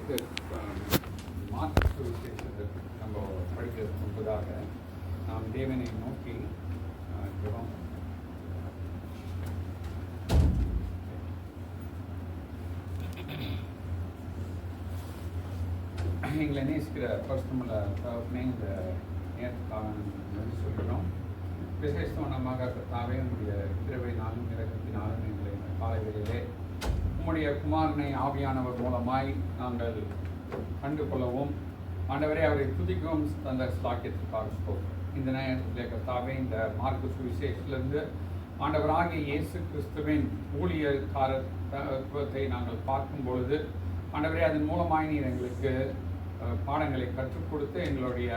இது மார்க் சுவிசேஷத்துக்கு நம்ம படிக்கிறதுக்கு முன்பதாக நாம் தேவனை நோக்கி ஜெபம் எங்களை நேசிக்கிற பரிசுத்தமுள்ள தகப்பனே இந்த நேரத்துக்காக நன்றி சொல்கிறோம். விசேஷமாக கர்த்தாவே உங்களுடைய கிருபையினாலும் இரக்கத்தினாலும் எங்களை இந்த காலை வேளையிலே உம்முடைய குமாரனை ஆவியானவர் மூலமாய் நாங்கள் கண்டு கொள்ளவும் ஆண்டவரே அவரை துதிக்கவும் தந்த சாக்கியத்திற்காக ஸ்தோத்திரம். இந்த நேரத்தில் கர்த்தாவே இந்த மார்க்கு சுவிசேஷத்திலிருந்து ஆண்டவராகிய இயேசு கிறிஸ்துவின் ஊழியக்காரத்துவத்தை நாங்கள் பார்க்கும் பொழுது ஆண்டவரே அதன் மூலமாய் நீர் எங்களுக்கு பாடங்களை கற்றுக் கொடுத்து எங்களுடைய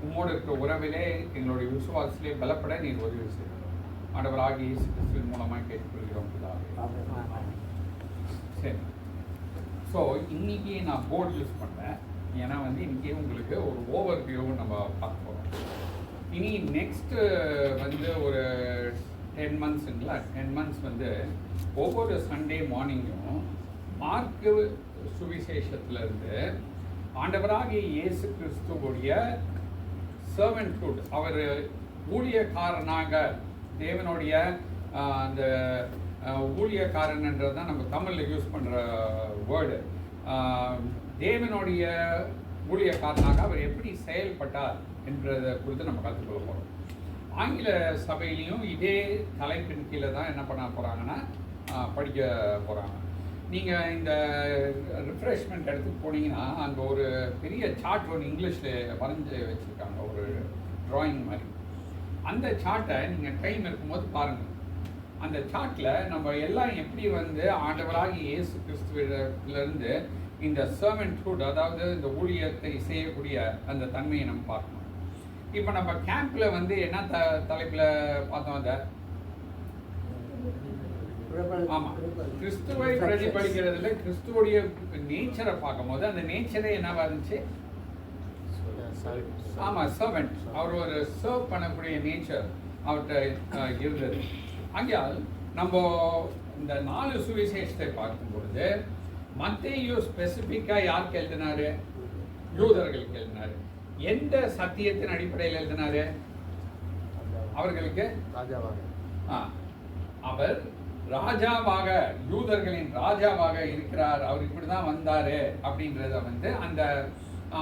உம்மோடு இருக்கிற உறவிலே எங்களுடைய விசுவாசத்திலே பலப்பட நீர் உதவி செய்கிறோம். ஆண்டவராகிய இயேசு கிறிஸ்துவின் மூலமாய் கேட்டுக்கொள்கிறோம். சரி, ஸோ இன்னைக்கு நான் போர்டு யூஸ் பண்ணேன். ஏன்னா இன்னைக்கு உங்களுக்கு ஒரு ஓவர் வியூ நம்ம பார்க்க போகிறோம். இனி நெக்ஸ்ட்டு ஒரு 10 மந்த்ஸுங்களா 10 மந்த்ஸ் ஒவ்வொரு சண்டே மார்னிங்கும் மார்க்கு சுவிசேஷத்திலிருந்து ஆண்டவராகிய இயேசு கிறிஸ்துவுடைய சர்வன்ட்ஹுட், அவர் ஊழியக்காரனாக தேவனுடைய அந்த ஊழியக்காரன்ன்றது தான் நம்ம தமிழில் யூஸ் பண்ணுற வேர்டு. தேவனுடைய ஊழியக்காரனாக அவர் எப்படி செயல்பட்டார் என்றதை குறித்து நம்ம கற்றுக்கொள்ள போகிறோம். ஆங்கில சபையிலையும் இதே தலைப்பின் கீழே தான் என்ன பண்ண போகிறாங்கன்னா படிக்க போகிறாங்க. நீங்கள் இந்த ரிஃப்ரெஷ்மெண்ட் எடுத்துகிட்டு போனீங்கன்னா அங்கே ஒரு பெரிய சார்ட் ஒன்று இங்கிலீஷில் வரைஞ்சி வச்சுருக்காங்க, ஒரு ட்ராயிங் மாதிரி. அந்த சார்ட்டை நீங்கள் டைம் இருக்கும்போது பாருங்கள். அந்த சார்ட்டில் நம்ம எல்லாம் எப்படி ஆண்டவராகி இயேசு கிறிஸ்துவிலிருந்து இந்த சர்வன்ட்ஹுட், அதாவது இந்த ஊழியத்தை செய்யக்கூடிய அந்த தன்மையை நம்ம பார்க்கணும். இப்போ நம்ம கேம்பில் என்ன தலைப்பில் பார்த்தோம்? அதை ஆமாம், கிறிஸ்துவை பிரதிபலிக்கிறதுல கிறிஸ்துவோடைய நேச்சரை பார்க்கும் போது அந்த நேச்சரே என்னவா இருந்துச்சு? ஆமாம், சர்வெண்ட். அவர் ஒரு சர்வ் பண்ணக்கூடிய நேச்சர் அவர்கிட்ட இருந்தது. ஆகையால் நம்ம இந்த 4 சுவிசேஷத்தை பார்க்கும் பொழுது மத்தேயு ஸ்பெசிஃபிக்காக யாருக்கு எழுதினாரு? யூதர்களுக்கு எழுதினாரு. எந்த சத்தியத்தின் அடிப்படையில் எழுதினாரு? அவர்களுக்கு அவர் ராஜாவாக, யூதர்களின் ராஜாவாக இருக்கிறார், அவர் இப்படி தான் வந்தார் அப்படின்றத அந்த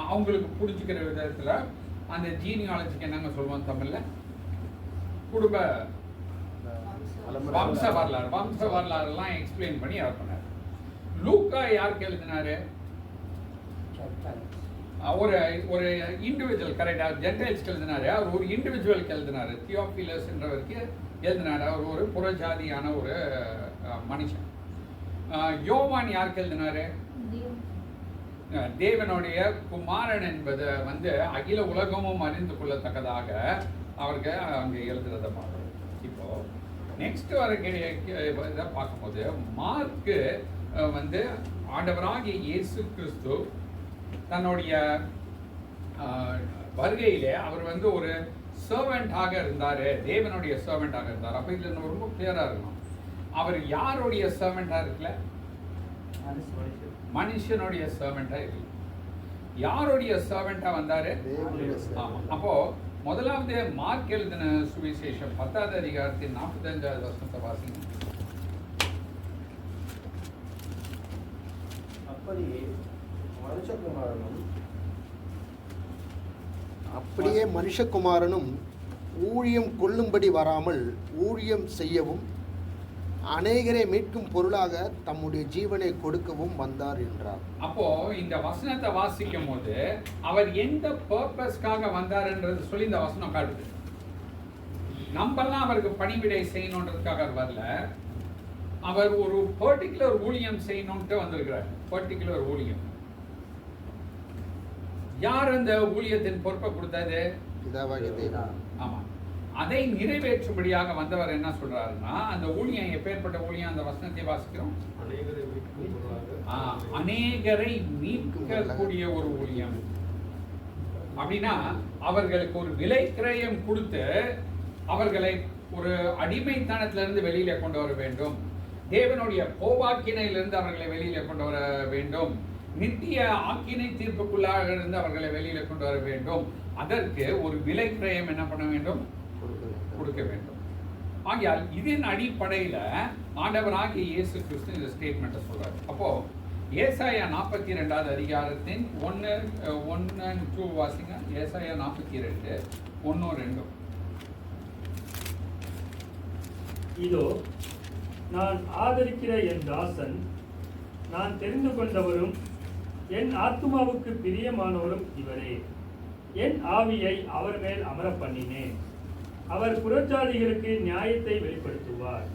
அவங்களுக்கு புரிஞ்சுக்கிற விதத்தில் அந்த ஜீனியாலஜிக்கு என்னங்க சொல்லுவோம் தமிழில்? குடும்ப வம்ச வரலாறுலாம் எக்ஸ்பிளைன் பண்ணி அவர் பண்ணார். லூக்கா யாருக்கு எழுதினாரு? ஒரு ஒரு இண்டிவிஜுவல், கரெக்டாக ஜென்டைல்ஸ்க்கு எழுதினாரு. அவர் ஒரு இண்டிவிஜுவலுக்கு எழுதினாரு, தியோபிலஸ் என்றவருக்கு எழுதினாரு. அவர் ஒரு புறஜாதியான ஒரு மனுஷன். யோவான் யாருக்கு எழுதினாரு? தேவனுடைய குமாரன் என்பது அகில உலகமும் அறிந்து கொள்ளத்தக்கதாக அவருக்கு அங்கே எழுதுறத பார்க்குறோம். இப்போ நெக்ஸ்ட் வரக்கூடிய இதை பார்க்கும்போது மார்க்கு ஆண்டவராகிய இயேசு கிறிஸ்து தன்னுடைய வருகையிலே அவர் ஒரு சர்வெண்டாக இருந்தார், தேவனுடைய சர்வெண்டாக இருந்தார். அப்போ இதில் நம்ம ரொம்ப கிளியராக இருக்கணும். அவர் யாருடைய சர்வெண்டாக இருக்கல? மனுஷனுடைய சர்வெண்டாக இருக்கல. யாருடைய சர்வெண்டாக வந்தார்? ஆமாம். அப்போ முதலாவது மார்க் எழுதின சுவிசேஷம் 10வது அதிகாரத்தின் 45வது வசனத்தை வாசிங்க. அப்படியே மனுஷகுமாரனும் ஊழியம் கொள்ளும்படி வராமல் ஊழியம் செய்யவும் அநேகரை மீட்கும் பொருளாக தம்முடைய ஜீவனை கொடுக்கவும் வந்தார் என்றார். அப்போ இந்த வசனத்தை வாசிக்கும் போது அவர் எந்த பர்பஸ்க்காக வந்தார்ன்றது சொல்லி இந்த வசனம் காட்டுது. நம்மெல்லாம் அவருக்கு பணிவிடை செய்யணுன்றதுக்காக அவர் வரல. அவர் ஒரு பர்டிகுலர் ஊழியம் செய்யணும்ட்டு வந்திருக்கிறார். பர்டிகுலர் ஊழியம். யார் அந்த ஊழியத்தின் பொறுப்பை கொடுத்தது? ஆமா, அதை நிறைவேற்றும்படியாக வந்தவர் என்ன சொல்றாருன்னா, அந்த ஊழியம் எப்பேற்பட்ட ஊழியம்? அந்த வசனத்தை வாசிக்கிறோம். அநேகரை மீட்கக்கூடிய ஒரு ஊழியம். அப்படின்னா அவர்களுக்கு ஒரு விலை கிரயம் கொடுத்து அவர்களை ஒரு அடிமைத்தனத்திலிருந்து வெளியில கொண்டு வர வேண்டும். தேவனுடைய கோபாக்கினையிலிருந்து அவர்களை வெளியில கொண்டு வர வேண்டும். நித்திய ஆக்கினை தீர்ப்புக்குள்ளாக இருந்து அவர்களை வெளியில கொண்டு வர வேண்டும். அதற்கு ஒரு விலை கிரயம் என்ன பண்ண வேண்டும்? கொடுக்க வேண்டும். ஆகையால் இதன் அடிப்படையில ஆண்டவராகிய இயேசு கிறிஸ்து இந்த ஸ்டேட்மெண்ட்டை சொல்றாரு. அப்போ ஏசாயா 42வது அதிகாரத்தின் 1-2 வாசிங்க. ஏசாயா 42 1-2. இதோ நான் ஆதரிக்கிற என் தாசன், நான் தெரிந்து கொண்டவரும் என் ஆத்துமாவுக்கு பிரியமானவரும் இவரே. என் ஆவியை அவர் மேல் அமர பண்ணினேன். அவர் புறஜாதிகளுக்கு நியாயத்தை வெளிப்படுத்துவார்.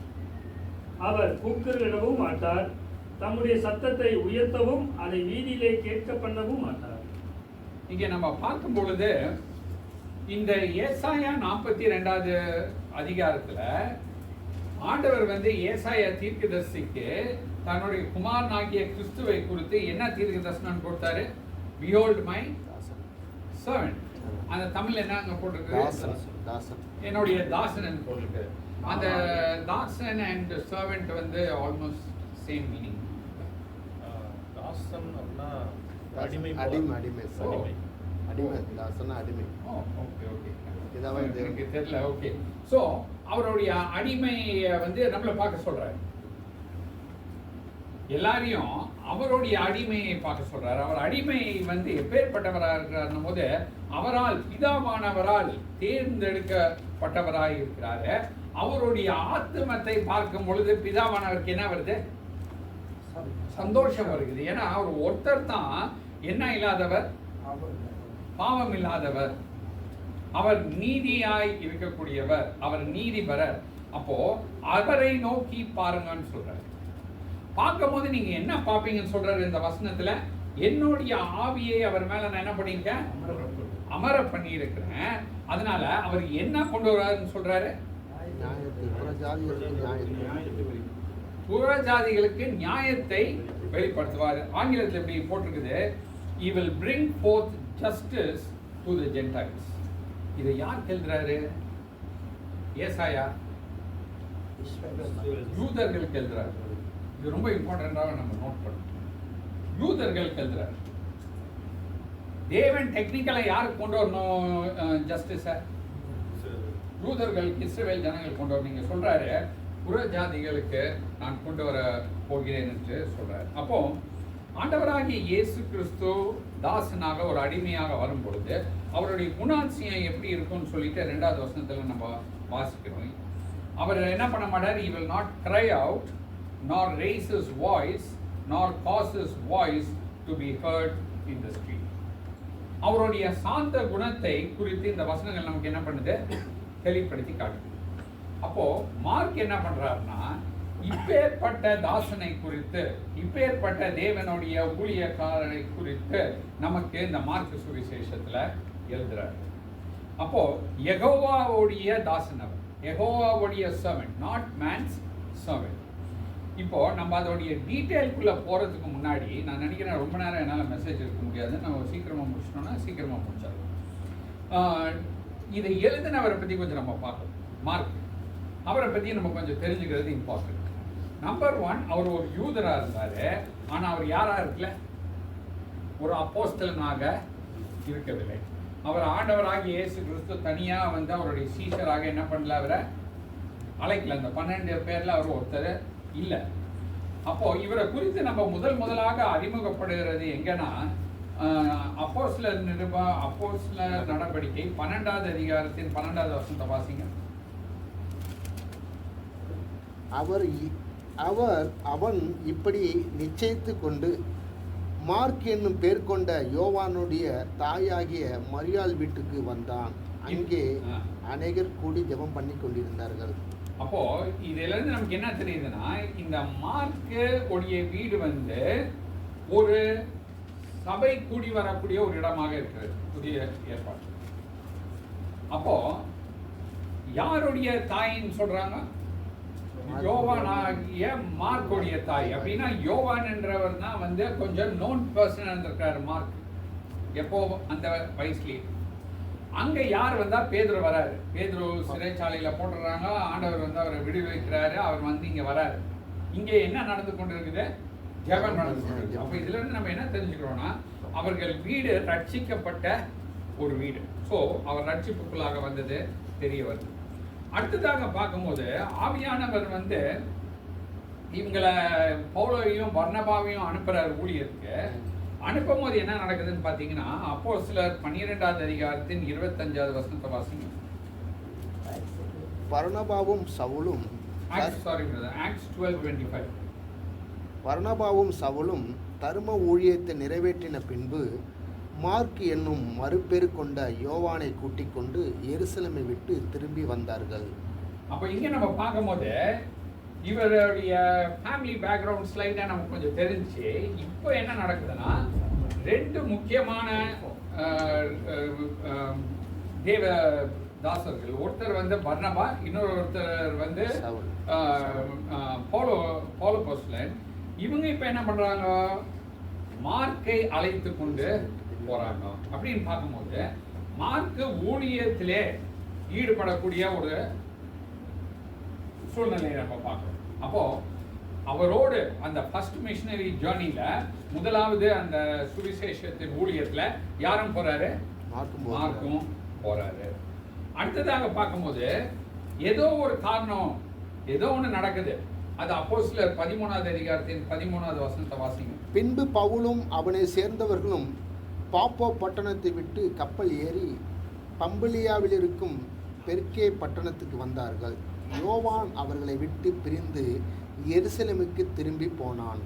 அவர் கூக்குரலிடவும் மாட்டார், தம்முடைய சத்தத்தை உயர்த்தவும் அதை வீதியிலே கேட்க பண்ணவும் மாட்டார். இங்கே நம்ம பார்க்கும் பொழுது இந்த ஏசாயா 42வது அதிகாரத்துல ஆண்டவர் ஏசாயா தீர்க்கதரிசிக்கு தன்னுடைய குமாரனாகிய கிறிஸ்துவை குறித்து என்ன தீர்க்க தரிசனம் கொடுத்தாரு? Behold my servant. அந்த தமிழ்ல என்ன அங்க போட்டிருக்கு? என்னுடைய தாசன் போட்டிருக்கு. அந்த தாசன் and servant almost same meaning. தாசன் அப்படின்னா அடிமை. தாசன் அடிமை. Okay okay. இதான் எனக்கு தெரியல. ஓகே. சோ அவருடைய அடிமையை நம்மள பார்க்க சொல்றாரு. எல்லாரையும் அவருடைய அடிமையை பார்க்க சொல்றாரு. அவர் அடிமை எப்பேற்பட்டவராக இருக்கிறார் போது அவரால் பிதாவானவரால் தேர்ந்தெடுக்கப்பட்டவராக இருக்கிறாரு. அவருடைய ஆத்துமத்தை பார்க்கும் பொழுது பிதாவானவருக்கு என்ன வருது? சந்தோஷம் வருகிறது. ஏன்னா அவர் ஒருத்தர் தான் என்ன இல்லாதவர்? பாவம் இல்லாதவர். அவர் நீதியாய் இருக்கக்கூடியவர். அவர் நீதிபரர். அப்போ அவரை நோக்கி பாருங்கன்னு சொல்றாரு. பார்க்கும் போது நீங்க என்ன பார்ப்பீங்கன்னு சொல்றாரு இந்த வசனத்துல? என்னுடைய ஆவியை அவர் மேல நான் என்ன பண்ணிருக்கேன்? அமர பண்ணி இருக்கிறேன். அதனால அவர் என்ன கொண்டு வர்றாருன்னு சொல்றாரு? புறஜாதிகளுக்கு நியாயத்தை வெளிப்படுத்துவார். ஆங்கிலத்தில் எப்படி போட்டிருக்குது? He will bring forth justice to the Gentiles. இதை யார் எழுதுறாரு? ஏசாயா யூதர்களுக்கு எழுதுறாரு. இது ரொம்ப இம்பார்ட்டன்டாக நம்ம நோட் பண்ணணும். யூதர்களுக்கு எழுதுறாரு. தேவன் டெக்னிக்கலா யாருக்கு கொண்டு வரணும் ஜஸ்டிஸ? யூதர்களுக்கு, இஸ்ரவேல் ஜனங்கள் கொண்டு வர. நீங்க சொல்றாரு புற ஜாதிகளுக்கு நான் கொண்டு வர போகிறேன் என்று சொல்றாரு. அப்போ ஆண்டவராகிய இயேசு கிறிஸ்து தாசனாக ஒரு அடிமையாக வரும் பொழுது அவருடைய குணாதிசயம் எப்படி இருக்கும்னு சொல்லிட்டு 2வது வசனத்துல நம்ம வாசிக்கிறோம். அவர் என்ன பண்ண மாட்டார்? He will not cry out nor raise his voice nor cause his voice to be heard in the street. அவருடைய சாந்த குணத்தை குறித்து இந்த வசனங்கள் நமக்கு என்ன பண்ணுது? தெளிவுபடுத்தி காட்டுது. அப்போ மார்க் என்ன பண்றாருன்னா இப்பேற்பட்ட தாசனை குறித்து, இப்பேற்பட்ட தேவனுடைய ஊழியக்காரனை குறித்து நமக்கு இந்த மார்க் சுவிசேஷத்துல எழுதுறாரு. அப்போ யெகோவாவுடைய தாசன் அவர், யெகோவாவுடைய சர்வெண்ட், நாட் மேன்ஸ் சர்வெண்ட். இப்போ நம்ம அதோடைய டீட்டெயிலுக்குள்ள போறதுக்கு முன்னாடி நான் நினைக்கிறேன் ரொம்ப நேரம் என்னால் மெசேஜ் இருக்க முடியாது. நம்ம சீக்கிரமா முடிச்சிட்டோம்னா சீக்கிரமா முடிச்சிடலாம். இதை எழுதினவரை பத்தி கொஞ்சம் நம்ம பார்க்கணும். மார்க் அவரை பத்தி நம்ம கொஞ்சம் தெரிஞ்சுக்கிறது இம்பார்ட்டன்ட். நம்பர் 1, அவர் ஒரு யூதரா இருந்தாரு. ஆனா அவர் யாரா இருக்கல? ஒரு அப்போஸ்தலனாக இருக்கவில்லை. அவர் ஆண்டவராகிய இயேசு கிறிஸ்து தனியா அவருடைய சீஷராக என்ன பண்ணல? அவரை அழைக்கல. அந்த 12 பேர்ல அவர் ஒருத்தர் இல்ல. அப்போ இவரை குறித்து நம்ம முதலாக அறிமுகப்படுகிறது எங்கன்னா அப்போஸ்தலர் நடவடிக்கை 12வது அதிகாரத்தின் 12வது வசனத்தை வாசிங்க. அவன் இப்படி நிச்சயித்து கொண்டு மார்க் என்னும் பேர் கொண்ட யோவானுடைய தாயாகிய மரியாள் வீட்டுக்கு வந்தான். அங்கே அநேகர் கூடி ஜெபம் பண்ணி கொண்டிருந்தார்கள். அப்போ இதுல இருந்து நமக்கு என்ன தெரியுதுன்னா, இந்த மார்க்கு உடைய வீடு ஒரு சபை கூடி வரக்கூடிய ஒரு இடமாக இருக்கிறது, புதிய ஏற்பாடு. அப்போ யாருடைய தாயின்னு சொல்றாங்க? யோவானாகிய மார்க்குடைய தாய். அப்படின்னா யோவான் என்றவர் தான் கொஞ்சம் நோன் பர்சன் இருந்திருக்காரு மார்க். எப்போ? அந்த வயசுலயே. அங்க யார் வந்தா? பேதுரு வராரு. பேதுரு சிறைச்சாலையில போட்டுறாங்க. ஆண்டவர் அவரை விடுவிக்கிறாரு. அவர் இங்க வராரு. இங்க என்ன நடந்து கொண்டிருக்குது? ஜெபம் பண்ண சொல்றது. அப்ப இதுல இருந்து நம்ம என்ன தெரிஞ்சுக்கிறோம்னா அவர்கள் வீடு ரட்சிக்கப்பட்ட ஒரு வீடு. ஸோ அவர் ரட்சிப்புக்குள்ளாக வந்தது தெரிய வருது. அடுத்ததாக பார்க்கும்போது ஆவியானவர் வந்து இவங்களை பவுலையும் பர்னபாவையும் அனுப்புறார் ஊழியருக்கு. அனுப்பும் போது என்ன நடக்குதுன்னு பார்த்தீங்கன்னா அப்போஸ்தலர் 12வது அதிகாரத்தின் 25வது வசனத்தை வாசிங்க. பர்னபாவும் சவுலும் ஆக்ட்ஸ் 12:25. பர்னபாவும் சவுலும் தர்ம ஊழியத்தை நிறைவேற்றின பின்பு மார்க் என்னும் மறுபேறு கொண்ட யோவானை கூட்டிக் கொண்டு எருசலேமை விட்டு திரும்பி வந்தார்கள். அப்போ இங்கே நம்ம பார்க்கும்போது இவருடைய ஃபேமிலி பேக்ரவுண்ட் ஸ்லைடாக நமக்கு கொஞ்சம் தெரிஞ்சு இப்போ என்ன நடக்குதுன்னா ரெண்டு முக்கியமான தேவ தாசர்கள், ஒருத்தர் வந்து பர்னபா, இன்னொருத்தர் வந்து பவுலப்போஸ்தலன். இவங்க இப்போ என்ன பண்ணுறாங்க, மார்க்கை அழைத்து கொண்டு போகிறாங்க. அப்படின்னு பார்க்கும்போது மார்க்கு ஊழியத்திலே ஈடுபடக்கூடிய ஒரு சூழ்நிலையை நம்ம பார்க்குறோம். அப்போ அவரோடு அந்த ஃபர்ஸ்ட் மிஷனரி ஜேர்னியில முதலாவது அந்த சுவிசேஷத்தின் ஊழியத்துல யாரும் போறாரு, மார்க்கும் போறாரு. அடுத்ததாக பார்க்கும்போது ஏதோ ஒரு காரணம், ஏதோ ஒன்று நடக்குது. அது அப்போஸ்தலர் 13வது அதிகாரத்தின் 13வது வசனத்தை வாசிங்க. பின்பு பவுலும் அவனை சேர்ந்தவர்களும் பாப்போ பட்டணத்தை விட்டு கப்பல் ஏறி பம்பிலியாவில் இருக்கும் பெர்கே பட்டணத்துக்கு வந்தார்கள். யோவான் அவர்களை விட்டு பிரிந்து எருசலேமுக்கு திரும்பி போனான்.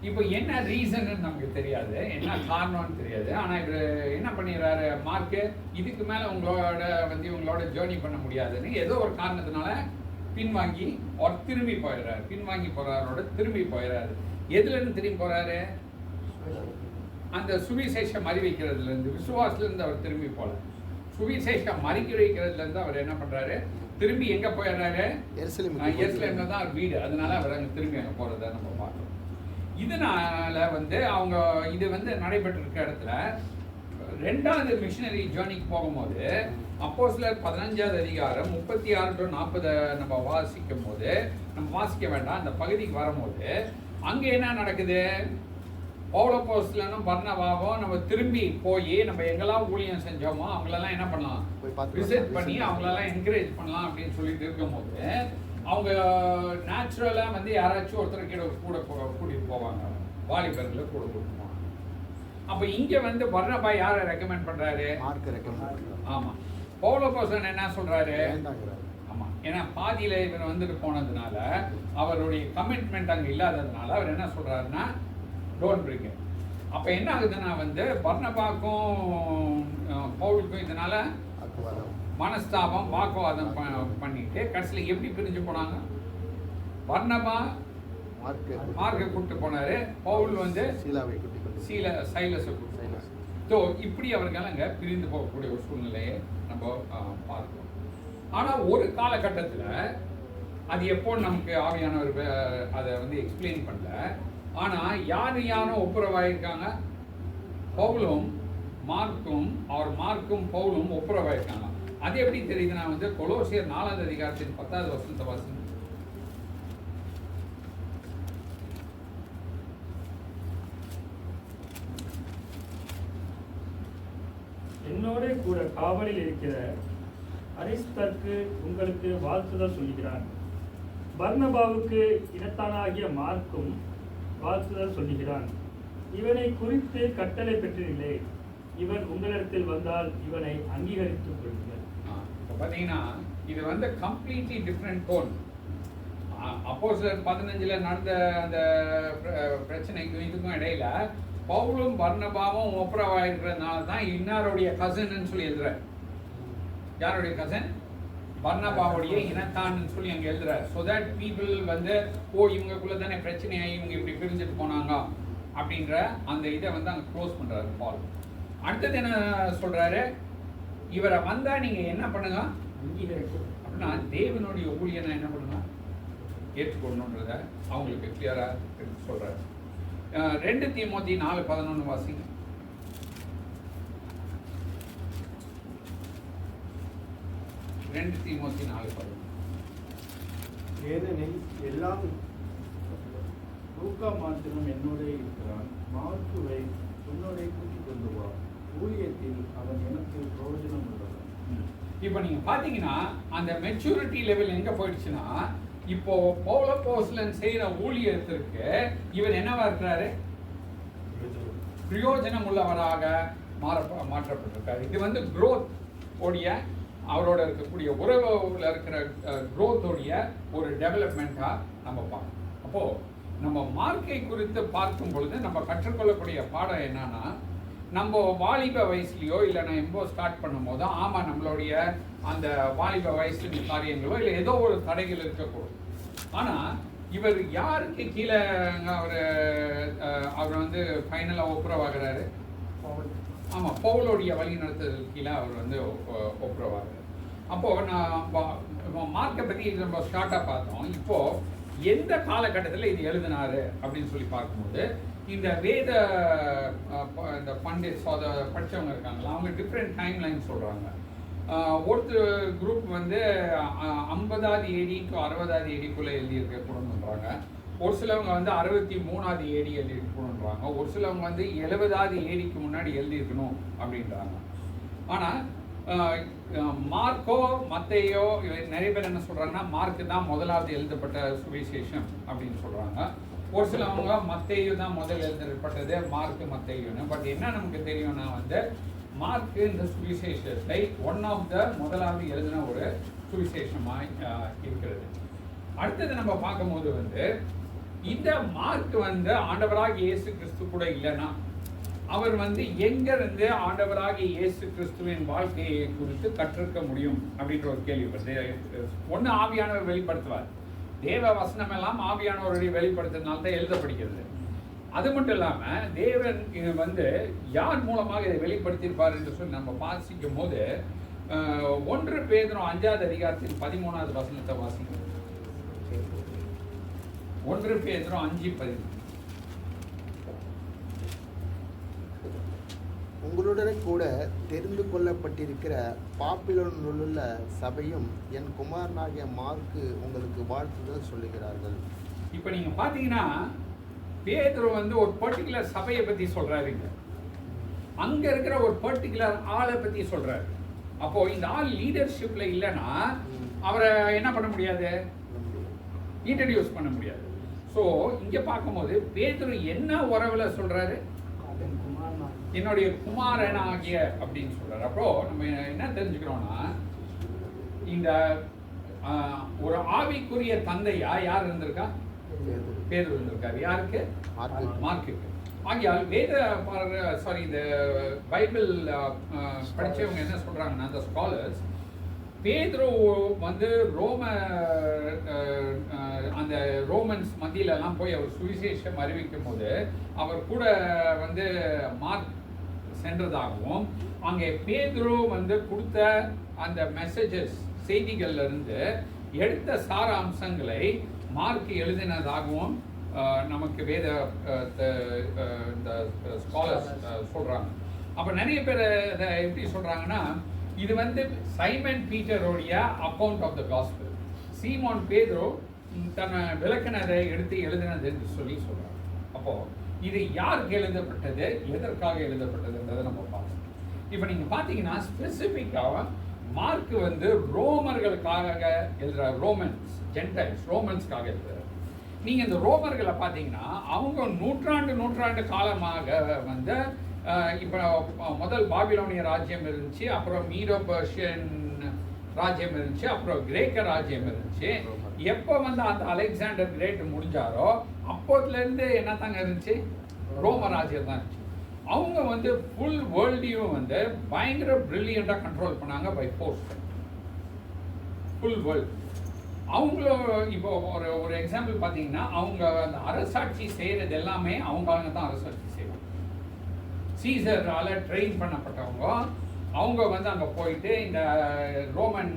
இப்போ என்ன ரீசன் நமக்கு தெரியாது, என்ன காரணம்னு தெரியாது. ஆனா இவர் என்ன பண்ணிடுறாரு, மார்க்கு இதுக்கு மேல உங்களோட ஜேர்னி பண்ண முடியாதுன்னு ஏதோ ஒரு காரணத்தினால பின்வாங்கி அவர் திரும்பி போயிடுறாரு. பின்வாங்கி போறாரோட திரும்பி போயிடுறாரு. எதுல இருந்து திரும்பி போறாரு, அந்த சுவிசேஷம் அறிவிக்கிறதுல இருந்து, விசுவாசத்துல இருந்து அவர் திரும்பி போல. சுவிசேஷம் அறிவிக்கிறதுல இருந்து அவர் என்ன பண்றாரு, திரும்பி எங்க போயிடுறாரு, எருசலேம்ல தான் அவர் வீடு. அதனால அவர் அங்க திரும்பி அங்க போறத நம்ம பார்க்கிறோம். இதனால வந்து அவங்க இது வந்து நடைபெற்று இருக்க இடத்துல ரெண்டாவது மிஷனரி ஜேர்னிக்கு போகும்போது அப்போஸ்தலர் 15வது அதிகாரம் 36 to 40 நம்ம வாசிக்கும் போது, நம்ம வாசிக்க வேண்டாம், அந்த பகுதிக்கு வரும்போது அங்க என்ன நடக்குது, பவுலப்போஸ்தலனும் பர்னபாவும் நம்ம திரும்பி போய் நம்ம எங்கெல்லாம் ஊழியம் செஞ்சோமோ அவங்களெல்லாம் என்ன பண்ணலாம், விசிட் பண்ணி அவங்களெல்லாம் என்கரேஜ் பண்ணலாம் அப்படின்னு சொல்லிட்டு இருக்கும்போது அவங்க நேச்சுரலாக வந்து யாராச்சும் ஒருத்தர் கூட கூட்டிட்டு போவாங்க, வாலிபர்களை கூட கூட்டிட்டு போவாங்க. அப்போ இங்கே வந்து பர்னபா யாரை ரெக்கமெண்ட் பண்ணுறாரு, ஆமாம், பவுலப்போஸ்தலன் என்ன சொல்கிறாரு, ஆமாம், ஏன்னா பாதியில் இவர் வந்துட்டு போனதுனால அவருடைய கமிட்மெண்ட் அங்கே இல்லாததுனால அவர் என்ன சொல்கிறாருன்னா டோன்ட் பிரிங் இட். அப்போ என்ன ஆகுதுன்னா வந்து பர்னபாக்கும் பவுலுக்கும் இதனால மனஸ்தாபம், வாக்குவாதம் பண்ணிட்டு கடைசியில் எப்படி பிரிஞ்சு போனாங்க, பர்னபா மார்க்கை கூப்பிட்டு போனாரு, பவுல் வந்து சைலஸை கூப்பிட்டு. ஸோ இப்படி அவர்கள் அங்கே பிரிந்து போகக்கூடிய ஒரு சூழ்நிலையை நம்ம பார்க்கிறோம். ஆனால் ஒரு காலகட்டத்தில் அது எப்போ நமக்கு ஆவியானவர் அதை வந்து எக்ஸ்பிளைன் பண்ணல. ஆனால் யாரும் ஒப்புரவாயிருக்காங்க, பவுலும் மார்க்கும், அவர் மார்க்கும் பவுலும் ஒப்புரவாயிருக்காங்க. அது எப்படி தெரியுதுன்னா வந்து கொலோசியர் 4வது அதிகாரத்தின் 10வது வசனத்தை வாசிங்க. என்னோட கூட காவலில் இருக்கிற அரிஸ்தர்க்கு உங்களுக்கு வாழ்த்துதல் சொல்கிறான். பர்னபாவுக்கு இனத்தானாகிய மார்க்கும் வாழ்த்துதல் சொல்கிறான். இவனை குறித்து கட்டளை பெற்றில்லை. இவன் உங்களிடத்தில் வந்தால் இவனை அங்கீகரித்துக் கொள்ளுங்கள். பார்த்தீங்கன்னா இது வந்து கம்ப்ளீட்லி டிஃப்ரெண்ட் டோன். அப்போஸ்தலர் 15ல் நடந்த அந்த பிரச்சனைக்கும் இதுக்கும் இடையில பவுலும் பர்னபாவும் ஒப்புரவாயிருக்கிறதுனால தான் இன்னாருடைய கசன்னு சொல்லி எழுதுறார். யாருடைய கசன், பர்னபாவுடைய இனத்தான்னு சொல்லி அங்கே எழுதுறார். ஸோ தட் பீப்புள் வந்து இவங்களுக்குள்ள தானே பிரச்சனையாகி இவங்க இப்படி பிரிஞ்சுட்டு போனாங்க அப்படின்ற அந்த இதை வந்து அங்கே க்ளோஸ் பண்ணுறாரு பால். அடுத்தது என்ன சொல்றாரு, இவரை வந்தா நீங்க என்ன பண்ணுங்க, அப்படின்னா தேவனுடைய ஊழியனை என்ன பண்ணுங்க, ஏற்றுக்கொள்ளணுன்றத அவங்களுக்கு கிளியரா சொல்றாரு. 2 தீமோத்தி 4:11 வாசிங்க. 2 தீமோத்தி 4:11. ஏனெனில் எல்லாம் லூக்கா மாத்திரம் என்னோட இருக்கிறான். மார்க்குவை உன்னோட கூட்டிக் கொண்டு வா. ஊழியத்தில் அவன் எனக்கு பிரயோஜனம் உள்ளவன். இப்போ நீங்க பாத்தீங்கன்னா அந்த மெச்சூரிட்டி லெவல் எங்க போயிடுச்சுன்னா, இப்போ பவுல் அப்போஸ்தலன் செய்யற ஊழியத்திற்கு இவர் என்னவா இருக்கிறாரு? பிரயோஜனம் உள்ளவராக மாற்றப்பட்டிருக்காரு. இது வந்து growth உடைய அவரோட இருக்கக்கூடிய உறவுல இருக்கிற growth உடைய ஒரு டெவலப்மெண்ட்டா நம்ம பார்க்கணும். அப்போ நம்ம மார்க்கை குறித்து பார்க்கும் பொழுது நம்ம கற்றுக்கொள்ளக்கூடிய பாடம் என்னன்னா, நம்ம வாலிப வயசுலையோ இல்லை நான் எப்போ ஸ்டார்ட் பண்ணும் போதோ ஆமாம் நம்மளுடைய அந்த வாலிப வயசு காரியங்களோ இல்லை ஏதோ ஒரு தடைகள் இருக்கக்கூடும். ஆனால் இவர் யாருக்கு கீழே அவர் வந்து ஃபைனலாக ஒப்புரவாகிறாரு? ஆமாம், பவுலோடைய வழி நடத்துதல் கீழே அவர் வந்து ஒப்புரவாகிறார். அப்போது நான் மார்க்கை பற்றி நம்ம ஸ்டார்ட்டாக பார்த்தோம். இப்போது எந்த காலகட்டத்தில் இது எழுதினாரு அப்படின்னு சொல்லி பார்க்கும்போது, இந்த வேத இந்த பண்டிட்ஸ் அதை படித்தவங்க இருக்காங்களா, அவங்க டிஃப்ரெண்ட் டைம் லைன் சொல்கிறாங்க. ஒருத்தர் குரூப் வந்து 50வது AD to 60வது ADக்குள்ளே எழுதியிருக்க கூடன்றாங்க. ஒரு சிலவங்க வந்து 63வது AD எழுதியிருக்கணுன்றாங்க. ஒரு சிலவங்க வந்து 70வது ADக்கு முன்னாடி எழுதியிருக்கணும் அப்படின்றாங்க. ஆனால் மார்க்கோ மத்தேயோ நிறைய பேர் என்ன சொல்கிறாங்கன்னா, மார்க்கு தான் முதலாவது எழுதப்பட்ட சுவிசேஷம் அப்படின்னு சொல்கிறாங்க. ஒரு சிலவங்க மத்தேயு தான் முதல் எழுதப்பட்டது, மார்க்கு மத்தேயுன்னு. பட் என்ன நமக்கு தெரியும்னா வந்து மார்க்கு இந்த சுவிசேஷத்தை ஒன் ஆஃப் த முதலாவது எழுதின ஒரு சுவிசேஷமாக இருக்கிறது. அடுத்தது நம்ம பார்க்கும்போது வந்து இந்த மார்க் வந்து ஆண்டவராக இயேசு கிறிஸ்து கூட இல்லைன்னா அவர் வந்து எங்கிருந்து ஆண்டவராக இயேசு கிறிஸ்துவின் வாழ்க்கையை குறித்து கற்றிருக்க முடியும் அப்படின்ற ஒரு கேள்வி வருது. ஒன்று ஆவியானவர் வெளிப்படுத்துவார். தேவ வசனம் எல்லாம் ஆவியானவருடைய வெளிப்படுத்தினால்தான் தான் எழுதப்படுகிறது. அது மட்டும் இல்லாமல் தேவன் வந்து யார் மூலமாக இதை வெளிப்படுத்தியிருப்பார் என்று சொல்லி நம்ம வாசிக்கும் போது 1 பேதுரு 5வது அதிகாரத்தின் 13வது வசனத்தை வாசிக்கிறோம். 1 பேதுரு 5:13. உங்களுடனே கூட தெரிந்து கொள்ளப்பட்டிருக்கிற பாப்பிலோனில் உள்ள சபையும் என் குமாரனாகிய மார்க்கு உங்களுக்கு வாழ்த்துதல் சொல்லுகிறார்கள். இப்போ நீங்கள் பார்த்தீங்கன்னா பேதுரு வந்து ஒரு பர்டிகுலர் சபையை பற்றி சொல்கிறாருங்க. அங்கே இருக்கிற ஒரு பர்டிகுலர் ஆளை பற்றி சொல்கிறாரு. அப்போது இந்த ஆள் லீடர்ஷிப்பில் இல்லைன்னா அவரை என்ன பண்ண முடியாது? இன்ட்ரடியூஸ் பண்ண முடியாது. ஸோ இங்கே பார்க்கும்போது பேதுரு என்ன உறவில் சொல்கிறாரு? என்னுடைய குமாரன் ஆகிய அப்படின்னு சொல்றாரு. அப்போ நம்ம என்ன தெரிஞ்சுக்கிறோம்னா, இந்த ஒரு ஆவிக்குரிய தந்தையா யார் இருந்திருக்கா? பேதுரு இருந்திருக்காரு. யாருக்கு? மார்க்குக்கு. ஆகியால் வேத இந்த பைபிள் படிச்சவங்க என்ன சொல்றாங்கன்னா, அந்த ஸ்காலர்ஸ் பேதுரு வந்து அந்த ரோமன்ஸ் மத்தியிலலாம் போய் அவர் சுவிசேஷம் அறிவிக்கும் போது அவர் கூட வந்து மார்க் சென்றதாகவும், அங்கே பேதுரு வந்து கொடுத்த அந்த மெசேஜஸ் செய்திகள்ல இருந்து எடுத்த சார அம்சங்களை மார்க் எழுதினதாகவும் நமக்கு வேத இந்த ஸ்காலர்ஸ் சொல்றாங்க. அப்போ நிறைய பேர் அதை எப்படி சொல்றாங்கன்னா, இது வந்து சைமன் பீட்டருடைய அக்கவுண்ட் ஆஃப் த காஸ்பல். சீமோன் பேதுரு தன்னை விளக்கினதை எடுத்து எழுதினது என்று சொல்லி சொல்றாங்க. அப்போ இது யாருக்கு எழுதப்பட்டது, எதற்காக எழுதப்பட்டதுன்றதை நம்ம பார்க்கணும். இப்போ நீங்க பார்த்தீங்கன்னா ஸ்பெசிஃபிக்காக மார்க் வந்து ரோமர்களுக்காக எழுதுறாரு. ரோமன்ஸ், ஜென்டைல்ஸ், ரோமன்ஸ்க்காக எழுதுறாரு. நீங்க இந்த ரோமர்களை பார்த்தீங்கன்னா அவங்க நூற்றாண்டு காலமாக வந்து இப்போ முதல் பாபிலோனிய ராஜ்யம் இருந்துச்சு, அப்புறம் மீடோ பர்ஷியன் ராஜ்யம் இருந்துச்சு, அப்புறம் கிரேக்க ராஜ்யம் இருந்துச்சு. எப்போ வந்து அந்த அலெக்சாண்டர் கிரேட் முடிஞ்சாரோ அப்போதுலேருந்து என்ன தாங்க இருந்துச்சு? ரோம ராஜ்யம் தான் இருந்துச்சு. அவங்க வந்து ஃபுல் வேர்ல்டையும் வந்து பயங்கர பிரில்லியண்டாக கண்ட்ரோல் பண்ணாங்க பை ஃபோர்ஸ். ஃபுல் வேர்ல்டு அவங்களும் இப்போ ஒரு எக்ஸாம்பிள் பார்த்தீங்கன்னா, அவங்க அந்த அரசாட்சி செய்கிறது எல்லாமே அவங்க தான் அரசாட்சி செய்வாங்க. சீசரால ட்ரெயின் பண்ணப்பட்டவங்க அவங்க வந்து அங்கே போயிட்டு இந்த ரோமன்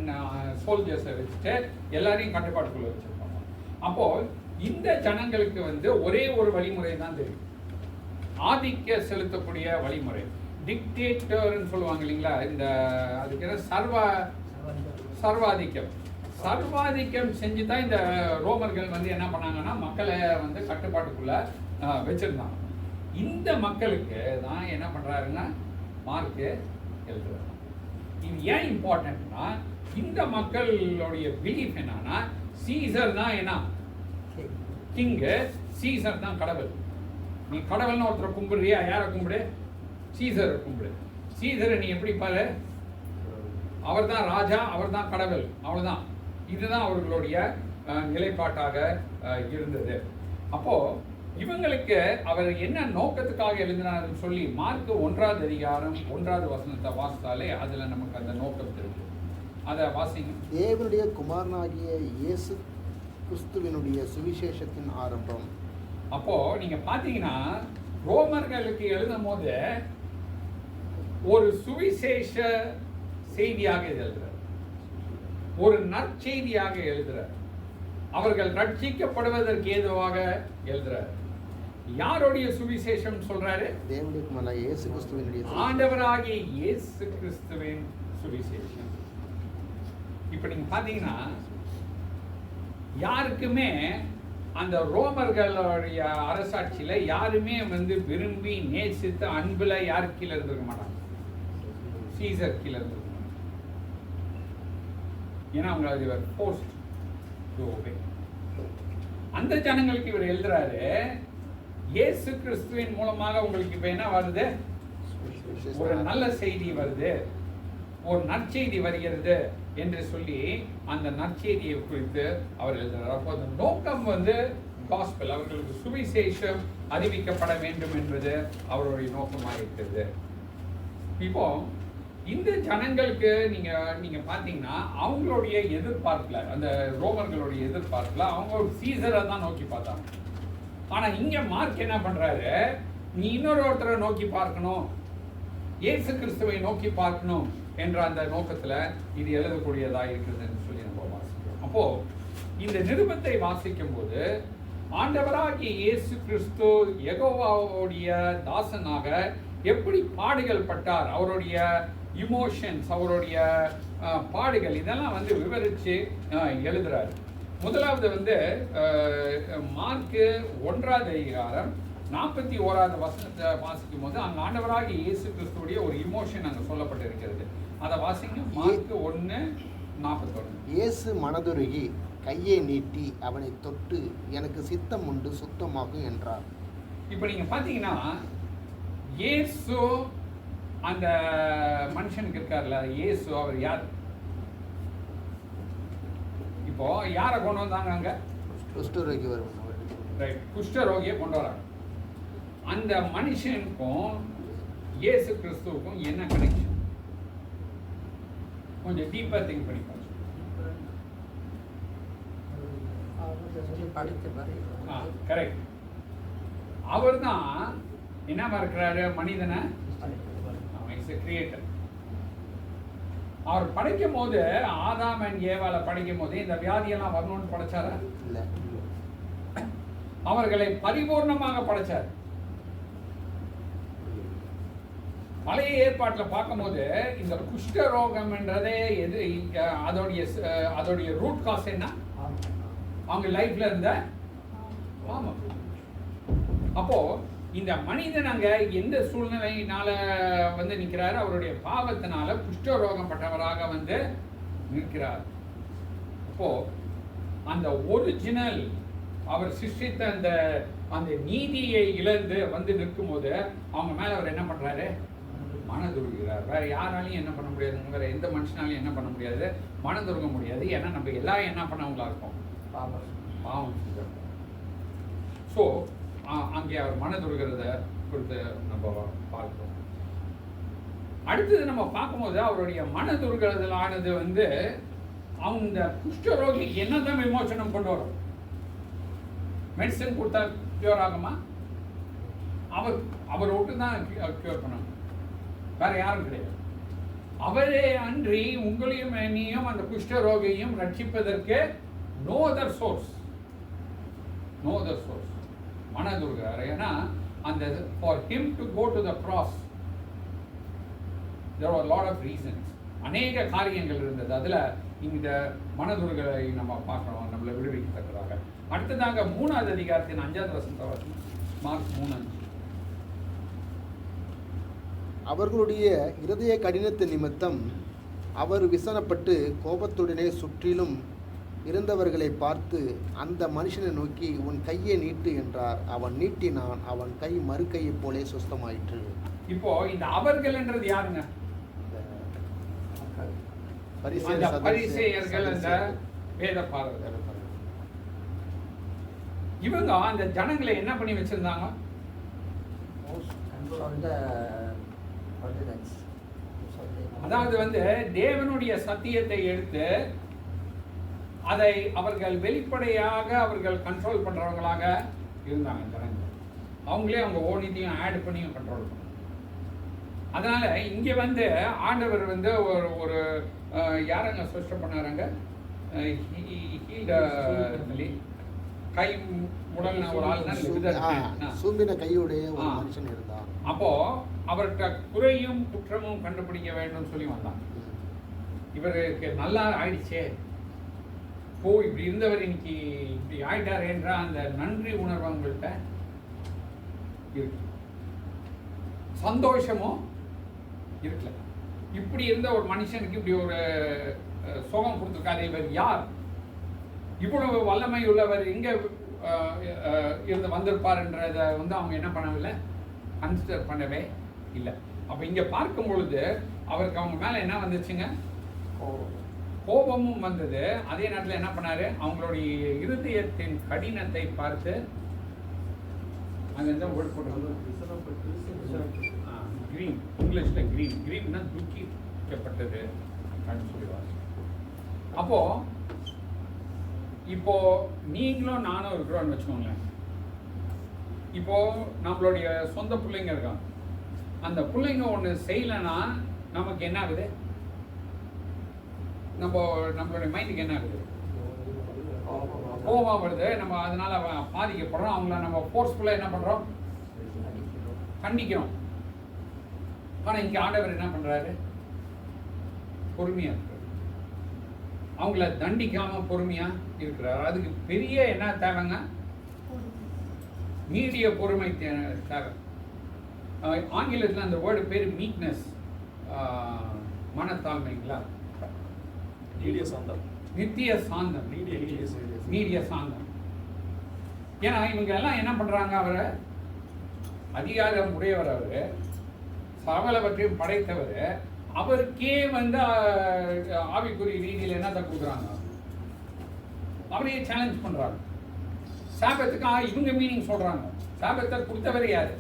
சோல்ஜர்ஸை வச்சுட்டு எல்லாரையும் கட்டுப்பாட்டுக்குள்ளே வச்சுருப்பாங்க. அப்போது இந்த ஜனங்களுக்கு வந்து ஒரே ஒரு வழிமுறை தான் தெரியும், ஆதிக்க செலுத்தக்கூடிய வழிமுறை. டிக்டேட்டர்ன்னு சொல்லுவாங்க இல்லைங்களா, இந்த அதுக்கு சர்வாதிக்கம். சர்வாதிக்கம் செஞ்சு தான் இந்த ரோமர்கள் வந்து என்ன பண்ணாங்கன்னா மக்களை வந்து கட்டுப்பாட்டுக்குள்ள வச்சிருந்தாங்க. இந்த மக்களுக்கு தான் என்ன பண்றாருன்னா மார்க்கு எழுதுறாரு. இது ஏன் இம்பார்ட்டன்ட்னா, இந்த மக்களுடைய பிலீஃப் என்னன்னா சீசர் தான் என்ன கிங்கு, சீசர் தான் கடவுள். நீ கடவுள்னு ஒருத்தரை கும்பிடுறியா? யாரை கும்பிடு? சீசரை கும்பிடு. சீசரை நீ எப்படி பாரு? அவர் தான் ராஜா, அவர் தான் கடவுள், அவ்வளவுதான். இதுதான் அவர்களுடைய நிலைப்பாட்டாக இருந்தது. அப்போ இவங்களுக்கு அவர் என்ன நோக்கத்துக்காக எழுதினார்னு சொல்லி மார்க் 1ஆம் அதிகாரம் 1ஆவது வசனத்தை வாசித்தாலே அதுல நமக்கு அந்த நோக்கம் தெரியும். அதை வாசிங்க. தேவனுடைய குமாரனாகிய இயேசு கிறிஸ்துவினுடைய சுவிசேஷத்தின் ஆரம்பம். அப்போ நீங்க பாத்தீங்கன்னா ரோமர்களுக்கு எழுதும் போது ஒரு சுவிசேஷ செய்தியாக எழுதுறார், ஒரு நற்செய்தியாக எழுதுறார், அவர்கள் ரட்சிக்கப்படுவதற்கு ஏதுவாக எழுதுறார். யாருடைய சுவிசேஷம் சொல்றாரு? தேவனுடைய குமாரனாகிய இயேசு கிறிஸ்துவினுடைய ஆண்டவராகிய இயேசு கிறிஸ்துவின் சுவிசேஷம். இப்ப நீங்க பாத்தீங்கன்னா யாருக்குமே அந்த ரோமர்களுடைய அரசாட்சியில யாருமே வந்து விரும்பி நேசித்து அன்புல யாரு கீழே இருந்திருக்க மாட்டாங்க? சீசர் கீழே இருந்திருக்க மாட்டாங்க. ஏன்னா அவங்க அது போஸ்ட் டு ஒபே. அந்த ஜனங்களுக்கு இவர் எழுதுறாரு, இயேசு கிறிஸ்துவின் மூலமாக உங்களுக்கு இப்ப என்ன வருது? ஒரு நல்ல செய்தி வருது, ஒரு நற்செய்தி வருகிறது என்று சொல்லி அந்த நற்செய்தியை குறித்து அவர் எழுதுகிறார். அப்போ அந்த நோக்கம் வந்து காஸ்பல், அவர்களுக்கு சுவிசேஷம் அறிவிக்கப்பட வேண்டும் என்பது அவருடைய நோக்கமாக இருக்கிறது. இப்போ இந்த ஜனங்களுக்கு நீங்க பாத்தீங்கன்னா அவங்களுடைய எதிர்பார்ப்புல, அந்த ரோமர்களுடைய எதிர்பார்ப்புல அவங்க ஒரு சீசரை தான் நோக்கி பார்த்தாங்க. ஆனா இங்க மார்க் என்ன பண்றாரு? நீ இன்னொருத்தரை நோக்கி பார்க்கணும், இயேசு கிறிஸ்துவை நோக்கி பார்க்கணும் என்ற அந்த நோக்கத்துல இது எழுதக்கூடியதா இருக்குதுன்னு சொல்லி நம்ம வாசிக்கிறோம். அப்போ இந்த நிருபத்தை வாசிக்கும் போது ஆண்டவராகிய இயேசு கிறிஸ்து யெகோவாவுடைய தாசனாக எப்படி பாடுகள் பட்டார், அவருடைய இமோஷன்ஸ், அவருடைய பாடுகள், இதெல்லாம் வந்து விவரிச்சு எழுதுறாரு. முதலாவது வந்து மார்க்கு 1ஆவது அதிகாரம் 41வது வசனத்தை வாசிக்கும் போது அங்க ஆண்டவராகிய இயேசு கிறிஸ்துவுடைய ஒரு இமோஷன் அங்க சொல்லப்பட்டிருக்கிறது. அதை வாசிங்க. மார்க் 1:41. இயேசு மனதுருகி கையை நீட்டி அவனை தொட்டு எனக்கு சித்தம் உண்டு சுத்தமாகும் என்றார். இப்போ நீங்க பாத்தீங்கன்னா இயேசு அந்த மனுஷனுக்கு இருக்கார்ல, இயேசு அவர் யார்? இப்போ யாரை கொண்டு வந்தாங்க அங்க? குஷ்டரோகி வருவன். ரைட், குஷ்டரோகியை கொண்டு வராங்க. அந்த மனுஷனுக்கும் இயேசு கிறிஸ்துவுக்கும் என்ன கனெக்ஷன்? கொஞ்சம் டீப்பா திங்க் பண்ணி பாருங்க. கரெக்ட். அவர் தான் என்ன இருக்கிறாரு? மனிதனை கிரியேட்டர். அவர் படைக்கும் போது, ஆதாம் அண்ட் ஏவாளை படைக்கும் போது இந்த வியாதியெல்லாம் வரணும்னு படைச்சாரா? இல்ல. அவர்களை பரிபூர்ணமாக படைச்சார். பழைய ஏற்பாட்டில் பார்க்கும்போது இந்த குஷ்ட ரோகம்ன்றதே எது, அதோடைய ரூட் காஸ் என்ன? அவங்க லைஃப்ல இருந்த பாவம். அப்போ இந்த மனிதன் அங்க எந்த சூழ்நிலையினால வந்து நிற்கிறாரு? அவருடைய பாவத்தினால குஷ்ட ரோகம் பட்டவராக வந்து நிற்கிறார். அப்போ அந்த ஒரிஜினல் அவர் சிருஷ்டித்த அந்த நீதியை இழந்து வந்து நிற்கும் போது அவங்க மேல அவர் என்ன பண்றாரு? மனதுருகிறார். வேற யாராலையும் என்ன பண்ண முடியாது, வேற எந்த மனுஷனாலையும் என்ன பண்ண முடியாது, மனதுருக முடியாது. ஏன்னா நம்ம எல்லாம் என்ன பண்ணவங்களா இருக்கோம்? பாவம். ஸோ அங்கே அவர் மனதுருகிறத குறித்து நம்ம பார்க்கிறோம். அடுத்தது நம்ம பார்க்கும்போது அவருடைய மனதுருகிறதுலானது வந்து அந்த குஷ்டரோகிக்கு என்னதான் விமோசனம் கொண்டு வரும்? மெடிசன் கொடுத்தா கியூர் ஆகுமா? அவர் விட்டு தான் கியூர் பண்ணணும், வேற யாரும் கிடையாது. அவரே அன்றி உங்களையும் என்னையும் அந்த குஷ்டரோகியையும் ரட்சிப்பதற்கு நோ அதர் சோர்ஸ். மனதுருகிறார். ஏன்னா அந்த for him to go to the cross there were a lot of reasons. அநேக காரியங்கள் இருந்தது. அதில் இந்த மனதுருகளை நம்ம பார்க்குறோம், நம்மளை விடுவிக்கத்தக்கதாக. அடுத்ததாக 3வது அதிகாரத்தின் 5வது வசனத்தை வாசிங்க. மார்க் 3:5. அவர்களுடைய இருதய கடினத்து நிமித்தம் அவர் விசனப்பட்டு கோபத்துடனே சுற்றிலும் இருந்தவர்களை பார்த்து அந்த மனுஷனை நோக்கி உன் கையை நீட்டு என்றார். அவன் நீட்டினான், அவன் கை மறு கையைப் போலே சுஸ்தமாயிற்று. இப்போ இந்த அவர்கள்ன்றது யாருங்க? அந்த பரிசேயர்கள், அந்த வேதபாரகர்கள். இவங்க அந்த ஜனங்களை என்ன பண்ணி வச்சிருந்தாங்க? அதாவது தேவனுடைய சத்தியத்தை எடுத்து அதை அவர்கள் வெளிப்படையாக அவர்கள் கண்ட்ரோல் பண்றவங்களாக இருந்தாங்க ஜனங்கள். அவங்களே அவங்க ஓனியத்தையும் ஆட் பண்ணி கண்ட்ரோல் பண்ணாங்க. அதனால இங்க ஆண்டவர் ஒரு யாரங்க சுஷ்டம் பண்ணாருங்க? கை முடல்ன ஒரு ஆள், சூம்பின கையுடைய ஒரு மனுஷன் இருந்தான். அப்போ அவர்கிட்ட குறையும் குற்றமும் கண்டுபிடிக்க வேண்டும் சொல்லி வந்தான். இவருக்கு நல்லா ஆயிடுச்சே, இப்படி இருந்தவர் இன்னைக்கு இப்படி ஆயிட்டார் என்ற அந்த நன்றி உணர்வு அவங்கள்ட்ட இருக்கு, சந்தோஷமும் இருக்குல்ல. இப்படி இருந்த ஒரு மனுஷனுக்கு இப்படி ஒரு சுகம் கொடுத்துருக்காரு. இவர் யார்? இவ்வளவு வல்லமை உள்ளவர் எங்க இருந்து வந்திருப்பார்ன்றதை அவங்க என்ன பண்ணவில்லை, கன்சிடர் பண்ணவே இல்லை. அப்ப இங்க பார்க்கும் பொழுது அவருக்கு அவங்க மேல என்ன வந்துச்சுங்க? கோபமும் வந்தது. அதே நேரத்தில் என்ன பண்ணாரு? அவங்களுடைய இருதயத்தின் கடினத்தை பார்த்து அங்க ஓட் போட்டு கிரீன், இங்கிலீஷ்ல கிரீன், கிரீன்னா துக்கிக்கப்பட்டது அப்படின்னு சொல்லுவாங்க. அப்போ இப்போ நீங்களும் நானும் இருக்கிறோம்னு வச்சுக்கோங்களேன். இப்போ நம்மளுடைய சொந்த பிள்ளைங்க இருக்காங்க. அந்த பிள்ளைங்க ஒன்று செய்யலைன்னா நமக்கு என்ன ஆகுது? நம்மளுடைய மைண்டுக்கு என்ன ஆகுது? கோபம் வருது. நம்ம அதனால பாதிக்கப்படுறோம். அவங்கள நம்ம ஃபோர்ஸ்ஃபுல்லாக என்ன பண்றோம்? கண்டிக்கிறோம். ஆனா இங்க ஆண்டவர் என்ன பண்றாரு? பொறுமையா இருக்கிறார். அவங்கள தண்டிக்காம பொறுமையா இருக்கிறார். அதுக்கு பெரிய என்ன தேவைங்க? நீடிய பொறுமை தேவை. ஆங்கிலத்தில் அந்த வேர்டு பேர் மீக்னஸ், மனத்தாழ்மைங்களா? நீடிய சாந்தம், நித்திய சாந்தம், நீடிய சாந்தம். ஏன்னா இவங்க எல்லாம் என்ன பண்றாங்க? அவரை அதிகாரம் உடையவர், அவரு சகலவற்றையும் படைத்தவர். அவருக்கே ஆவிக்குரிய ரீதியில் என்னத்தை கொடுக்குறாங்க? அவரையே சேலஞ்ச் பண்றாங்க. சாபத்துக்கு இவங்க மீனிங் சொல்றாங்க. சாபத்தை கொடுத்தவர் யாரு?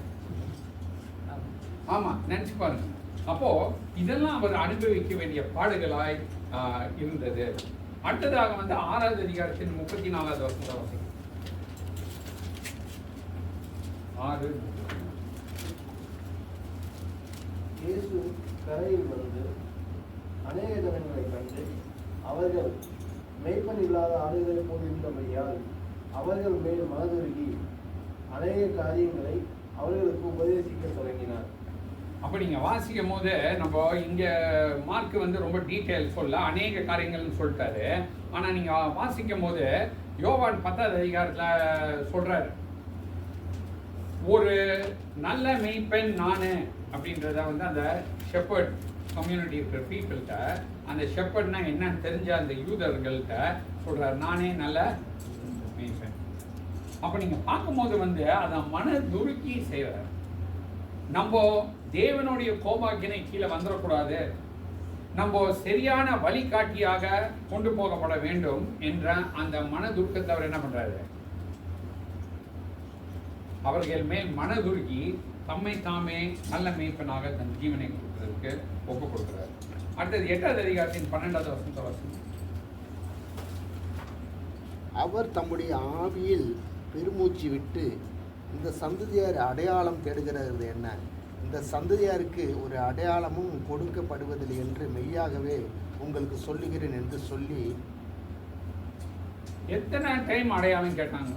ஆமா, நினைச்சு பாருங்க. அப்போ இதெல்லாம் அவர் அனுபவிக்க வேண்டிய பாடுகளாய் இருந்தது. அடுத்ததாக 6வது அதிகாரத்தின் 34வது வசனம். 6. இயேசு கரையில் வந்து அநேக ஜனங்களை கண்டு அவர்கள் மேய்ப்பன் இல்லாத ஆடுகளை போட்டிருந்தபடியால் அவர்கள் மேல் மனதுருகி அநேக காரியங்களை அவர்களுக்கு உபதேசிக்க தொடங்கினார். அப்போ நீங்கள் வாசிக்கும் போது நம்ம இங்கே மார்க் ரொம்ப டீட்டெயில் சொல்ல அநேக காரியங்கள்னு சொல்லிட்டாரு. ஆனால் நீங்கள் வாசிக்கும் போது யோவான் 10வது அதிகாரத்தில் சொல்கிறாரு, ஒரு நல்ல மெய்ப்பெண் நான் அப்படின்றத அந்த ஷெப்பர்ட் கம்யூனிட்டி இருக்கிற பீப்புள்கிட்ட, அந்த ஷெப்பர்ட்னா என்னன்னு தெரிஞ்ச அந்த யூதர்கள்ட்ட சொல்கிறார், நானே நல்ல மெய்ப்பெண். அப்போ நீங்கள் பார்க்கும்போது அதை மனதுருக்கி செய்கிறார். நம்ம தேவனுடைய கோபாக்கினை கீழே வந்துடக்கூடாது, நம்ம சரியான வழிகாட்டியாக கொண்டு போகப்பட வேண்டும் என்ற அந்த மனதுருக்கத்தை அவர் என்ன பண்றாரு? அவர்கள் மேல் மனதுருகி தம்மை தாமே நல்ல மேய்ப்பனாக தன் ஜீவனை கொடுப்பதற்கு ஒப்பு கொடுக்கிறார். அடுத்தது 8வது அதிகாரத்தின் 12வது வசனம். அவர் தம்முடைய ஆவியில் பெருமூச்சு விட்டு, இந்த சந்ததியார் அடையாளம் தேடுகிறது என்ன? இந்த சந்ததியாருக்கு ஒரு அடையாளமும் கொடுக்கப்படுவதில்லை என்று மெய்யாகவே உங்களுக்கு சொல்லுகிறேன் என்று சொல்லி, எத்தனை டைம் அடையாளம் கேட்டாங்க?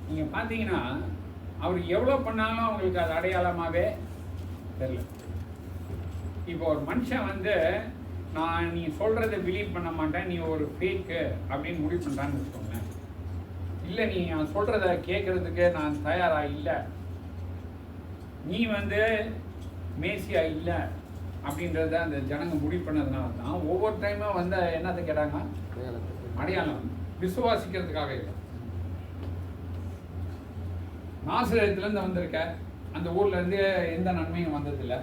நீங்க பாத்தீங்கன்னா அவர் எவ்வளவு பண்ணாலும் அவங்களுக்கு அது அடையாளமாவே தெரியல. இப்போ ஒரு மனுஷன் வந்து நான் நீ சொல்கிறத பிலீவ் பண்ண மாட்டேன், நீ ஒரு ஃபேக்கு அப்படின்னு முடிவு பண்ணுறான்னு வச்சுக்கோங்களேன். இல்லை நீ நான் சொல்கிறத கேட்குறதுக்கு நான் தயாராக இல்லை, நீ வந்து மேசியா இல்லை அப்படின்றத அந்த ஜனங்க முடிவு பண்ணதுனால தான் ஒவ்வொரு டைமும் வந்து என்னத்தை கேட்டாங்க? அடையாளம். விசுவாசிக்கிறதுக்காக இல்லை. நாசரேத்துலேருந்து வந்திருக்க, அந்த ஊர்லேருந்து எந்த நன்மையும் வந்ததில்லை.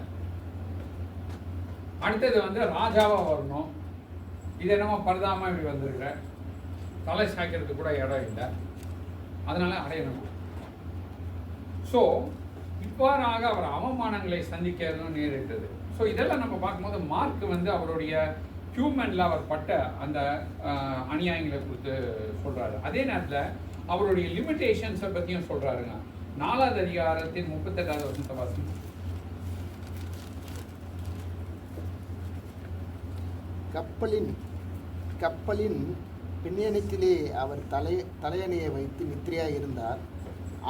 அடுத்தது வந்து ராஜாவாக வரணும், இது என்னமோ பரிதாம இப்படி வந்திருக்கிற, தலை சாய்க்கிறதுக்கு கூட இடம் இல்லை, அதனால அடையணும். ஸோ இவ்வாறாக அவர் அவமானங்களை சந்திக்கிறதும் நேரிட்டது. ஸோ இதெல்லாம் நம்ம பார்க்கும்போது மார்க் வந்து அவருடைய ஹியூமனில் அவர் பட்ட அந்த அநியாயங்களை குறித்து சொல்கிறாரு. அதே நேரத்தில் அவருடைய லிமிட்டேஷன்ஸை பற்றியும் சொல்கிறாருங்க. 4வது அதிகாரத்தின் 38வது வசனத்தை வாசிங்க. கப்பலின் பின்னணியிலே அவர் தலையணையை வைத்து நித்திரையாக இருந்தார்.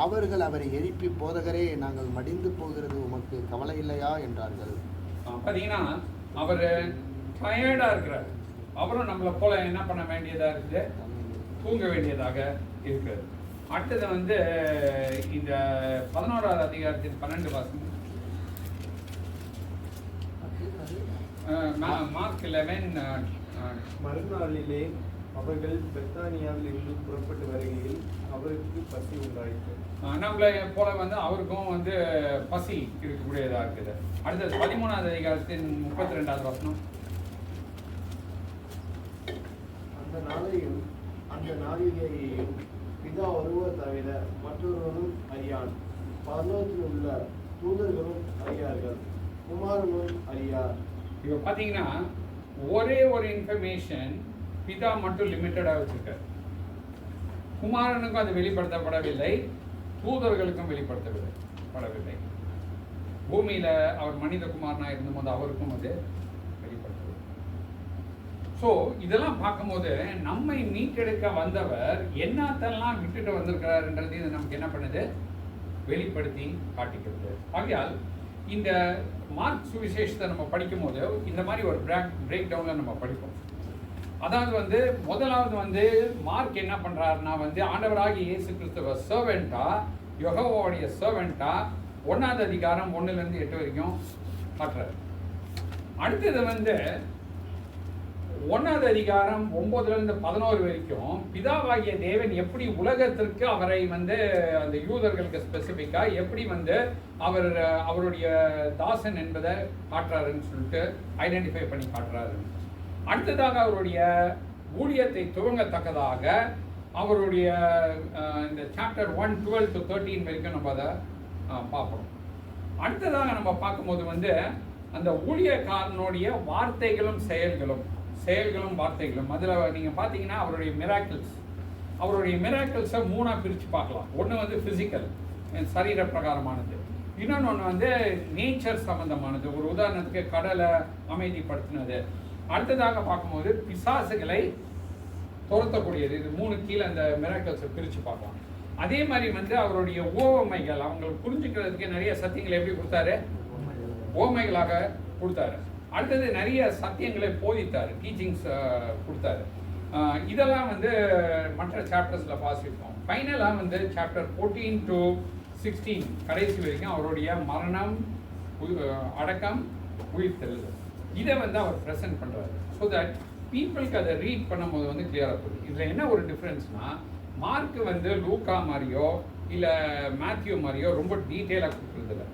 அவர்கள் அவரை எழுப்பி, போதகரே, நாங்கள் மடிந்து போகிறது உமக்கு கவலை இல்லையா என்றார்கள். பார்த்தீங்கன்னா அவர் டயர்டாக இருக்கிறார். அவரும் நம்மளை போல என்ன பண்ண வேண்டியதாக இருக்குது? தூங்க வேண்டியதாக இருக்குது. அடுத்தது வந்து இந்த 11வது அதிகாரத்தின் 12 வாசம். மார்க் 11. மறுநாளிலே அவர்கள் பெத்தானியாவில் இருந்து புறப்பட்டு வருகையில் அவருக்கு பசி உண்டாயிற்று. நம்மளை போல வந்து அவருக்கும் வந்து பசி இருக்கக்கூடியதாக இருக்குது. அடுத்தது 13வது அதிகாரத்தின் 32வது வசனம். அந்த நாளையும் அந்த நாளிலேயும் பிதா ஒருவர் தவிர மற்றொருவரும் அறியான், பரலோகத்தில் உள்ள தூதர்களும் அறியார்கள், குமாரனும் அறியார். இப்போ பார்த்தீங்கன்னா ஒரே ஒரு இன்ஃபர்மேஷன் பிதா மட்டும் லிமிட்டடாக வச்சிருக்காரு. குமாரனுக்கும் அது வெளிப்படுத்தப்படவில்லை, தூதர்களுக்கும் வெளிப்படுத்தப்படவில்லை. பூமியில் அவர் மனித குமாரனாக இருந்தபோது அவருக்கும் அது வெளிப்படுத்தவில்லை. ஸோ இதெல்லாம் பார்க்கும்போது நம்மை மீட்டெடுக்க வந்தவர் என்னத்தெல்லாம் விட்டுட்டு வந்திருக்கிறாருன்றது இது நமக்கு என்ன பண்ணுது? வெளிப்படுத்தி காட்டிக்கிறது. ஆகையால் இந்த மார்க் சுவிசேஷத்தை நம்ம படிக்கும் போது இந்த மாதிரி ஒரு பிரேக் டவுனில் நம்ம படிப்போம். அதாவது வந்து முதலாவது வந்து மார்க் என்ன பண்ணுறாருன்னா வந்து ஆண்டவராகிய இயேசு கிறிஸ்துவ சர்வெண்டா, யெகோவாவுடைய சர்வெண்டா 1வது அதிகாரம் 1லேருந்து 8 வரைக்கும் காட்டுறாரு. அடுத்தது வந்து 1வது அதிகாரம் 9லேருந்து 11 வரைக்கும் பிதாவாகிய தேவன் எப்படி உலகத்திற்கு அவரை வந்து அந்த யூதர்களுக்கு ஸ்பெசிஃபிக்காக எப்படி வந்து அவருடைய தாசன் என்பதை காட்டுறாருன்னு சொல்லிட்டு ஐடென்டிஃபை பண்ணி காட்டுறாரு. அடுத்ததாக அவருடைய ஊழியத்தை துவங்கத்தக்கதாக அவருடைய இந்த சாப்டர் 1 12 to 13 வரைக்கும் நம்ம அதை பார்ப்போம். அடுத்ததாக நம்ம பார்க்கும்போது வந்து அந்த ஊழியக்காரனுடைய வார்த்தைகளும் செயல்களும் வார்த்தைகளும் அதில் நீங்கள் பார்த்தீங்கன்னா அவருடைய மிராக்கிள்ஸை 3ஆக பிரித்து பார்க்கலாம். ஒன்று வந்து ஃபிசிக்கல், சரீர பிரகாரமானது. இன்னொன்று வந்து நேச்சர் சம்பந்தமானது. ஒரு உதாரணத்துக்கு கடலை அமைதிப்படுத்தினது. அடுத்ததாக பார்க்கும்போது பிசாசுகளை துரத்தக்கூடியது. இது 3 கீழே அந்த மிராக்கிள்ஸை பிரித்து பார்க்கலாம். அதே மாதிரி வந்து அவருடைய ஓமைகள், அவங்களுக்கு புரிஞ்சுக்கிறதுக்கு நிறைய சத்தியங்களை எப்படி கொடுத்தாரு? ஓமைகளாக கொடுத்தாரு. அடுத்தது நிறைய சத்தியங்களை போதித்தார், டீச்சிங்ஸ் கொடுத்தாரு. இதெல்லாம் வந்து மற்ற சாப்டர்ஸில் வாசிப்போம். ஃபைனலாக வந்து சாப்டர் 14 to 16 கடைசி வரைக்கும் அவருடைய மரணம், அடக்கம், உயிர்த்தெழுதல் இதை வந்து அவர் ப்ரெசென்ட் பண்ணுறாரு. ஸோ தட் பீப்புளுக்கு அதை ரீட் பண்ணும்போது வந்து கிளியராக போகுது. இதில் என்ன ஒரு டிஃப்ரென்ஸ்னால் மார்க் வந்து லூக்கா மாதிரியோ இல்லை மேத்யூ மாதிரியோ ரொம்ப டீட்டெயிலாக கொடுக்குறதில்ல,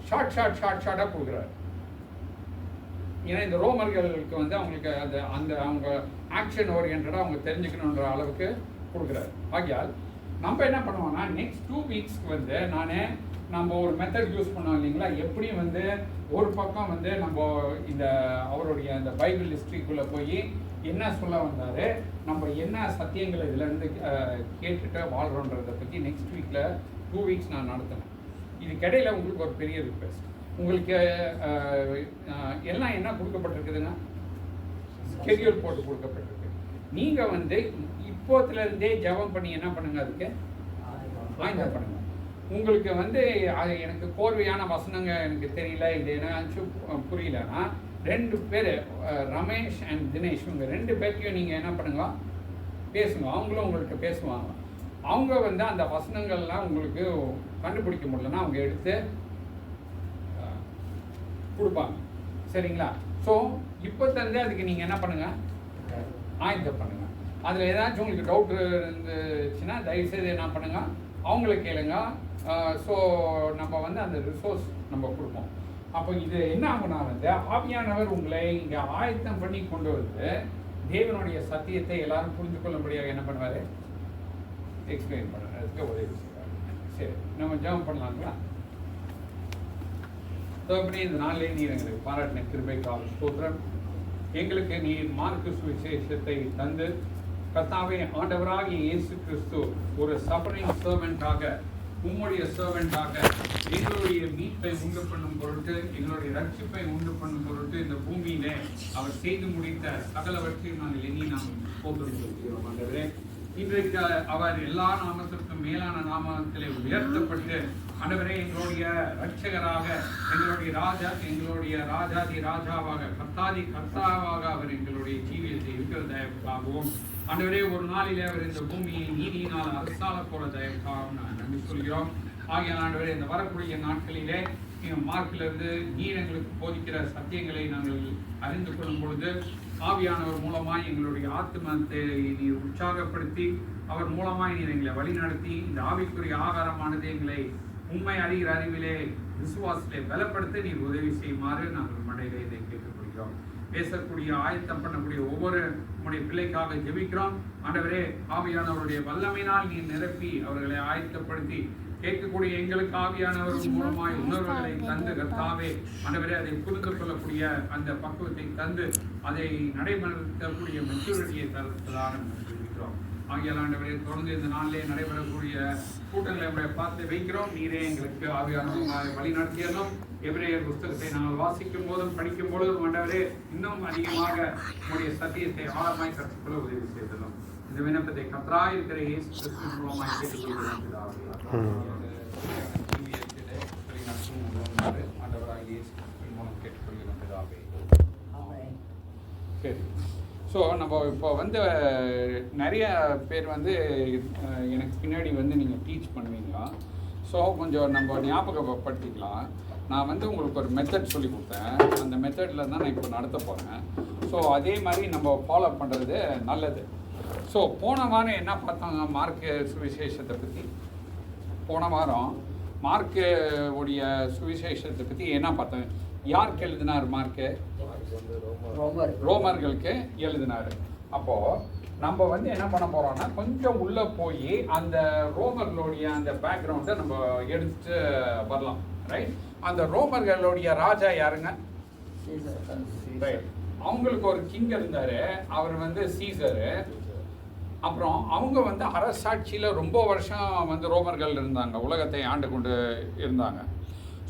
ஷார்ட்டாக கொடுக்குறாரு. ஏன்னா இந்த ரோமர்களுக்கு வந்து அவங்களுக்கு அந்த அவங்க ஆக்ஷன் ஓரியன்டாக அவங்க தெரிஞ்சுக்கணுன்ற அளவுக்கு கொடுக்குறாரு. ஆகையால் நம்ம என்ன பண்ணுவோம்னா நெக்ஸ்ட் 2 வீக்ஸ்க்கு வந்து நம்ம ஒரு மெத்தட் யூஸ் பண்ணோம் இல்லைங்களா, எப்படியும் வந்து ஒரு பக்கம் வந்து நம்ம இந்த அவருடைய அந்த பைபிள் ஹிஸ்ட்ரிக்குள்ளே போய் என்ன சொல்ல வந்தார், நம்ம என்ன சத்தியங்கள் இதுலேருந்து கேட்டுட்டு வாழ்கிறோன்றதை பற்றி நெக்ஸ்ட் வீக்கில் 2 வீக்ஸ் நான் நடத்தினேன். இதுக்கிடையில் உங்களுக்கு ஒரு பெரிய ரிக்வெஸ்ட், உங்களுக்கு எல்லாம் என்ன கொடுக்கப்பட்டிருக்குதுன்னா ஸ்கெடியூல் போட்டு கொடுக்கப்பட்டிருக்கு. நீங்கள் வந்து இப்போத்துலேருந்தே ஜெபம் பண்ணி என்ன பண்ணுங்க, அதுக்கு ஆயத்தம் பண்ணுங்க. உங்களுக்கு வந்து அது எனக்கு கோர்வையான வசனங்க எனக்கு தெரியல, இது என்னாச்சும் புரியலன்னா 2 பேர் ரமேஷ் அண்ட் தினேஷ் இவங்க 2 பேர்த்தையும் நீங்கள் என்ன பண்ணுங்க, பேசுங்க. அவங்களும் உங்கள்கிட்ட பேசுவாங்க. அவங்க வந்து அந்த வசனங்கள்லாம் உங்களுக்கு கண்டுபிடிக்க முடியலன்னா அவங்க எடுத்து கொடுப்பாங்க. சரிங்களா? ஸோ இப்போ தந்து அதுக்கு நீங்கள் என்ன பண்ணுங்கள், ஆயத்தம் பண்ணுங்கள். அதில் ஏதாச்சும் உங்களுக்கு டவுட் இருந்துச்சுன்னா தயவுசெய்து என்ன பண்ணுங்கள், அவங்கள கேளுங்க. ஸோ நம்ம வந்து அந்த ரிசோர்ஸ் நம்ம கொடுப்போம். அப்போ இது என்ன ஆகுனா வந்து ஆவியானவர் உங்களை இங்கே ஆயத்தம் பண்ணி கொண்டு வந்து தேவனுடைய சத்தியத்தை எல்லாரும் புரிந்து கொள்ளும்படியாக என்ன பண்ணுவார், எக்ஸ்பிளைன் பண்ணுறதுக்கு உதவி செய்வார். சரி, நம்ம ஜெபம் பண்ணலாங்களா? அப்படி இந்த நாளிலே நீர் எங்களுக்கு பாராட்டின கிருபைக்காக ஸ்தோத்திரம். எங்களுக்கு நீர் மார்க்கு சுவிசேஷத்தை தந்து கர்த்தாவே ஆண்டவராகிய இயேசு கிறிஸ்து ஒரு சஃபரிங் சர்வெண்டாக, உம்முடைய சர்வெண்டாக எங்களுடைய மீட்பை உண்டு பண்ணும் பொருட்டு, எங்களுடைய ரட்சிப்பை உண்டு பண்ணும் பொருட்டு இந்த பூமியிலே அவர் செய்து முடித்த சகலவற்றையும் நாங்கள் எண்ணி நாம் போற்றுகிறோம். ஆண்டவரே, இன்றைக்கு அவர் எல்லா நாமத்திற்கும் மேலான நாமத்திலே உயர்த்தப்பட்டு ஆண்டவரே எங்களுடைய ரட்சகராக, எங்களுடைய ராஜாதி ராஜாவாக, கர்த்தாதி கர்த்தாவாக அவர் எங்களுடைய ஜீவியத்தை இருக்கிற தயவுக்காகவும் ஆண்டவரே ஒரு நாளிலே அவர் இந்த பூமியை நீதியினால் அரசால போற தயவுக்காகவும் நான் நன்றி சொல்கிறோம். ஆகிய ஆண்டவரே இந்த வரக்கூடிய நாட்களிலே மார்க்கிலிருந்து நீர் எங்களுக்கு போதிக்கிற சத்தியங்களை நாங்கள் அறிந்து கொள்ளும் பொழுது ஆவியானவர் மூலமாய் எங்களுடைய ஆத்மத்தை நீர் உற்சாகப்படுத்தி அவர் மூலமாய் நீர் எங்களை வழிநடத்தி இந்த ஆவிக்குரிய ஆகாரமானது எங்களை உண்மை அறிகிற அறிவிலே விசுவாசத்திலே பலப்படுத்த நீர் உதவி செய்யுமாறு நாங்கள் மடையிலே இதை கேட்டுக்கொள்கிறோம். பேசக்கூடிய ஆயத்தம் பண்ணக்கூடிய ஒவ்வொரு உங்களுடைய பிள்ளைக்காக ஜெபிக்கிறோம். ஆண்டவரே, ஆவியானவருடைய வல்லமையினால் நீர் நிரப்பி அவர்களை ஆயத்தப்படுத்தி கேட்கக்கூடிய எங்களுக்கு ஆவியானவர் மூலமாய் உணர்வுகளை தந்து கர்த்தாவே ஆண்டவரே அதை புரிந்து கொள்ளக்கூடிய அந்த பக்குவத்தை தந்து அதை நடைமுறைக்கூடிய மெச்சூரிட்டியை தரத்தலான ஜெபிக்கிறோம். ஆகியால் ஆண்டவரே, தொடர்ந்து இந்த நாளிலே நடைபெறக்கூடிய கூட்டங்களை பார்த்து வைக்கிறோம். நீரே எங்களுக்கு ஆவியானவரை வழி நடத்தியதும் எபிரேயர் புஸ்தகத்தை நாங்கள் வாசிக்கும் போதும் படிக்கும் பொழுதும் ஆண்டவரே இன்னும் அதிகமாக உங்களுடைய சத்தியத்தை ஆழமாய் கற்றுக்கொள்ள உதவி செய்ததும் இந்த விண்ணப்பத்தை கர்த்தராய் இருக்கிற இயேசு கிறிஸ்துவின் மூலமாய் கேட்டுக்கொள்கிறோம். ஆண்டவராய் இயேசு கிறிஸ்துவின் மூலம் கேட்டுக்கொள்கிறோம் பிதாவே. சரி, ஸோ நம்ம இப்போ வந்து நிறைய பேர் வந்து எனக்கு பின்னாடி வந்து நீங்கள் டீச் பண்ணுவீங்களா? ஸோ கொஞ்சம் நம்ம ஞாபகப்படுத்திக்கலாம். நான் வந்து உங்களுக்கு ஒரு மெத்தட் சொல்லி கொடுத்தேன். அந்த மெத்தடில் தான் நான் இப்போ நடத்த போகிறேன். ஸோ அதே மாதிரி நம்ம ஃபாலோ பண்ணுறது நல்லது. ஸோ போன வாரம் என்ன பார்த்தாங்க, மார்க்கு சுவிசேஷத்தை பற்றி. போன வாரம் மார்க்கு உடைய சுவிசேஷத்தை பற்றி என்ன பார்த்தோம்? யாருக்கு எழுதினார் மார்க்கு? ரோமர்களுக்கு எழுதினார். அப்போது நம்ம வந்து என்ன பண்ண போகிறோம்னா கொஞ்சம் உள்ளே போய் அந்த ரோமர்களுடைய அந்த பேக்ரவுண்டை நம்ம எடுத்து வரலாம். ரைட்? அந்த ரோமர்களுடைய ராஜா யாருங்க? அவங்களுக்கு ஒரு கிங் இருந்தார், அவர் வந்து சீசரு. அப்புறம் அவங்க வந்து அரசாட்சியில் ரொம்ப வருஷம் வந்து ரோமர்கள் இருந்தாங்க, உலகத்தை ஆண்டு கொண்டு இருந்தாங்க.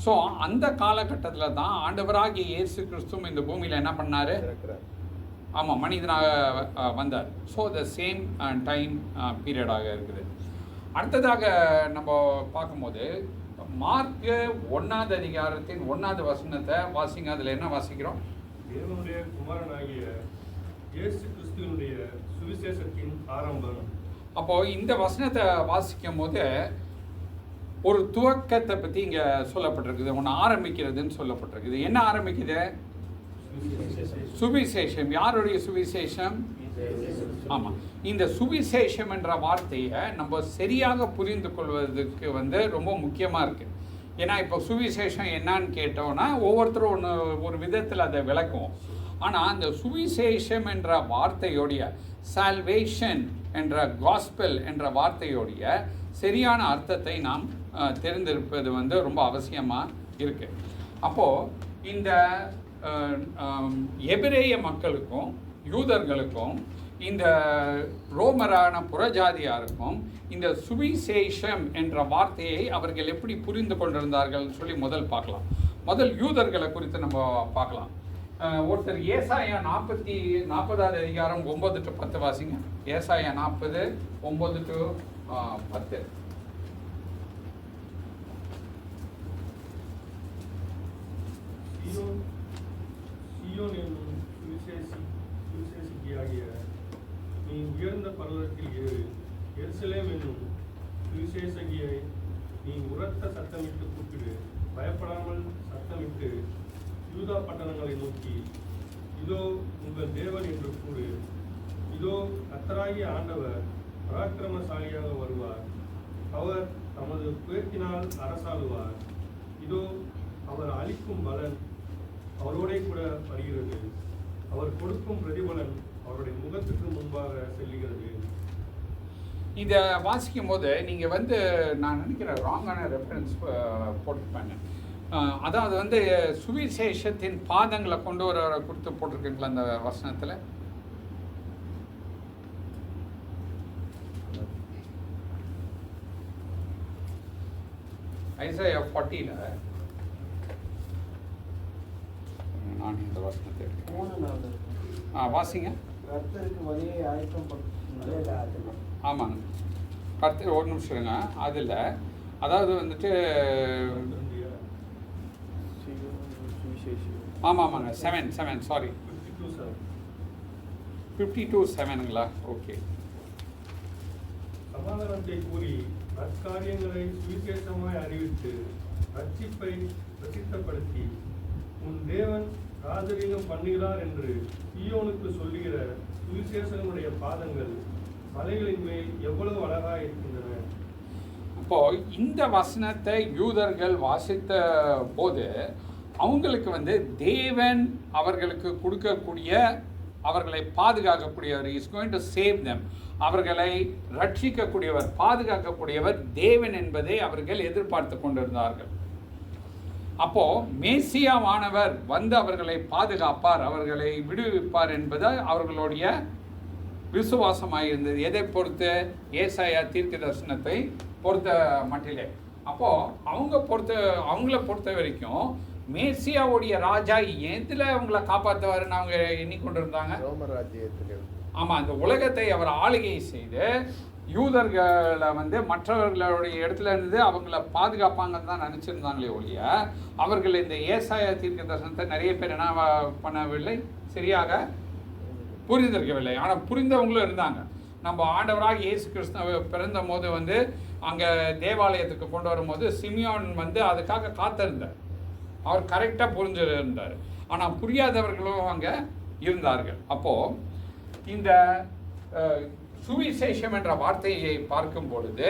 ஸோ அந்த காலகட்டத்தில் தான் ஆண்டவராகிய இயேசு கிறிஸ்துவும் இந்த பூமியில் என்ன பண்ணார்? ஆமாம், மனிதனாக வந்தார். ஸோ த சேம் டைம் பீரியடாக இருக்குது. அடுத்ததாக நம்ம பார்க்கும்போது மார்க்கு 1ஆம் அதிகாரத்தின் 1ஆவது வசனத்தை வாசிங்க. அதில் என்ன வாசிக்கிறோம்? தேவனுடைய குமாரனாகிய இயேசு கிறிஸ்துவினுடைய சுவிசேஷத்தின் ஆரம்பம். அப்போது இந்த வசனத்தை வாசிக்கும் போது ஒரு துவக்கத்தை பற்றி இங்கே சொல்லப்பட்டிருக்குது. ஒன்று ஆரம்பிக்கிறதுன்னு சொல்லப்பட்டிருக்குது. என்ன ஆரம்பிக்குது? சுவிசேஷம். யாருடைய சுவிசேஷம்? ஆமாம், இந்த சுவிசேஷம் என்ற வார்த்தையை நம்ம சரியாக புரிந்து கொள்வதற்கு வந்து ரொம்ப முக்கியமாக இருக்குது. ஏன்னா இப்போ சுவிசேஷம் என்னான்னு கேட்டோன்னா ஒவ்வொருத்தரும் ஒரு விதத்தில் அதை விளக்குவோம். ஆனால் அந்த சுவிசேஷம் என்ற வார்த்தையோடைய, சால்வேஷன் என்ற காஸ்பெல் என்ற வார்த்தையோடைய சரியான அர்த்தத்தை நாம் தெரிந்திருப்பது வந்து ரொம்ப அவசியமாக இருக்குது. அப்போது இந்த எபிரேய மக்களுக்கும் யூதர்களுக்கும் இந்த ரோமரான புறஜாதியாருக்கும் இந்த சுவிசேஷம் என்ற வார்த்தையை அவர்கள் எப்படி புரிந்து கொண்டிருந்தார்கள் சொல்லி முதல் பார்க்கலாம். முதல் யூதர்களை குறித்து நம்ம பார்க்கலாம். ஒருத்தர் ஏசாயா 40வது அதிகாரம் 9-10 வாசிங்க. ஏசாயா 40 9-10. சீயோன் என்னும் சுவிசேஷியாகிய நீ உயர்ந்த பர்வதத்தில் ஏறு. எருசலேம் என்னும் சுவிசேஷகியை நீ உரத்த சத்தமிட்டு கூப்பிடு. பயப்படாமல் சத்தமிட்டு யூதா பட்டணங்களை நோக்கி, இதோ உங்கள் தேவன் என்று கூறு. இதோ கர்த்தராகிய ஆண்டவர் பராக்கிரமசாலியாக வருவார். அவர் தமது புயத்தினால் அரசாளுவார். இதோ அவர் அளிக்கும் பலன் அவரோடே கூட வருகிறது. அவர் கொடுக்கும் பிரதிபலன் அவருடைய முகத்துக்கு முன்பாக செல்லுகிறது. இதை வாசிக்கும் போது நீங்கள் வந்து நான் நினைக்கிறேன் ராங்கான ரெஃபரன்ஸ் போட்டிருப்பாங்க. அதாவது வந்து சுவிசேஷத்தின் பாதங்களை கொண்டு வர கொடுத்து போட்டிருக்கீங்களா அந்த வசனத்தில்? ஐசாயா 40ல் நான் இந்த வசனத்தை 3:4 வாசிங்க. கர்த்தருக்கு வழியை ஆயத்தம் ஆமாங்க, கர்த்தர் ஒரு நிமிஷம் இருங்க. அதில் அதாவது வந்துட்டு ஆமாங்க 7 சாரி 52:7ங்களா? ஓகே. சமாதானத்தை கூறி நற்காரியங்களை சுவிசேஷமாய் அறிவித்து ரட்சிப்பை பிரசித்தப்படுத்தி உன் தேவன் ராஜரீகம் பண்ணுகிறார் என்று சீயோனுக்கு சொல்லுகிற சுவிசேஷனுடைய பாதங்கள் மலைகளின் மேல் எவ்வளவு அழகாக இருக்கின்றன. அப்போ இந்த வசனத்தை யூதர்கள் வாசித்த போது அவங்களுக்கு வந்து தேவன் அவர்களுக்கு கொடுக்கக்கூடிய, அவர்களை பாதுகாக்கக்கூடியவர், is going to save them, அவர்களை ரட்சிக்கக்கூடியவர், பாதுகாக்கக்கூடியவர் தேவன் என்பதை அவர்கள் எதிர்பார்த்து கொண்டிருந்தார்கள். அப்போ மேசியாவானவர் வந்து அவர்களை பாதுகாப்பார், அவர்களை விடுவிப்பார் என்பது அவர்களுடைய விசுவாசமாக இருந்தது. எதை பொறுத்து? ஏசாயா தீர்க்க தரிசனத்தை பொறுத்த மட்டிலே. அப்போ அவங்கள பொறுத்த வரைக்கும் மேசியாவுடைய ராஜா எதில் அவங்களை காப்பாற்றுவாருன்னு அவங்க எண்ணிக்கொண்டிருந்தாங்க. ரோமர் ராஜ்யத்துக்கு. ஆமாம், அந்த உலகத்தை அவர் ஆளுகை செய்து யூதர்களை வந்து மற்றவர்களுடைய இடத்துல இருந்து அவங்கள பாதுகாப்பாங்கன்னு தான் நினச்சிருந்தாங்களே ஒழிய அவர்கள் இந்த ஏசாயா தீர்க்க தரிசனத்தை நிறைய பேர் என்ன பண்ணவில்லை, சரியாக புரிந்திருக்கவில்லை. ஆனால் புரிந்தவங்களும் இருந்தாங்க. நம்ம ஆண்டவராக இயேசு கிறிஸ்து பிறந்த போது வந்து அங்கே தேவாலயத்துக்கு கொண்டு வரும்போது சிமியோன் வந்து அதுக்காக காத்திருந்தார். அவர் கரெக்டாக புரிஞ்சிருந்தார். ஆனால் புரியாதவர்களும் அங்கே இருந்தார்கள். அப்போது இந்த சுவிசேஷம் என்ற வார்த்தையை பார்க்கும் பொழுது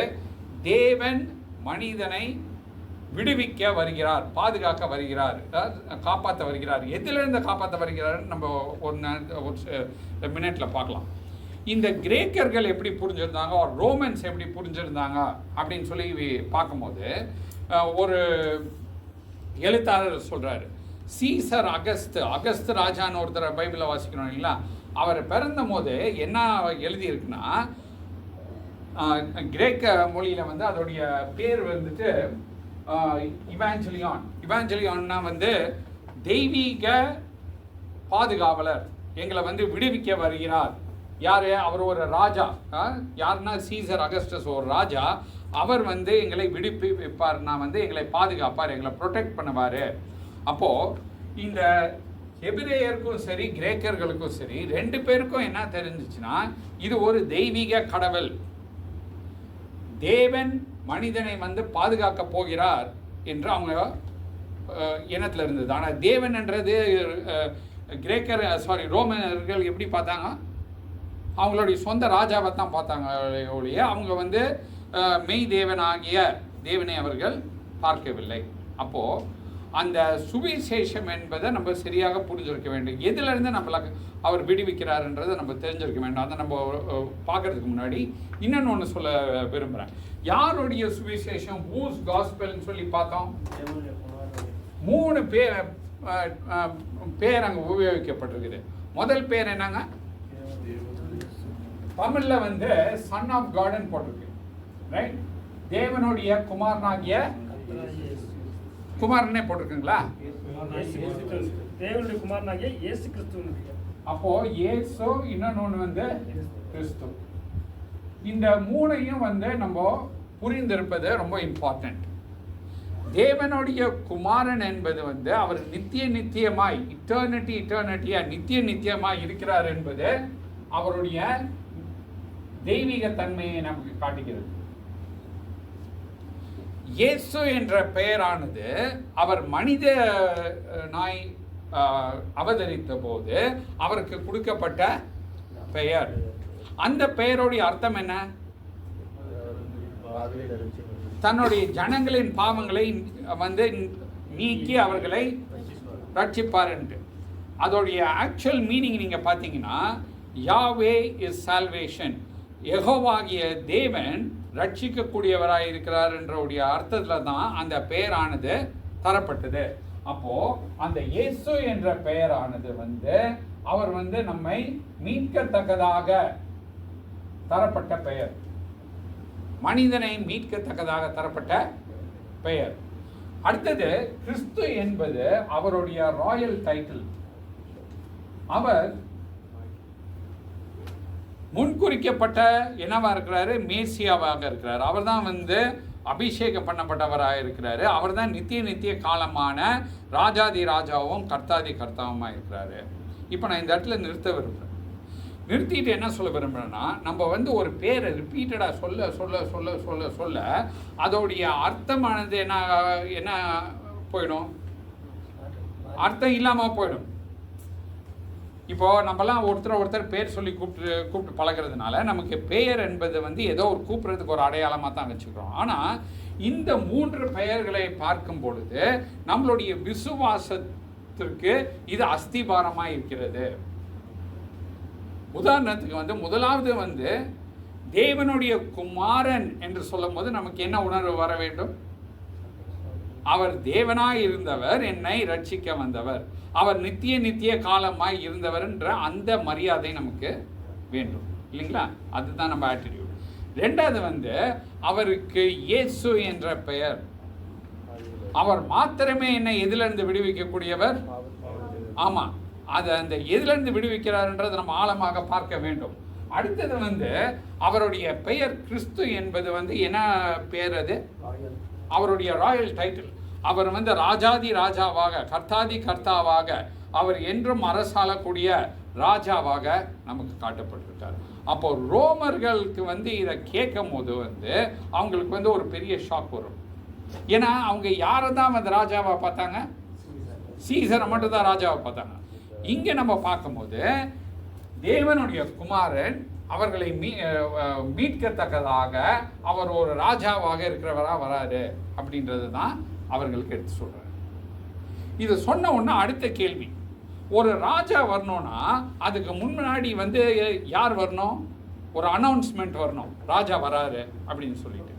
தேவன் மனிதனை விடுவிக்க வருகிறார், பாதுகாக்க வருகிறார், காப்பாற்ற வருகிறார். எதிலிருந்து காப்பாற்ற வருகிறார்னு நம்ம ஒரு மினிட்ல பார்க்கலாம். இந்த கிரேக்கர்கள் எப்படி புரிஞ்சிருந்தாங்க, ரோமன்ஸ் எப்படி புரிஞ்சிருந்தாங்க அப்படின்னு சொல்லி பார்க்கும்போது ஒரு எழுத்தாளர் சொல்கிறாரு, சீசர் அகஸ்து ராஜான்னு ஒருத்தர் பைபிளில் வாசிக்கணும் இல்லைங்களா, அவர் பிறந்த போது என்ன எழுதியிருக்குன்னா கிரேக்க மொழியில் வந்து அதோடைய பேர் வந்துட்டு இவாஞ்சலியான்னா வந்து தெய்வீக பாதுகாவலர், எங்களை வந்து விடுவிக்க வருகிறார். யார்? அவர் ஒரு ராஜா. யாருன்னா சீசர் அகஸ்டஸ் ஒரு ராஜா. அவர் வந்து எங்களை விடுவிப்பார்னா வந்து எங்களை பாதுகாப்பார், எங்களை ப்ரொடெக்ட் பண்ணுவார். அப்போது இந்த எபிரேயருக்கும் சரி கிரேக்கர்களுக்கும் சரி ரெண்டு பேருக்கும் என்ன தெரிஞ்சிச்சுன்னா இது ஒரு தெய்வீக கடவுள், தேவன் மனிதனை வந்து பாதுகாக்க போகிறார் என்று அவங்க எண்ணத்தில் இருந்தது. ஆனால் தேவன் என்றது ரோமர்கள் எப்படி பார்த்தாங்க? அவங்களுடைய சொந்த ராஜாவை தான் பார்த்தாங்க ஒழிய அவங்க வந்து மெய் தேவனாகிய தேவனை அவர்கள் பார்க்கவில்லை. அப்போது அந்த சுவிசேஷம் என்பதை நம்ம சரியாக புரிஞ்சிருக்க வேண்டும். எதிலிருந்து நம்மளை அவர் விடுவிக்கிறார்ன்றதை நம்ம தெரிஞ்சிருக்க வேண்டும். அதை நம்ம பார்க்கறதுக்கு முன்னாடி இன்னொன்று ஒன்று சொல்ல விரும்புகிறேன். யாருடைய சுவிசேஷம், ஹூஸ் காஸ்பெல்னு சொல்லி பார்த்தோம். 3 பேர் அங்கே உபயோகிக்கப்பட்டிருக்குது. முதல் பேர் என்னங்க? தமிழில் வந்து சன் ஆஃப் காட்னு போட்டிருக்கு, ரைட்? தேவனுடைய குமாரனாகிய குமாரனே போட்டிருக்குங்களா? தேவனுடைய குமாரனாகிய இயேசு கிறிஸ்து. அப்போ இயேசு, இன்னொன்று வந்து கிறிஸ்து. இந்த 3ஐயும் வந்து நம்ம புரிந்திருப்பது ரொம்ப இம்பார்ட்டன்ட். தேவனுடைய குமாரன் என்பது வந்து அவர் நித்தியமாய் நித்திய நித்தியமாய் இருக்கிறார் என்பது அவருடைய தெய்வீக தன்மையை நமக்கு காட்டுகிறது. இயேசு என்ற பெயரானது அவர் மனித நாய் அவதரித்த போது அவருக்கு கொடுக்கப்பட்ட பெயர். அந்த பெயருடைய அர்த்தம் என்ன? தன்னுடைய ஜனங்களின் பாவங்களை வந்து நீக்கி அவர்களை ரட்சிப்பார் என்று. அதோடைய ஆக்சுவல் மீனிங் நீங்க பார்த்தீங்கன்னா, யாவே இஸ் சால்வேஷன், யெகோவாகிய தேவன் ரட்சிக்கக்கூடியவராய் இருக்கிறார் என்றுடைய அர்த்தத்தில் தான் அந்த பெயரானது தரப்பட்டது. அப்போ அந்த இயேசு என்ற பெயரானது வந்து அவர் வந்து நம்மை மீட்கத்தக்கதாக தரப்பட்ட பெயர், மனிதனை மீட்கத்தக்கதாக தரப்பட்ட பெயர். அடுத்தது கிறிஸ்து என்பது அவருடைய ராயல் டைட்டில். அவர் முன்குறிக்கப்பட்ட என்னவா இருக்கிறாரு? மேசியாவாக இருக்கிறார். அவர் தான் வந்து அபிஷேகம் பண்ணப்பட்டவராக இருக்கிறாரு. அவர் தான் நித்திய காலமான ராஜாதி ராஜாவும் கர்த்தாதி கர்த்தாவுமாக இருக்கிறாரு. இப்போ நான் இந்த இடத்துல நிறுத்த விரும்புகிறேன். நிறுத்திட்டு என்ன சொல்ல விரும்புகிறேன்னா, நம்ம வந்து ஒரு பேரை ரிப்பீட்டடாக சொல்ல சொல்ல சொல்ல சொல்ல சொல்ல அதோடைய அர்த்தமானது என்ன போயிடும்? அர்த்தம் இல்லாமல் போயிடும். இப்போது நம்மலாம் ஒருத்தர் பேர் சொல்லி கூப்பிட்டு பழகிறதுனால நமக்கு பெயர் என்பது வந்து ஏதோ ஒரு கூப்பிட்றதுக்கு ஒரு அடையாளமாக தான் வச்சுக்கிறோம். ஆனால் இந்த 3 பெயர்களை பார்க்கும் பொழுது நம்மளுடைய விசுவாசத்திற்கு இது அஸ்திபாரமாக இருக்கிறது. உதாரணத்துக்கு வந்து முதலாவது வந்து தேவனுடைய குமாரன் என்று சொல்லும் போது நமக்கு என்ன உணர்வு வர வேண்டும்? அவர் தேவனாய் இருந்தவர், என்னை ரட்சிக்க வந்தவர், அவர் நித்திய காலமாய் இருந்தவர் என்ற அந்த மரியாதை நமக்கு வேண்டும் இல்லைங்களா? அதுதான் நம்ம ஆட்டிடியூட். ரெண்டாவது வந்து அவருக்கு இயேசு என்ற பெயர். அவர் மாத்திரமே என்னை எதிலிருந்து விடுவிக்கக்கூடியவர். ஆமாம், அது அந்த எதிலிருந்து விடுவிக்கிறார்ன்றது நம்ம ஆழமாக பார்க்க வேண்டும். அடுத்தது வந்து அவருடைய பெயர் கிறிஸ்து என்பது வந்து என்ன பெயர்? அது அவருடைய ராயல் டைட்டில். அவர் வந்து ராஜாதி ராஜாவாக, கர்த்தாதி கர்த்தாவாக, அவர் என்றும் அரசாளக்கூடிய ராஜாவாக நமக்கு காட்டப்பட்டிருக்கார். அப்போ ரோமர்களுக்கு வந்து இதை கேட்கும் போது வந்து அவங்களுக்கு வந்து ஒரு பெரிய ஷாக் வரும். ஏன்னா அவங்க யாரை தான் வந்து ராஜாவை பார்த்தாங்க? சீசரை மட்டும் தான் ராஜாவை பார்த்தாங்க. இங்கே நம்ம பார்க்கும்போது தேவனுடைய குமாரன் அவர்களை மீட்கத்தக்கதாக அவர் ஒரு ராஜாவாக இருக்கிறவரா வராரு அப்படின்றது தான் அவர்களுக்கு எடுத்து சொல்றாரு. இது சொன்ன உடனே அடுத்த கேள்வி, ஒரு ராஜா வரணும்னா அதுக்கு முன்னாடி வந்து யார் வரணும்? ஒரு அனௌன்ஸ்மெண்ட் வரணும், ராஜா வராரு அப்படின்னு சொல்லிட்டு.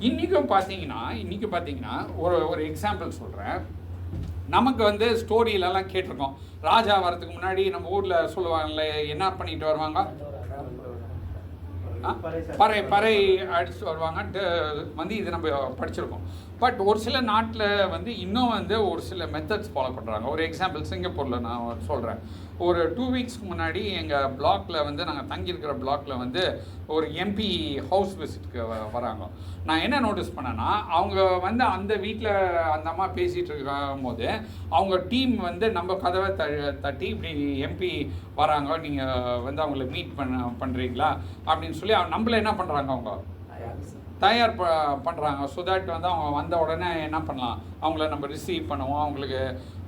இன்னைக்கு பார்த்தீங்கன்னா ஒரு எக்ஸாம்பிள் சொல்கிறேன். நமக்கு வந்து ஸ்டோரியிலலாம் கேட்டிருக்கோம், ராஜா வரதுக்கு முன்னாடி நம்ம ஊரில் சொல்லுவாங்கல்ல, என்ன பண்ணிட்டு வருவாங்க? பறை அடிச்சு வருவாங்கன்ட்டு வந்து இது நம்ம படிச்சிருக்கோம். பட் ஒரு சில நாட்டில் வந்து இன்னும் வந்து ஒரு சில மெத்தட்ஸ் ஃபாலோ பண்ணுறாங்க. ஒரு எக்ஸாம்பிள் சிங்கப்பூரில் நான் சொல்கிறேன். ஒரு 2 வீக்ஸ்க்கு முன்னாடி எங்கள் பிளாக்கில் வந்து நாங்கள் தங்கியிருக்கிற பிளாக்கில் வந்து ஒரு எம்பி ஹவுஸ் விசிட்க்கு வராங்க. நான் என்ன நோட்டீஸ் பண்ணேன்னா, அவங்க வந்து அந்த வீட்டில் அந்த அம்மா பேசிகிட்டு இருக்கும் போது அவங்க டீம் வந்து நம்ம கதவை தட்டி இப்படி எம்பி வராங்க, நீங்கள் வந்து அவங்கள மீட் பண்ணுறீங்களா அப்படின்னு சொல்லி நம்மள என்ன பண்ணுறாங்க, அவங்க தயார் பண்ணுறாங்க. ஸோ தட் வந்து அவங்க வந்த உடனே என்ன பண்ணலாம், அவங்கள நம்ம ரிசீவ் பண்ணுவோம், அவங்களுக்கு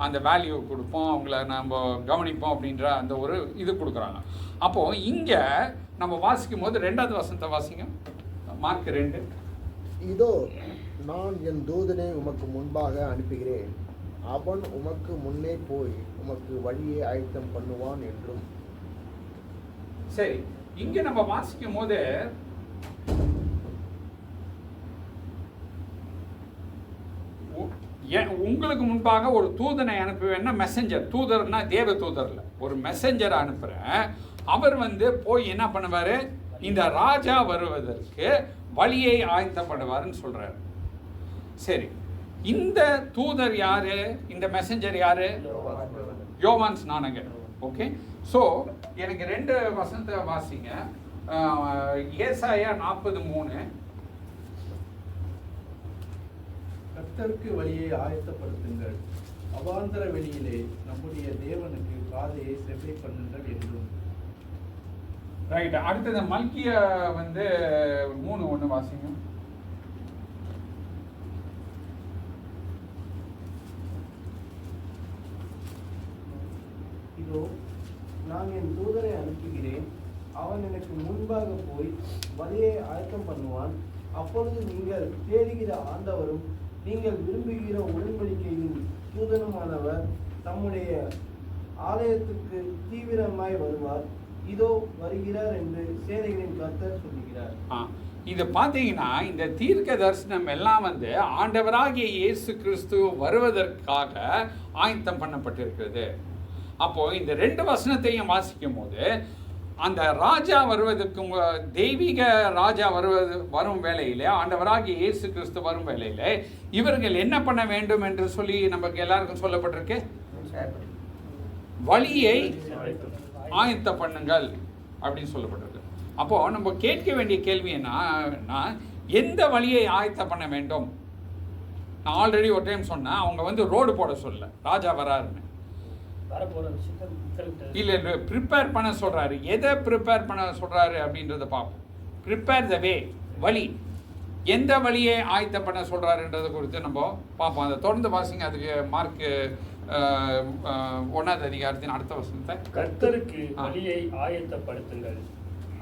அந்த வேல்யூ கொடுப்போம், அவங்கள நம்ம கவனிப்போம் அப்படின்ற அந்த ஒரு இது கொடுக்குறாங்க. அப்போது இங்கே நம்ம வாசிக்கும் போது 2வது வசனத்தை வாசிங்க, மார்க் 2. இதோ நான் என் தூதனை உமக்கு முன்பாக அனுப்புகிறேன், அவன் உமக்கு முன்னே போய் உமக்கு வழியை ஆயத்தம் பண்ணுவான் என்றும். சரி, இங்கே நம்ம வாசிக்கும் போது உங்களுக்கு முன்பாக ஒரு தூதனை அனுப்புவேன்னா, மெசஞ்சர், தூதர்னா தேவ தூதர்ல ஒரு மெசஞ்சரை அனுப்புகிறேன். அவர் வந்து போய் என்ன பண்ணுவார், இந்த ராஜா வருவதற்கு வழியை ஆயத்தப்படுவார்னு சொல்றாரு. சரி, இந்த தூதர் யாரு, இந்த மெசஞ்சர் யாரு? யோவான் ஸ்நானகர். ஓகே, ஸோ எனக்கு 2 வசனத்தை வாசிங்க. ஏசாயா 40:3. கர்த்தருக்கு வழியை ஆயத்தப்படுத்துங்கள், அவாந்தர வெளியிலே நம்முடைய தேவனுக்கு பாதையை செவ்வை பண்ணுங்கள் என்றும். ரைட். அடுத்தது மல்கிய வந்து 3:1 வாசிங்க. இதோ நான் என் தூதரை அனுப்புகிறேன், அவன் எனக்கு முன்பாக போய் வழியை ஆயத்தம் பண்ணுவான். அப்பொழுது நீங்கள் தேடுகிற ஆண்டவரும் நீங்கள் விரும்புகிற உடன்படிக்கையின் தூதனுமானவர் தம்முடைய ஆலயத்துக்கு தீவிரமாய் வருவார். இதோ வருகிறார் என்று சேனைகளின் கர்த்தர் சொல்லுகிறார். இது பார்த்தீங்கன்னா இந்த தீர்க்க தரிசனம் எல்லாம் வந்து ஆண்டவராகிய இயேசு கிறிஸ்து வருவதற்காக ஆயத்தம் பண்ணப்பட்டிருக்கிறது. அப்போ இந்த 2 வசனத்தையும் வாசிக்கும் போது அந்த ராஜா வருவதற்கு தெய்வீக ராஜா வரும் வேளையிலே, ஆண்டவராகிய இயேசு கிறிஸ்து வரும் வேளையிலே இவர்கள் என்ன பண்ண வேண்டும் என்று சொல்லி நமக்கு எல்லாருக்கும் சொல்லப்பட்டிருக்கு. வழியை ஆயத்த பண்ணுங்கள் அப்படின்னு சொல்லப்பட்டிருக்கு. அப்போ நம்ம கேட்க வேண்டிய கேள்வி என்னன்னா, எந்த வழியை ஆயத்த பண்ண வேண்டும்? நான் ஆல்ரெடி ஒரு டைம் சொன்னேன், அவங்க வந்து ரோடு போட சொல்ல, ராஜா வராருன்னு இல்லை, ப்ரிப்பேர் பண்ண சொல்றாரு. எதை ப்ரிப்பேர் பண்ண சொல்றாரு அப்படின்றத பார்ப்போம். ப்ரிப்பேர் த வே, வழி. எந்த வழியை ஆயத்த பண்ண சொல்றாருன்றதை குறித்து நம்ம பார்ப்போம். அதை தொடர்ந்து வாசிங்க. அதுக்கு மார்க் 1ஆம் அதிகாரத்தின் அடுத்த வசனத்தை. கர்த்தருக்கு வழியை ஆயத்தப்படுத்துங்கள்,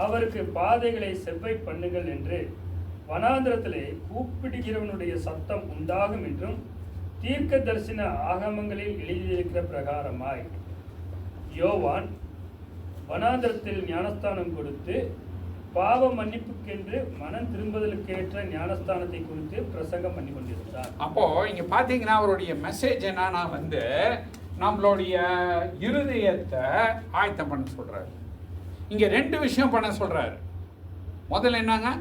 அவருக்கு பாதைகளை செவ்வை பண்ணுங்கள் என்று வனாந்திரத்திலே கூப்பிடுகிறவனுடைய சத்தம் உண்டாகும் என்றும் தீர்க்க தரிசன ஆகமங்களில் எழுதியிருக்கிற பிரகாரமாய் யோவான் வனாந்திரத்தில் ஞானஸ்தானம் கொடுத்து பாவ மன்னிப்புக்கென்று மனம் திரும்புதலுக்கேற்ற ஞானஸ்தானத்தை குறித்து பிரசங்கம் பண்ணி கொண்டிருந்தார். அப்போ இங்க பாத்தீங்கன்னா அவருடைய மெசேஜ் என்னன்னா வந்து நம்மளுடைய இருதயத்தை ஆயத்தம் பண்ண சொல்றாரு. இங்க 2 விஷயம் பண்ண சொல்றாரு. முதல்ல என்னங்க?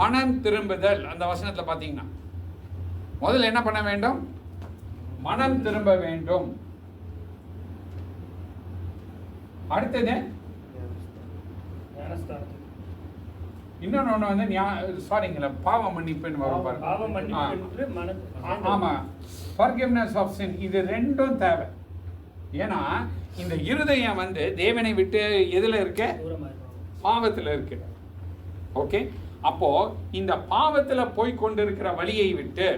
மனம் திரும்புதல். அந்த வசனத்துல பாத்தீங்கன்னா முதல்ல என்ன பண்ண வேண்டும்? மனம் திரும்ப வேண்டும். அடுத்தது இன்னொன்னு வந்து சாரிங்களா, பாவ மன்னிப்புன்னு வரும் பாருங்க. ஆமா, forgiveness of sin. இது 2ம் தேவை. ஏன்னா இந்த இருதயம் வந்து தேவனை விட்டு எதுல இருக்கு? பாவத்துல இருக்கு. ஓகே, அப்போ இந்த பாவத்துல போய் கொண்டிருக்கிற வழியை விட்டு,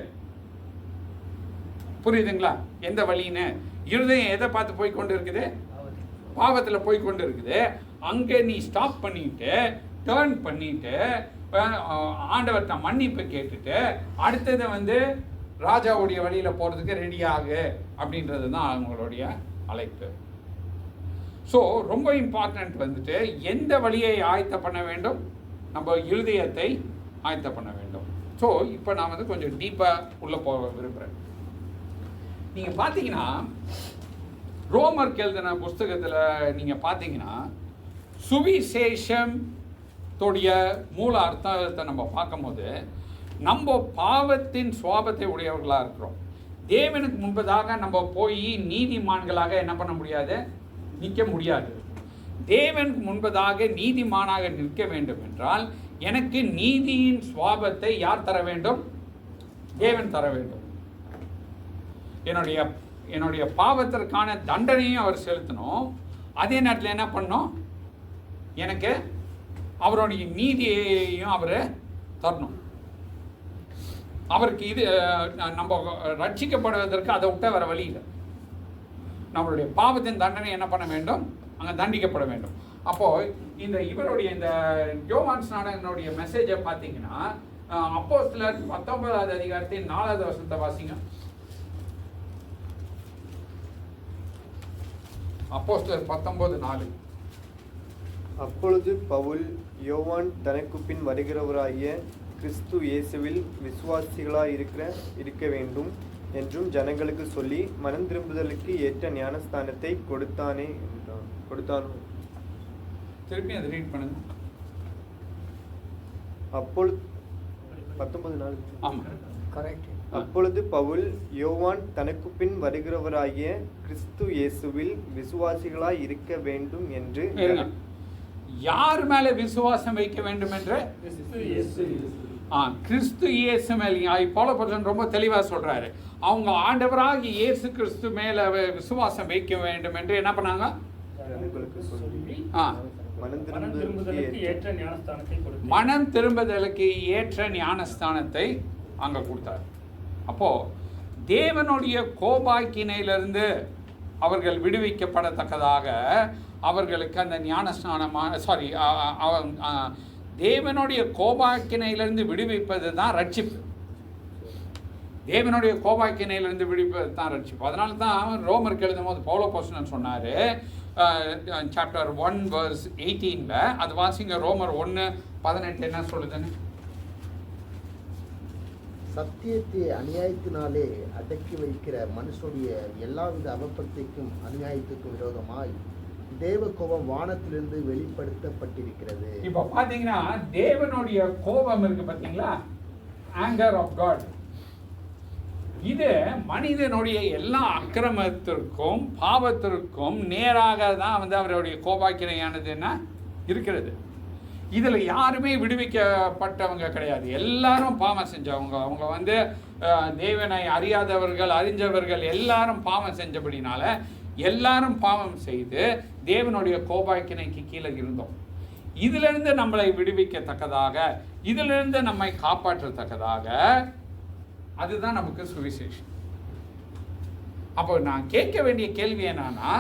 புரியுதுங்களா எந்த வழின்னு? இருதயம் எதை பார்த்து போய் கொண்டு இருக்குது? பாவத்துல போய் கொண்டு இருக்குது. அங்க நீ ஸ்டாப் பண்ணிட்டு டர்ன் பண்ணிட்டு ஆண்டவர்கிட்ட மன்னிப்பு கேட்டுட்டு அடுத்தது வந்து ராஜாவுடைய வழியில போறதுக்கு ரெடியாகு அப்படின்றது தான் அவங்களுடைய அழைப்பு. ஸோ ரொம்ப இம்பார்ட்டன்ட் வந்துட்டு எந்த வழியை ஆயத்த பண்ண வேண்டும்? நம்ம இருதயத்தை ஆயத்த பண்ண வேண்டும். ஸோ இப்போ நான் வந்து கொஞ்சம் டீப்பாக உள்ள போக விரும்புகிறேன். நீங்கள் பார்த்தீங்கன்னா ரோமர் எழுதின புஸ்தகத்தில் நீங்கள் பார்த்தீங்கன்னா சுவிசேஷம் தோடைய மூல அர்த்தத்தை நம்ம பார்க்கும்போது நம்ம பாவத்தின் சுவாபத்தை உடையவர்களாக இருக்கிறோம். தேவனுக்கு முன்பதாக நம்ம போய் நீதிமான்களாக என்ன பண்ண முடியாது? நிற்க முடியாது. தேவனுக்கு முன்பதாக நீதிமானாக நிற்க வேண்டும் என்றால் எனக்கு நீதியின் சுவாபத்தை யார் தர வேண்டும்? தேவன் தர வேண்டும். என்னுடைய பாவத்திற்கான தண்டனையும் அவர் செலுத்தணும். அதே நேரத்தில் என்ன பண்ணணும்? எனக்கு அவருடைய நீதியையும் அவர் தரணும். அவருக்கு இது நம்ம ரட்சிக்கப்படுவதற்கு அதை விட்ட வர வழி இல்லை. நம்மளுடைய பாவத்தின் தண்டனை என்ன பண்ண வேண்டும்? அங்கே தண்டிக்கப்பட வேண்டும். அப்போது இவருடைய இந்த யோவான் ஸ்நானகனுடைய மெசேஜை பார்த்தீங்கன்னா அப்போஸ்தலர் 19ஆம் அதிகாரத்தின் 4ஆவது வசனத்தை வாசிங்க. அப்போஸ்தலர் 19:4. அப்பொழுது பவுல், யோவான் தனக்கு பின் வருகிறவராகிய கிறிஸ்து இயேசுவில் விசுவாசிகளாய் இருக்க வேண்டும் என்றும் ஜனங்களுக்கு சொல்லி மனம் திரும்புதலுக்கு ஏற்ற ஞானஸ்தானத்தை கொடுத்தானோ. திருப்பி அதை ரீட் பண்ணுங்க. அப்பொழுது 19:4. ஆமா, கரெக்ட். அப்பொழுது பவுல், யோவான் தனக்கு பின் வருகிறவராகிய கிறிஸ்து இயேசுவில் விசுவாசிகளாய் இருக்க வேண்டும் என்று. யார் மேல விசுவாசம் வைக்க வேண்டும் என்று? கிறிஸ்து இயேசு மேலே பவுல் ரொம்ப தெளிவாக சொல்றாரு. அவங்க ஆண்டவராகி இயேசு கிறிஸ்து மேல விசுவாசம் வைக்க வேண்டும் என்று என்ன பண்ணாங்க? மனம் திரும்புதலுக்கு ஏற்ற ஞானஸ்தானத்தை அங்க கொடுத்தார். அப்போ தேவனுடைய கோபாக்கினையிலிருந்து அவர்கள் விடுவிக்கப்படத்தக்கதாக அவர்களுக்கு அந்த ஞானஸ்நானமான தேவனுடைய கோபாக்கினையிலிருந்து விடுவிப்பது தான் ரட்சிப்பு. தேவனுடைய கோபாக்கினையிலிருந்து விடுவிப்பது தான் ரட்சிப்பு. அதனால தான் ரோமருக்கு எழுதும் போது பவுல் அப்போஸ்தலன் சொன்னார், சாப்டர் 1 verse 18 அது வாசிங்க. ரோமர் 1:18 என்ன சொல்லுதுன்னு? சத்தியத்தை அநியாயத்தினாலே அடக்கி வைக்கிற மனுஷனுடைய எல்லாவித அவப்பத்திற்கும் அநியாயத்துக்கும் விரோதமாய் தேவ கோபம் வானத்திலிருந்து வெளிப்படுத்தப்பட்டிருக்கிறது. இப்ப பாத்தீங்கன்னா தேவனுடைய கோபம் இருக்கு பாத்தீங்களா, ஆங்கர் ஆஃப் காட். இது மனிதனுடைய எல்லா அக்கிரமத்திற்கும் பாவத்திற்கும் நேராக தான் அவருடைய கோபாக்கினையானது என்ன இருக்கிறது. இதில் யாருமே விடுவிக்கப்பட்டவங்க கிடையாது. எல்லாரும் பாவம் செஞ்சவங்க. அவங்க தேவனை அறியாதவர்கள், அறிஞ்சவர்கள் எல்லாரும் பாவம் செஞ்சபடினால எல்லாரும் பாவம் செய்து தேவனுடைய கோபாக்கினைக்கு கீழே இருந்தோம். இதிலிருந்து நம்மளை விடுவிக்கத்தக்கதாக, இதிலிருந்து நம்மை காப்பாற்றத்தக்கதாக, அதுதான் நமக்கு சுவிசேஷம். அப்போ நான் கேட்க வேண்டிய கேள்வி என்னன்னா,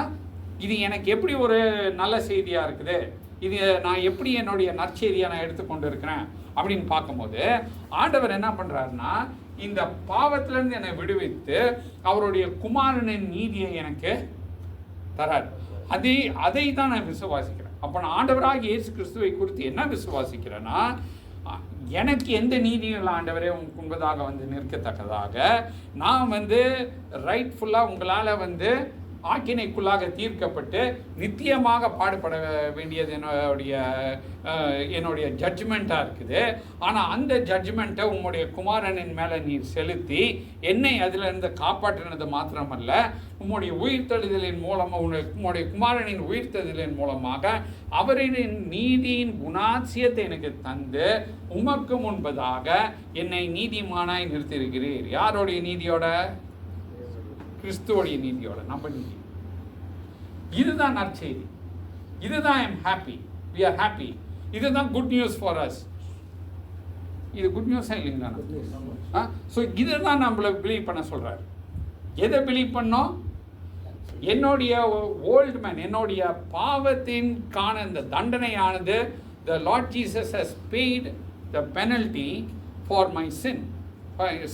இது எனக்கு எப்படி ஒரு நல்ல செய்தியா இருக்குது, இது நான் எப்படி என்னுடைய நற்செய்தியை நான் எடுத்துக்கொண்டு இருக்கிறேன் அப்படின்னு பார்க்கும்போது ஆண்டவர் என்ன பண்றாருன்னா, இந்த பாவத்திலிருந்து என்னை விடுவித்து அவருடைய குமாரனின் நீதியை எனக்கு தரார். அதை தான் நான் விசுவாசிக்கிறேன். அப்போ நான் ஆண்டவராக இயேசு கிறிஸ்துவை குறித்து என்ன விசுவாசிக்கிறேன்னா, எனக்கு எந்த நீதியும் இல்லை ஆண்டவரே உங்களுக்கு முன்பதாக நிற்கத்தக்கதாக நான் ரைட்ஃபுல்லாக உங்களால் ஆக்கினைக்குள்ளாக தீர்க்கப்பட்டு நித்தியமாக பாடுபட வேண்டியது என்னுடைய ஜட்ஜ்மெண்ட்டாக இருக்குது. ஆனால் அந்த ஜட்ஜ்மெண்ட்டை உங்களுடைய குமாரனின் மேலே நீர் செலுத்தி என்னை அதிலிருந்து காப்பாற்றினது மாத்திரமல்ல, உம்முடைய உயிர்த்தெழுதலின் மூலமாக, உம்முடைய குமாரனின் உயிர்த்தெழுதலின் மூலமாக அவரின் நீதியின் குணாட்சியத்தை எனக்கு தந்து உமக்கு முன்பதாக என்னை நீதிமானாய் நிறுத்தியிருக்கிறீர். யாருடைய நீதியோட? கிறிஸ்துவோடைய நீதியோட, நம்ம நீதி. இதுதான் நற்செய்தி. இதுதான் I am happy, we are happy. இதுதான் குட் நியூஸ் ஃபார் அஸ். இது குட் நியூஸா இல்லைங்களா? ஸோ இதுதான் நம்மளை பிலீவ் பண்ண சொல்றாரு. எதை பிலீவ் பண்ணோம்? என்னுடைய ஓல்டு மேன், என்னுடைய பாவத்தின்கான இந்த தண்டனையானது, the Lord Jesus has paid the penalty for my sin,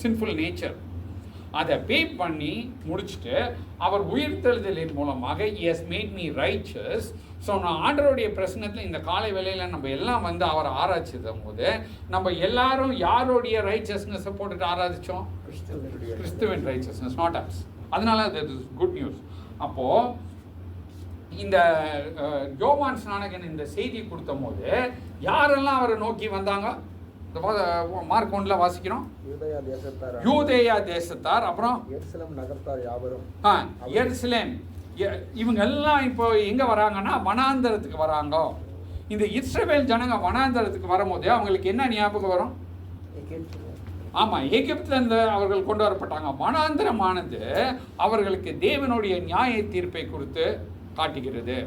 sinful nature. அதை பே பண்ணி முடிச்சுட்டு அவர் உயிர்த்தெழுதலின் மூலமாக he has made me righteous. So நான் ஆண்டவருடைய பிரசனத்தில் இந்த காலை வேளையில் நம்ம எல்லாம் அவரை ஆராய்ச்சிடும் போது நம்ம எல்லாரும் யாருடைய ரைச்சஸ்னஸை போட்டுட்டு ஆராதிச்சோம்? கிறிஸ்துவின் ரைச்சஸ்னஸ், நாட் அஸ். அதனால தட் இஸ் குட் நியூஸ். அப்போது இந்த யோவான் ஸ்நானகன் இந்த செய்தி கொடுத்த போது யாரெல்லாம் அவரை நோக்கி வந்தாங்க? மார்க் 1 வாசிக்கிறோம். யூதேயா தேசத்தார், அப்புறம் எருசலேம் நகரத்தார் யாவரும். எருசலேம், இவங்க எல்லாம் இப்போ எங்க வராங்கன்னா வனாந்தரத்துக்கு வராங்க. இந்த இஸ்ரவேல் ஜனங்க வனாந்தரத்துக்கு வரும்போது அவங்களுக்கு என்ன ஞாபகம் வரும்? ஆமா, எகிப்துல இருந்து அவர்கள் கொண்டு வரப்பட்டாங்க. வனாந்தரமானது அவர்களுக்கு தேவனுடைய நியாய தீர்ப்பை குறித்து காட்டுகிறது.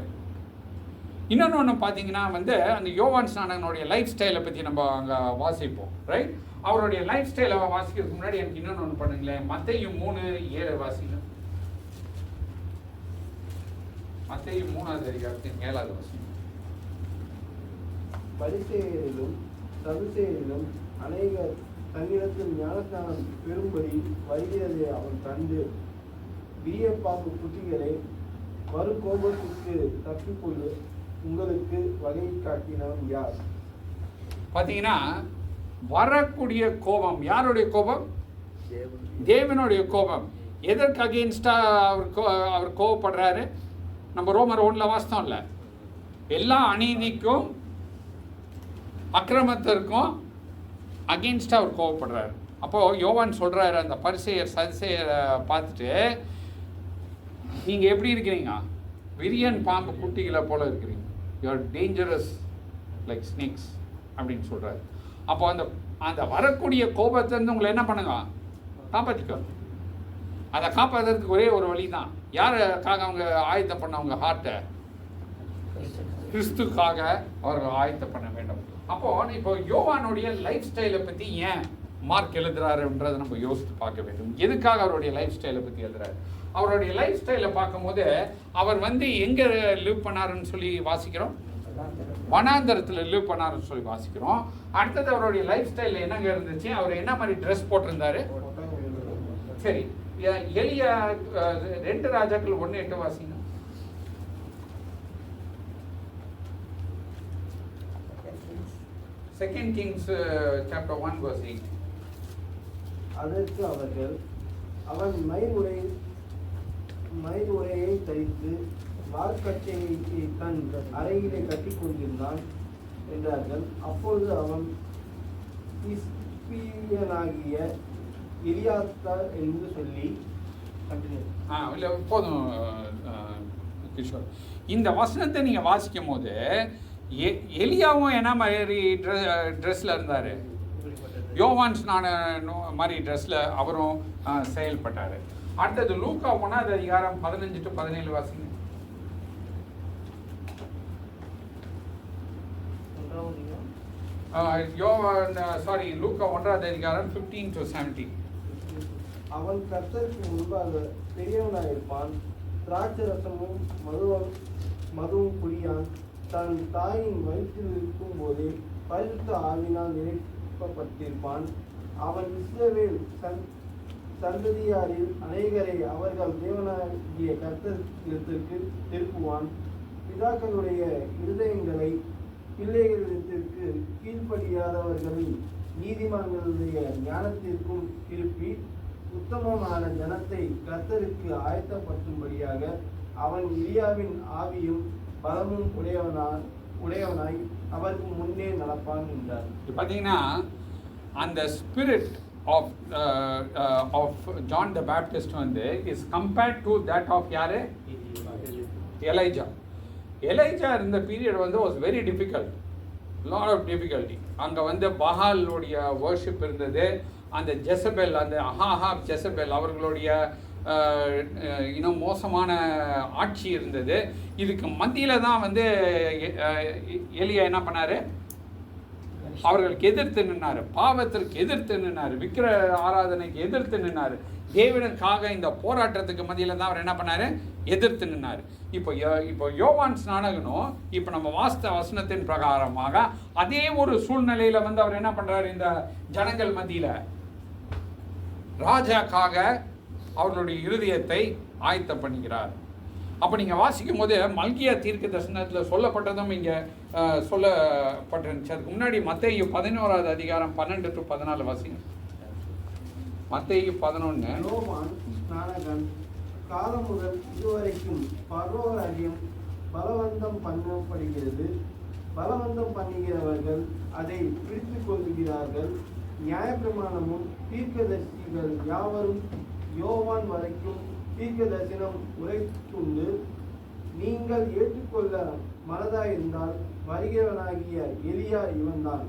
இன்னொன்று பார்த்தீங்கன்னா அந்த யோவான் ஸ்நானகனுடைய லைஃப் ஸ்டைலை பற்றி நம்ம அங்கே வாசிப்போம், ரைட்? அவருடைய லைஃப் ஸ்டைலை வாசிக்கிறதுக்கு முன்னாடி எனக்கு இன்னொன்று பண்ணுங்களேன். மத்தேயு 3:7 வாசிங்க. மத்தேயு 3வது அதிகாரத்தின் 7வது வாசிங்க. பரிசேயரிலும் சதுசேயரிலும் அநேகர் தன்னிடத்தில் ஞானஸ்நானம் பெறும்படி வருகிறதை அவன் கண்டு விரியப்பாம்பு குட்டிகளை மறு கோபத்துக்கு தப்பிக்கொண்டு உங்களுக்கு வகை காட்டினவன் யார்? பார்த்தீங்கன்னா வரக்கூடிய கோபம் யாருடைய கோபம்? தேவனுடைய கோபம். எதற்கு அகெயின்ஸ்டா அவர் கோபப்படுறாரு? நம்ம ரோமர் 1 வாசித்தோம்ல, எல்லா அநீதிக்கும் அக்கிரமத்திற்கும் அகெயின்ஸ்டா அவர் கோபப்படுறாரு. அப்போது யோவான் சொல்கிறாரு, அந்த பரிசேயர் சதுசேயரை பார்த்துட்டு, நீங்கள் எப்படி இருக்கிறீங்க? விரியன் பாம்பு குட்டிகளை போல இருக்கிறீங்க. You are dangerous like snakes அப்படின்னு சொல்கிறாரு. அப்போ அந்த அந்த வரக்கூடிய கோபத்திலிருந்து உங்களை என்ன பண்ணுங்க, காப்பாற்றிக்கும். அதை காப்பாற்றுறதுக்கு ஒரே ஒரு வழி தான். யாருக்காக அவங்க ஆயத்தம் பண்ணவங்க ஹார்ட்டை? கிறிஸ்துக்காக அவர்கள் ஆயத்தம் பண்ண வேண்டும். அப்போது இப்போ யோவானுடைய லைஃப் ஸ்டைலை பற்றி ஏன் மார்க் எழுதுறாருன்றதை நம்ம யோசித்து பார்க்க வேண்டும். எதுக்காக அவருடைய லைஃப் ஸ்டைலை பற்றி எழுதுறாரு? அவருடைய லைஃப் ஸ்டைலை பார்க்கும்போது அவர் எங்கே லிவ் பண்ணாருன்னு சொல்லி வாசிக்கிறோம், வனாந்தரத்தில் லிவ் பண்ணாருன்னு சொல்லி வாசிக்கிறோம். அடுத்தது அவருடைய லைஃப் ஸ்டைலில் என்னங்க இருந்துச்சு, அவர் என்ன மாதிரி ட்ரெஸ் போட்டிருந்தாரு? சரி, எலியா 2 ராஜாக்கள் 1:8 வாசிங்க. Second Kings chapter 1 verse 8. அதற்கு அவர்கள், அவன் மயில் உரையை தரித்து வார்க்கட்டையை தன் அறையிலே கட்டிக் கொண்டிருந்தான் என்றார்கள். அப்பொழுது அவன் திஸ்பியனாகிய எலியாத்தார் என்று சொல்லி இல்லை போதும் கிஷோர். இந்த வசனத்தை நீங்கள் வாசிக்கும் போது எலியாவும் என்ன மாதிரி ட்ரெஸ்ஸில் இருந்தார்? யோவான் ஸ்நான மாதிரி ட்ரெஸ்ஸில் அவரும் செயல்பட்டார். அடுத்தது லூக்கா 1ஆம் அதிகாரம் 15 to 17 வாசிங்க. லூக்கா 1ஆம் அதிகாரம் 15 to 17. அவன் கர்த்தருக்கு முன்பாக பெரியவனாயிருப்பான், திராட்சரசமும் மதுவும் குடியான். தன் தாயின் வயிற்றில் இருக்கும் போதே பரிசுத்த ஆவினால் நிரப்பப்பட்டிருப்பான். அவன் இஸ்ரவேல் சந்ததியாரில் அநேகரை அவர்கள் தேவனாகிய கர்த்தரிடத்திற்கு திருப்புவான். பிதாக்களுடைய இருதயங்களை பிள்ளைகளிடத்திற்கு கீழ்ப்படியாதவர்களின் நீதிமான்களுடைய ஞானத்திற்கும் திருப்பி உத்தமமான ஜனத்தை கர்த்தருக்கு ஆயத்தப்படுத்தும்படியாக அவன் எலியாவின் ஆவியும் பலமும் உடையவனாய் அவருக்கு முன்னே நடப்பான் என்றார். பார்த்தீங்கன்னா அந்த spirit of John the Baptist is compared to that of யாரு? எலைஜா. எலைஜா இருந்த period was very difficult, lot of difficulty. அங்கே பஹாலுடைய வர்ஷிப் இருந்தது. அந்த ஜெசபெல், அந்த அஹாஹாப் ஜெசபெல் அவர்களுடைய இன்னும் மோசமான ஆட்சி இருந்தது. இதுக்கு மத்தியில் தான் எலியா என்ன பண்ணார்? அவர்களுக்கு எதிர்த்து நின்னார், பாவத்திற்கு எதிர்த்து நின்னார், விக்கிர ஆராதனைக்கு எதிர்த்து நின்னார். தேவனுக்காக இந்த போராட்டத்துக்கு மத்தியில் தான் அவர் என்ன பண்ணார்? எதிர்த்து நின்னார். இப்போ யோவான் ஸ்நானகனும் இப்போ நம்ம வாஸ்த வசனத்தின் பிரகாரமாக அதே ஒரு சூழ்நிலையில் அவர் என்ன பண்ணுறாரு? இந்த ஜனங்கள் மத்தியில் ராஜாக்காக அவர்களுடைய இருதயத்தை ஆயத்தம் பண்ணுகிறார். அப்போ நீங்கள் வாசிக்கும் போது மல்கியா தீர்க்க தரிசனத்தில் சொல்லப்பட்டதும் இங்கே சொல்லப்பட்டிருந்துச்சு. அதுக்கு முன்னாடி மத்தேயு 11ஆம் அதிகாரம் 12 to 14 வாசிங்க. மத்தேயு 11. யோவான் ஸ்நானகன் காலம் முதல் இதுவரைக்கும் பரலோகராஜ்யம் பலவந்தம் பண்ணப்படுகிறது, பலவந்தம் பண்ணுகிறவர்கள் அதை பிடித்துக் கொள்கிறார்கள். நியாயப்பிரமாணமும் தீர்க்கதரிசிகள் யாவரும் யோவான் வரைக்கும் தீர்க்க தரிசனம் உரைத்துண்டு, நீங்கள் ஏற்றுக்கொள்ள மனதாயிருந்தால் வருகிறவனாகிய எலியா இவன்தான்.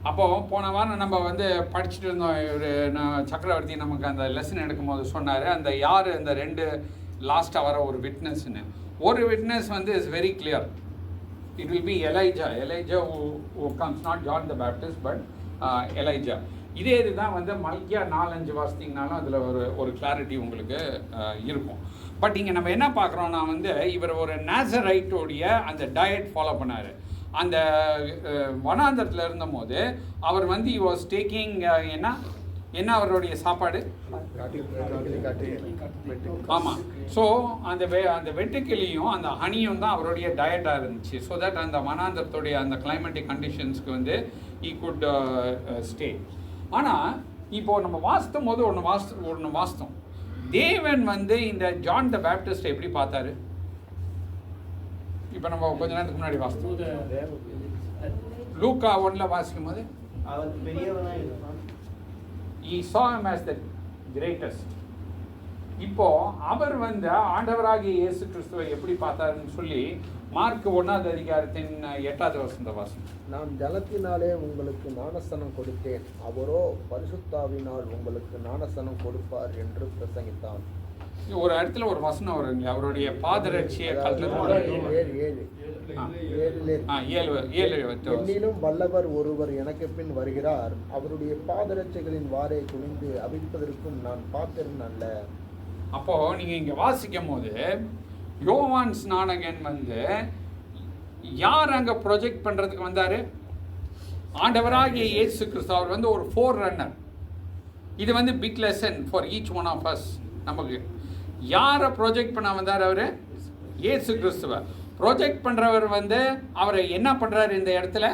அப்போ போன வாரம் நம்ம படிச்சுட்டு இருந்தோம். ஒரு சக்கரவர்த்தி நமக்கு அந்த லெசன் எடுக்கும்போது சொன்னார், அந்த யார் அந்த 2 லாஸ்ட்டாக வர ஒரு விட்னஸ்ன்னு. ஒரு witness is very clear. It will be Elijah. Elijah who comes, not John the Baptist but Elijah. இதே இதுதான் மல்கியா 4-5 வாசித்தீங்கனாலும் அதில் ஒரு கிளாரிட்டி உங்களுக்கு இருக்கும். பட் இங்கே நம்ம என்ன பார்க்குறோன்னா இவர் ஒரு நேசரைட்டோடைய அந்த டயட் ஃபாலோ பண்ணார். அந்த வனாந்தரத்தில் இருந்தபோது அவர் he was taking என்ன அவருடைய சாப்பாடு? ஆமாம். ஸோ அந்த வெட்டுக்கிளியும் அந்த ஹனியும் தான் அவருடைய டயட்டாக இருந்துச்சு. ஸோ தட் அந்த வனாந்தரத்துடைய அந்த கிளைமேட்டிக் கண்டிஷன்ஸ்க்கு he could stay. ஆனால் இப்போது நம்ம வாசித்தும் போது ஒன்று வாசித்தோம். தேவன் இந்த ஜான் த பேப்டிஸ்ட் எப்படி பார்த்தாரு? இப்போ நம்ம கொஞ்ச நேரத்துக்கு முன்னாடி வாசித்தோம். லூக்கா 1 வாசிக்கும் போது அவர் பெரியவனாய் இருப்பான். He saw him as the greatest. இப்போ அவர் ஆண்டவராகிய இயேசு கிறிஸ்துவை எப்படி பார்த்தாருன்னு சொல்லி மார்க் 1ஆவது அதிகாரத்தின் 8வது வசந்த வாசனம். நான் ஜலத்தினாலே உங்களுக்கு ஞானஸ்நானம் கொடுத்தேன், அவரோ பரிசுத்தாவினால் உங்களுக்கு ஞானஸ்நானம் கொடுப்பார் என்று பிரசங்கித்தான். ஒரு இடத்துல ஒரு வசனம் வருங்க, அவருடைய பாதரட்சியை என்னிலும் வல்லவர் ஒருவர் எனக்கு பின் வருகிறார், அவருடைய பாதரட்சைகளின் வாரை குனிந்து அவிழ்ப்பதற்கும் நான் பாத்திரன் அல்ல. அப்போ நீங்க இங்க வாசிக்கும் போது யோவான் ஸ்நானகன் வந்து யார் அங்க ப்ரொஜெக்ட் பண்றதுக்கு வந்தாரு? ஆண்டவராகிய இயேசு கிறிஸ்து. அவர் வந்து ஒரு ஃபோர் ரன்னர். இது வந்து big lesson for each one of us. நமக்கு யாரை ப்ரொஜெக்ட் பண்ண வந்தார்? அவரு இயேசு கிறிஸ்துவ ப்ரொஜெக்ட் பண்றவர் வந்து அவரை என்ன பண்றாரு இந்த இடத்துல?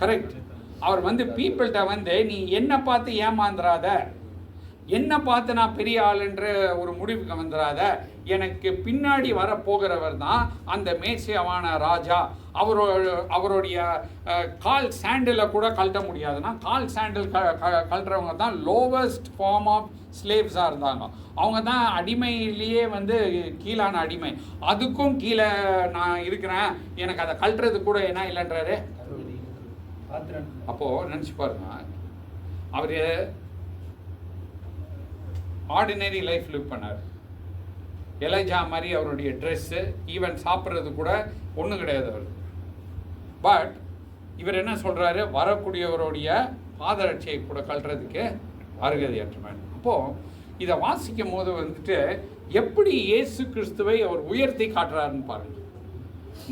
கரெக்ட். அவர் வந்து பீப்புள்கிட்ட வந்து நீ என்ன பார்த்து ஏமாந்துராத, என்ன பார்த்து நான் பெரிய ஆளுன்ற ஒரு முடிவுக்கு வந்துடாத, எனக்கு பின்னாடி வரப்போகிறவர் தான் அந்த மேசியாவான ராஜா. அவருடைய கால் சாண்டிலை கூட கழட்ட முடியாதுன்னா, கால் சாண்டில் கழட்டுறவங்க தான் லோவஸ்ட் ஃபார்ம் ஆஃப் ஸ்லேவ்ஸாக இருந்தாங்க. அவங்க தான் அடிமையிலேயே வந்து கீழான அடிமை. அதுக்கும் கீழே நான் இருக்கிறேன், எனக்கு அதை கழட்டுறது கூட என்ன இல்லைன்றாரு. அப்போது நினச்சி பாருங்க, அவர் ஆர்டினரி லைஃப் லிவ் பண்ணார். எலைஜா மாதிரி அவருடைய ட்ரெஸ்ஸு, ஈவன் சாப்பிட்றது கூட ஒன்றும் கிடையாது அவர். பட் இவர் என்ன சொல்கிறாரு? வரக்கூடியவருடைய பாதரட்சியை கூட கழட்டுறதுக்கு அருகதையற்றவன். அப்போது இதை வாசிக்கும் போது வந்துட்டு எப்படி இயேசு கிறிஸ்துவை அவர் உயர்த்தி காட்டுறாருன்னு பாருங்கள்.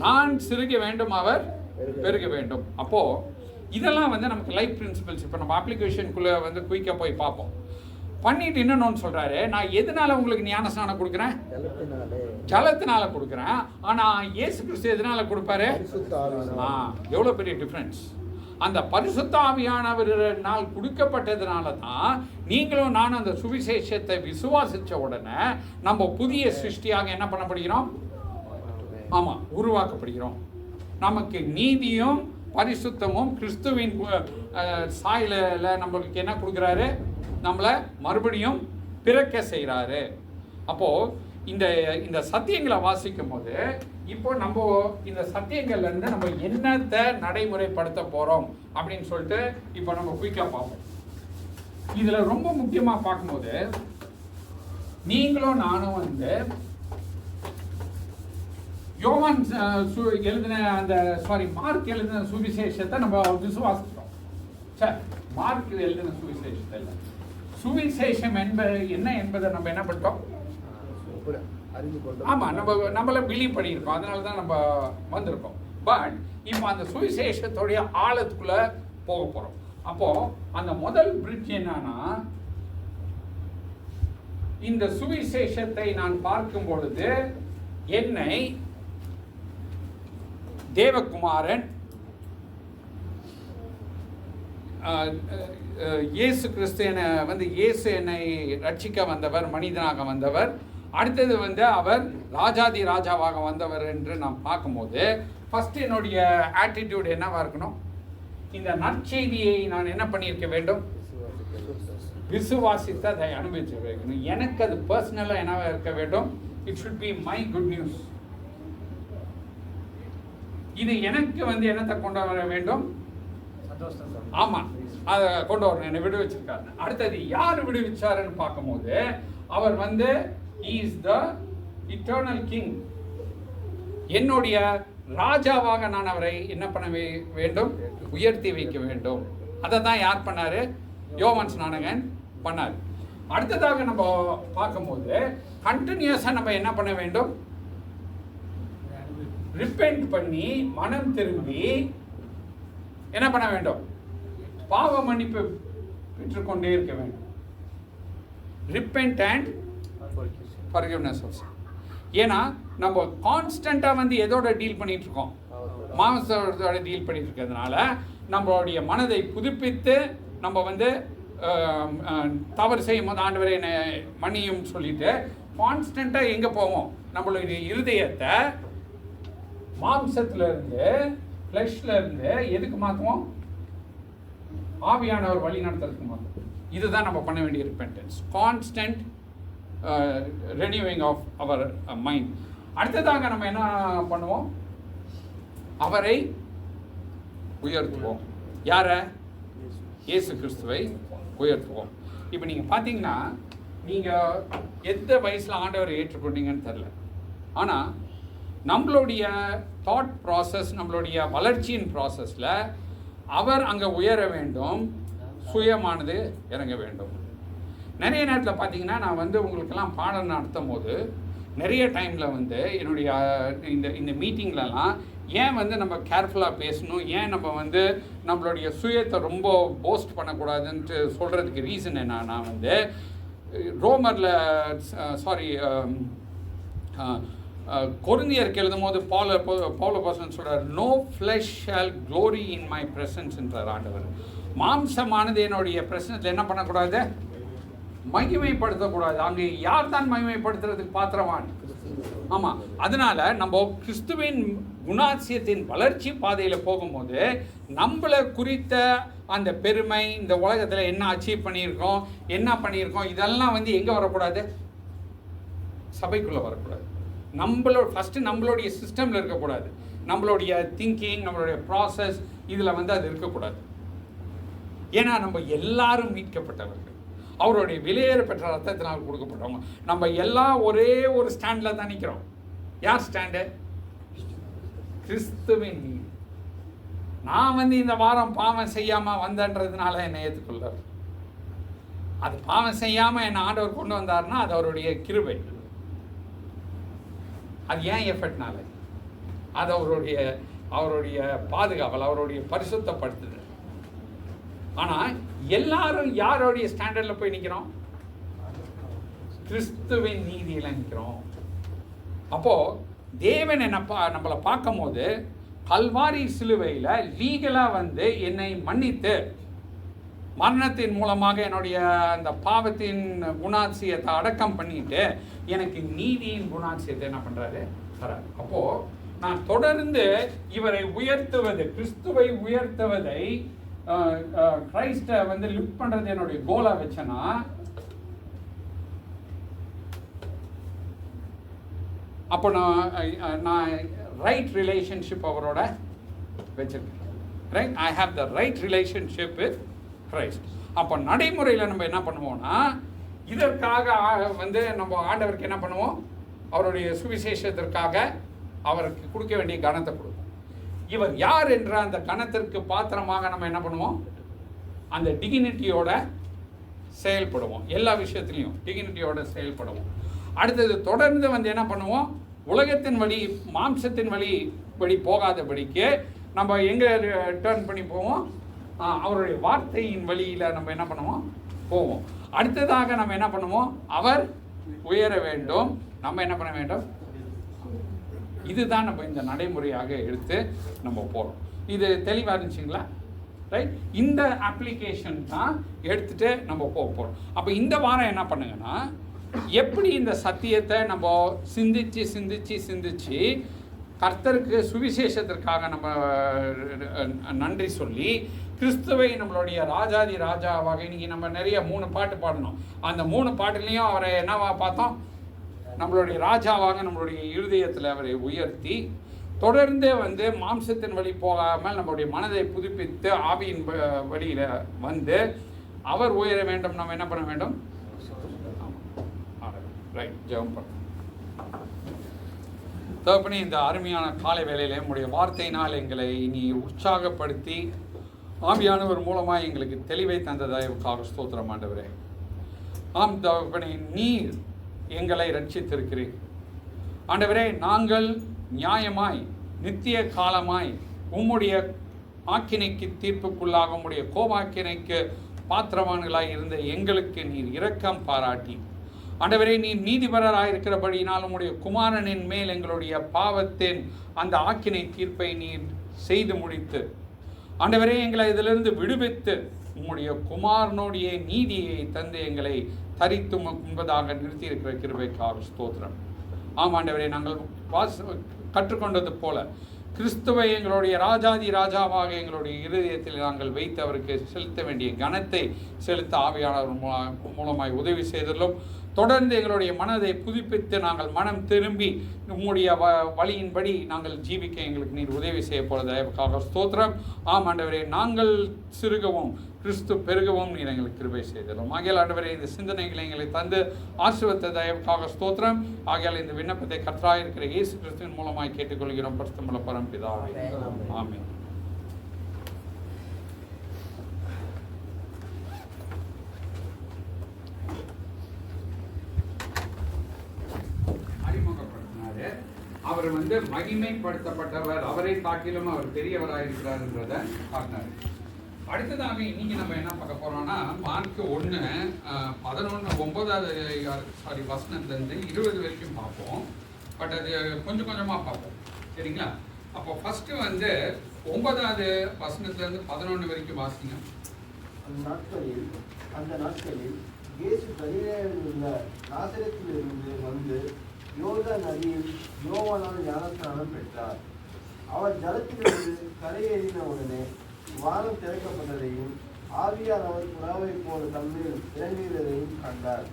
நான் சிறுக வேண்டும், அவர் பெருக வேண்டும். அப்போது இதெல்லாம் வந்து நமக்கு லைஃப் பிரின்சிபல்ஸ். இப்போ நம்ம அப்ளிகேஷனுக்குள்ளே வந்து குயிக்காக போய் பார்ப்போம். பண்ணிட்டு இன்னொன்னு சொல்றாரு, நான் எதனால உங்களுக்கு ஞானஸ்நானம் கொடுக்குறேன்? ஜலத்தினால கொடுக்குறேன். ஆனா இயேசு கிறிஸ்து எதனால கொடுப்பாரு? எவ்வளவு பெரிய டிஃபரன்ஸ். அந்த பரிசுத்த ஆவியானவரினால் கொடுக்கப்பட்டதுனால தான் நீங்களும் நானும் அந்த சுவிசேஷத்தை விசுவாசிச்ச உடனே நம்ம புதிய சிருஷ்டியாக என்ன பண்ணப்படுகிறோம்? ஆமா, உருவாக்கப்படுகிறோம். நமக்கு நீதியும் பரிசுத்தமும் கிறிஸ்துவின் சாயல நம்மளுக்கு என்ன கொடுக்குறாரு? நம்மளை மறுபடியும் பிறக்க செய்கிறாரு. அப்போது இந்த சத்தியங்களை வாசிக்கும் போது இப்போ நம்ம இந்த சத்தியங்கள்லேருந்து நம்ம என்னத்தை நடைமுறைப்படுத்த போகிறோம் அப்படின்னு சொல்லிட்டு இப்போ நம்ம குயிக்காக பார்ப்போம். இதில் ரொம்ப முக்கியமாக பார்க்கும்போது நீங்களும் நானும் வந்து யோவான் எழுதின மார்க் எழுதின சுவிசேஷத்தை நம்ம விசுவாசிக்கிறோம். சரி, மார்க் எழுதின சுவிசேஷத்தை இல்லை, சுவிசேஷம் என்ன என்பதை நம்ம என்ன பண்ணிட்டோம்? ஆமாம், நம்மள பிலீவ் பண்ணியிருக்கோம். அதனால தான் நம்ம வந்திருக்கோம். பட் இப்போ அந்த சுவிசேஷத்துடைய ஆழத்துக்குள்ளே போக போகிறோம். அப்போது அந்த முதல் பிரிட்ஜ் என்னன்னா, இந்த சுவிசேஷத்தை நான் பார்க்கும் பொழுது என்னை தேவகுமாரன் இயேசு கிறிஸ்து என்னை ரட்சிக்க வந்தவர், மனிதனாக வந்தவர். அடுத்தது வந்து அவர் ராஜாதி ராஜாவாக வந்தவர் என்று நாம் பார்க்கும்போது ஃபர்ஸ்ட் என்னுடைய ஆட்டிடியூட் என்னவா இருக்கணும்? இந்த நற்செய்தியை நான் என்ன பண்ணியிருக்க வேண்டும்? விசுவாசித்து அதை அனுபவிச்சு வைக்கணும். எனக்கு அது பர்சனலாக என்னவா இருக்க வேண்டும்? It should be my good news. இது எனக்கு வந்து என்னத்தை கொண்டு வர வேண்டும்? ஆமா, அதை கொண்டு வரணும். என்னை விடுவிச்சிருக்காரு. அடுத்தது யார் விடுவிச்சாருன்னு பார்க்கும்போது அவர் வந்து இஸ் த இட்டர்னல் கிங். என்னுடைய ராஜாவாக நான் அவரை என்ன பண்ண வேண்டும்? உயர்த்தி வைக்க வேண்டும். அதை தான் யார் பண்ணாரு? யோவான் ஸ்நானகன் பண்ணார். அடுத்ததாக நம்ம பார்க்கும்போது கண்டினியூஸாக நம்ம என்ன பண்ண வேண்டும்? ரிப்பெண்ட் பண்ணி மனம் திரும்பி என்ன பண்ண வேண்டும்? பாவ மன்னிப்பு பெற்றுக்கொண்டே இருக்க வேண்டும். Repent and forgiveness also. ஏன்னா நம்ம கான்ஸ்டண்ட்டாக வந்து எதோட டீல் பண்ணிட்டு இருக்கோம்? மாம்சத்தோட டீல் பண்ணிட்டு இருக்கிறதுனால நம்மளுடைய மனதை புதுப்பித்து நம்ம வந்து தவறு செய்யும் போது ஆண்டவரை என்னை மன்னியும் சொல்லிட்டு கான்ஸ்டண்ட்டாக எங்கே போவோம்? நம்மளுடைய இருதயத்தை மாம்சத்துல இருந்து, ஃப்ளஷ்ல இருந்து எதுக்கு மாற்றுவோம்? ஆவியானவர் வழி நடத்துறதுக்கு மாற்றுவோம். இதுதான் நம்ம பண்ண வேண்டிய repentance, constant renewing of our mind. அடுத்ததாக நம்ம என்ன பண்ணுவோம்? அவரை உயர்த்துவோம். யாரை? இயேசு கிறிஸ்துவை உயர்த்துவோம். இப்போ நீங்கள் பார்த்தீங்கன்னா, நீங்கள் எந்த வயசில் ஆண்டவரை ஏற்றுக்கொண்டீங்கன்னு தெரில, ஆனால் நம்மளுடைய தாட் ப்ராசஸ், நம்மளுடைய வளர்ச்சியின் ப்ராசஸில் அவர் அங்கே உயர வேண்டும், சுயமானது இறங்க வேண்டும். நிறைய நேரத்தில் பார்த்தீங்கன்னா, நான் வந்து உங்களுக்கெல்லாம் பாடம் நடத்தும் போது நிறைய டைமில் வந்து என்னுடைய இந்த மீட்டிங்லலாம் ஏன் வந்து நம்ம கேர்ஃபுல்லாக பேசணும், ஏன் நம்ம வந்து நம்மளுடைய சுயத்தை ரொம்ப போஸ்ட் பண்ணக்கூடாதுன்ட்டு சொல்கிறதுக்கு ரீசன் என்னன்னா, வந்து ரோமரில் கொரிந்தியருக்கு எழுதும் போது பவுல் சொல்கிறார், no flesh shall glory in my ப்ரெசன்ஸ்ன்றார் ஆண்டவர். மாம்சமானது என்னுடைய பிரசனத்தில் என்ன பண்ணக்கூடாது? மகிமைப்படுத்தக்கூடாது. அங்கே யார் தான் மகிமைப்படுத்துறதுக்கு பாத்திரவான்? ஆமாம். அதனால நம்ம கிறிஸ்துவின் குணாசியத்தின் வளர்ச்சி பாதையில் போகும்போது நம்மளை குறித்த அந்த பெருமை, இந்த உலகத்தில் என்ன அச்சீவ் பண்ணியிருக்கோம் இதெல்லாம் வந்து எங்கே வரக்கூடாது? சபைக்குள்ளே வரக்கூடாது. ஃபஸ்ட்டு நம்மளுடைய சிஸ்டமில் இருக்கக்கூடாது. நம்மளுடைய திங்கிங், நம்மளுடைய ப்ராசஸ் இதில் வந்து அது இருக்கக்கூடாது. ஏன்னா நம்ம எல்லாரும் மீட்கப்பட்டவர்கள், அவருடைய விலையேற பெற்ற ரத்தத்தினால் கொடுக்கப்பட்டவங்க. நம்ம எல்லாம் ஒரே ஒரு ஸ்டாண்டில் தான் நிற்கிறோம். யார் ஸ்டாண்டு? கிறிஸ்துவின் நீதி. நான் வந்து இந்த வாரம் பாவம் செய்யாமல் வந்தன்றதுனால என்னை ஏற்றுக்கொள்ள, அது பாவம் செய்யாமல் என்னை ஆண்டவர் கொண்டு வந்தார்னா அது அவருடைய கிருபை. அது ஏன் எஃபர்ட்னால? அது அவருடைய பாதுகாவல், அவருடைய பரிசுத்தப்படுத்துதல். ஆனால் எல்லாரும் யாருடைய ஸ்டாண்டர்டில் போய் நிற்கிறோம்? கிறிஸ்துவின் நீதியில் நிற்கிறோம். அப்போது தேவன் நம்மளை பார்க்கும் போது கல்வாரி சிலுவையில் லீகலாக வந்து என்னை மன்னித்து மரணத்தின் மூலமாக என்னுடைய அந்த பாவத்தின் குணாட்சியத்தை அடக்கம் பண்ணிட்டு எனக்கு நீதியின் குணாட்சியத்தை என்ன பண்ணுறாரு? தராரு. அப்போது நான் தொடர்ந்து இவரை உயர்த்துவது, கிறிஸ்துவை உயர்த்துவதை, கிரைஸ்டை வந்து லிஃப்ட் பண்ணுறது என்னுடைய கோலாக வச்சேன்னா, அப்போ நான் ரைட் ரிலேஷன்ஷிப் அவரோட வச்சிருக்கேன். Right, I have the right relationship with Christ. அப்போ நடைமுறையில் நம்ம என்ன பண்ணுவோம்னா, இதற்காக வந்து நம்ம ஆண்டவருக்கு என்ன பண்ணுவோம்? அவருடைய சுவிசேஷத்திற்காக அவருக்கு கொடுக்க வேண்டிய கனத்தை கொடுப்போம். இவர் யார் என்ற அந்த கனத்திற்கு பாத்திரமாக நம்ம என்ன பண்ணுவோம்? அந்த டிகினிட்டியோட செயல்படுவோம். எல்லா விஷயத்துலையும் டிகினிட்டியோட செயல்படுவோம். அடுத்தது தொடர்ந்து வந்து என்ன பண்ணுவோம்? உலகத்தின் வழி, மாம்சத்தின் வழி போகாதபடிக்கு நம்ம எங்கே டர்ன் பண்ணி போவோம்? அவருடைய வார்த்தையின் வழியில் நம்ம என்ன பண்ணுவோம்? போவோம். அடுத்ததாக நம்ம என்ன பண்ணுவோம்? அவர் உயர வேண்டும், நம்ம என்ன பண்ண வேண்டும்? இதுதான் நம்ம இந்த நடைமுறையாக எடுத்து நம்ம போகிறோம். இது தெளிவாக இருந்துச்சுங்களா? ரைட், இந்த அப்ளிகேஷன் தான் எடுத்துகிட்டு நம்ம போக போகிறோம். அப்போ இந்த வாரம் என்ன பண்ணுங்கன்னா, எப்படி இந்த சத்தியத்தை நம்ம சிந்திச்சு கர்த்தருக்கு சுவிசேஷத்திற்காக நம்ம நன்றி சொல்லி கிறிஸ்துவை நம்மளுடைய ராஜாதி ராஜாவாக, இன்னைக்கு நம்ம நிறைய 3 பாட்டு பாடணும். அந்த 3 பாட்டுலேயும் அவரை என்னவா பார்த்தோம்? நம்மளுடைய ராஜாவாக நம்மளுடைய இருதயத்தில் அவரை உயர்த்தி தொடர்ந்து வந்து மாம்சத்தின் வழி போகாமல் நம்மளுடைய மனதை புதுப்பித்து ஆவியின் வழியில் வந்து அவர் உயர வேண்டும். நம்ம என்ன பண்ண வேண்டும்? ரைட், ஜெபம் பண்ண. தகப்பனே, இந்த அருமையான காலை வேளையிலே உங்களுடைய வார்த்தையினால் எங்களை நீ உற்சாகப்படுத்தி ஆவியானவர் மூலமாக எங்களுக்கு தெளிவை தந்ததாய்வுக்காக ஸ்தோத்திரம் ஆண்டவரே. ஆம் தகப்பனே, நீர் எங்களை ரட்சித்திருக்கிறீர் ஆண்டவரே. நாங்கள் நியாயமாய் நித்திய காலமாய் உம்முடைய ஆக்கினைக்கு தீர்ப்புக்குள்ளாக உம்முடைய கோபாக்கினைக்கு பாத்திரவான்களாய் இருந்த எங்களுக்கு நீர் இரக்கம் பாராட்டி ஆண்டவரே, நீர் நீதிபரராக இருக்கிறபடியினால் உம்முடைய குமாரனின் மேல் எங்களுடைய பாவத்தின் அந்த ஆக்கினை தீர்ப்பை நீர் செய்து முடித்து ஆண்டவரே எங்களை இதிலிருந்து விடுவித்து உம்முடைய குமாரனுடைய நீதியை தந்து எங்களை தரித்து முன்பதாக நிறுத்தியிருக்கிற கிருபைக்காக ஸ்தோத்திரம். ஆமாண்டவரே, நாங்கள் கற்றுக்கொண்டது போல கிறிஸ்துவை எங்களுடைய ராஜாதி ராஜாவாக எங்களுடைய இருதயத்தில் நாங்கள் வைத்து அவருக்கு செலுத்த வேண்டிய கனத்தை செலுத்த ஆவியானவர் மூலமாய் உதவி செய்தலும் தொடர்ந்து எங்களுடைய மனதை புதுப்பித்து நாங்கள் மனம் திரும்பி உங்களுடைய வழியின்படி நாங்கள் ஜீவிக்க எங்களுக்கு நீர் உதவி செய்ய போகிற தயவுக்காக ஸ்தோத்திரம். ஆம் ஆண்டவரே, நாங்கள் சிறுகவும் கிறிஸ்து பெருகவும் நீர் எங்களுக்கு கிருபை செய்தோம். ஆகையால் ஆண்டவரே, இந்த சிந்தனைகளை எங்களை தந்து ஆசீர்வதித்த தயவுக்காக ஸ்தோத்திரம். ஆகையால் இந்த விண்ணப்பத்தை கர்த்தராய் இருக்கிற இயேசு கிறிஸ்துவின் மூலமாய் கேட்டுக்கொள்கிறோம் பரிசுத்தமுள்ள பரம்பிதாவே, ஆமென். அறிமுகப்படுத்தினாரு. அவர் மகிமைப்படுத்தப்பட்டவர், அவரை காட்டிலும் அவர் பெரியவராயிருக்கிறார் என்றதை காட்டினார். அடுத்ததாக இன்னைக்கு நம்ம என்ன பார்க்க போறோம்னா, மார்க் 1:11 வசனத்துலேருந்து 20 வரைக்கும் பார்ப்போம். பட் அது கொஞ்சம் கொஞ்சமாக பார்ப்போம், சரிங்களா? அப்போ ஃபர்ஸ்ட் 9வது வசனத்துலேருந்து 11 வரைக்கும் வாசிங்க. அந்த நாட்களில் இயேசு கலிலேயாவில் உள்ள நாசரேத்திலிருந்து வந்து யோர்தான் நதியில் யோவானால் ஞானஸ்நானம் பெற்றார். அவர் ஜலத்திலிருந்து கரையேறின உடனே வானம் திறக்கப்பட்டதையும் ஆவியார் அவர் புறாவை போல தம்மில் இறங்குகிறதையும் கண்டார்.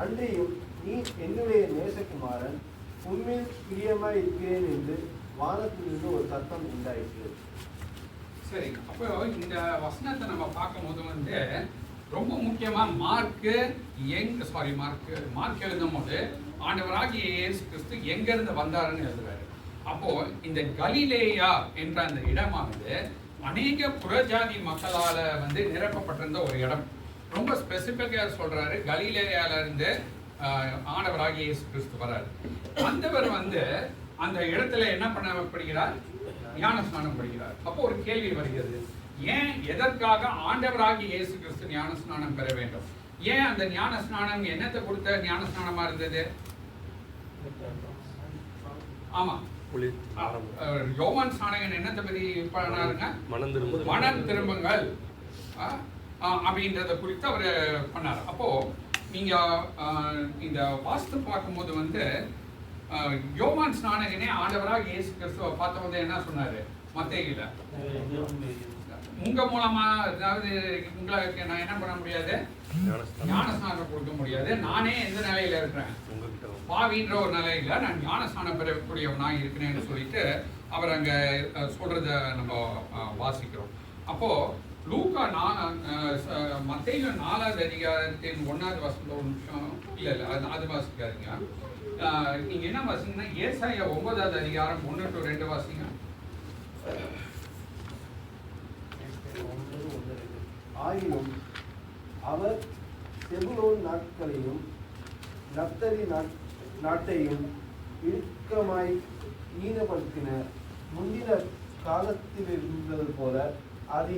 அன்றையும் நீ என்னுடைய நேசகுமாரன், உண்மையில் பிரியமாய் இருக்கிறேன் என்று வானத்திலிருந்து ஒரு சத்தம் உண்டாயிற்று. சரி, அப்போ இந்த வசனத்தை நம்ம பார்க்கும்போது ரொம்ப முக்கியமா மார்க் எழுதும் போது ஆண்டவராகிய இயேசு கிறிஸ்து எங்கிருந்து வந்தாருன்னு எழுதுறாரு. அப்போ இந்த கலிலேயா என்ற அந்த இடமானது அநேக புறஜாதி மக்களால நிரப்பப்பட்டிருந்த ஒரு இடம். ரொம்ப ஸ்பெசிபிக்காக சொல்றாரு, கலிலேயால இருந்து ஆண்டவராகிய இயேசு கிறிஸ்து வராரு. வந்தவர் அந்த இடத்துல என்ன பண்ணப்படுகிறார்? ஞானஸ்நானம் படுகிறார். அப்போ ஒரு கேள்வி வருகிறது, ஏன் எதற்காக ஆண்டவராகிய இயேசு கிறிஸ்து ஞானஸ்நானம் பெற வேண்டும்? ஏன் அந்த ஞானஸ்நானம் என்னத்தை கொடுத்த ஞானஸ்நானமா இருந்தது? ஆமா, யோவான் ஸ்நானகன் என்னத்தை பத்தி பண்ணாருங்க? மனம் திரும்புங்கள் அப்படின்றத குறித்து அவர் பண்ணார். அப்போ நீங்க இந்த வாஸ்து பார்க்கும்போது யோவான் ஸ்நானகனே ஆண்டவராக இயேசு கிறிஸ்துவை பார்த்தபோது என்ன சொன்னாரு? மத்தேயுல, உங்க மூலமா அதாவது உங்களுக்கு நான் என்ன பண்ண முடியாது? ஞானஸ்நானம் கொடுக்க முடியாது. நானே எந்த நிலையில இருக்கிறேன்? பாவின்ற ஒரு நிலையில நான் ஞானஸ்நானம் பெறக்கூடியவனா இருக்கிறேன்னு சொல்லிட்டு அவர் அங்க சொல்றத நம்ம வாசிக்கிறோம். அப்போ லூக்கா மத்தேயு 4வது அதிகாரத்தின் 1வது வசனம், ஒரு நிமிஷம், இல்ல அது வாசிக்காதீங்க. நீங்க என்ன வாசிங்கன்னா ஏசாயா 9வது அதிகாரம் 1 to 2 வாசிங்க. ஆயினும் அவர் செபுலோன் நாட்களையும் நப்தலி நாட்டையும் இறுக்கமாய் ஈனப்படுத்தின முந்தின காலத்தில் இருந்தது போல அது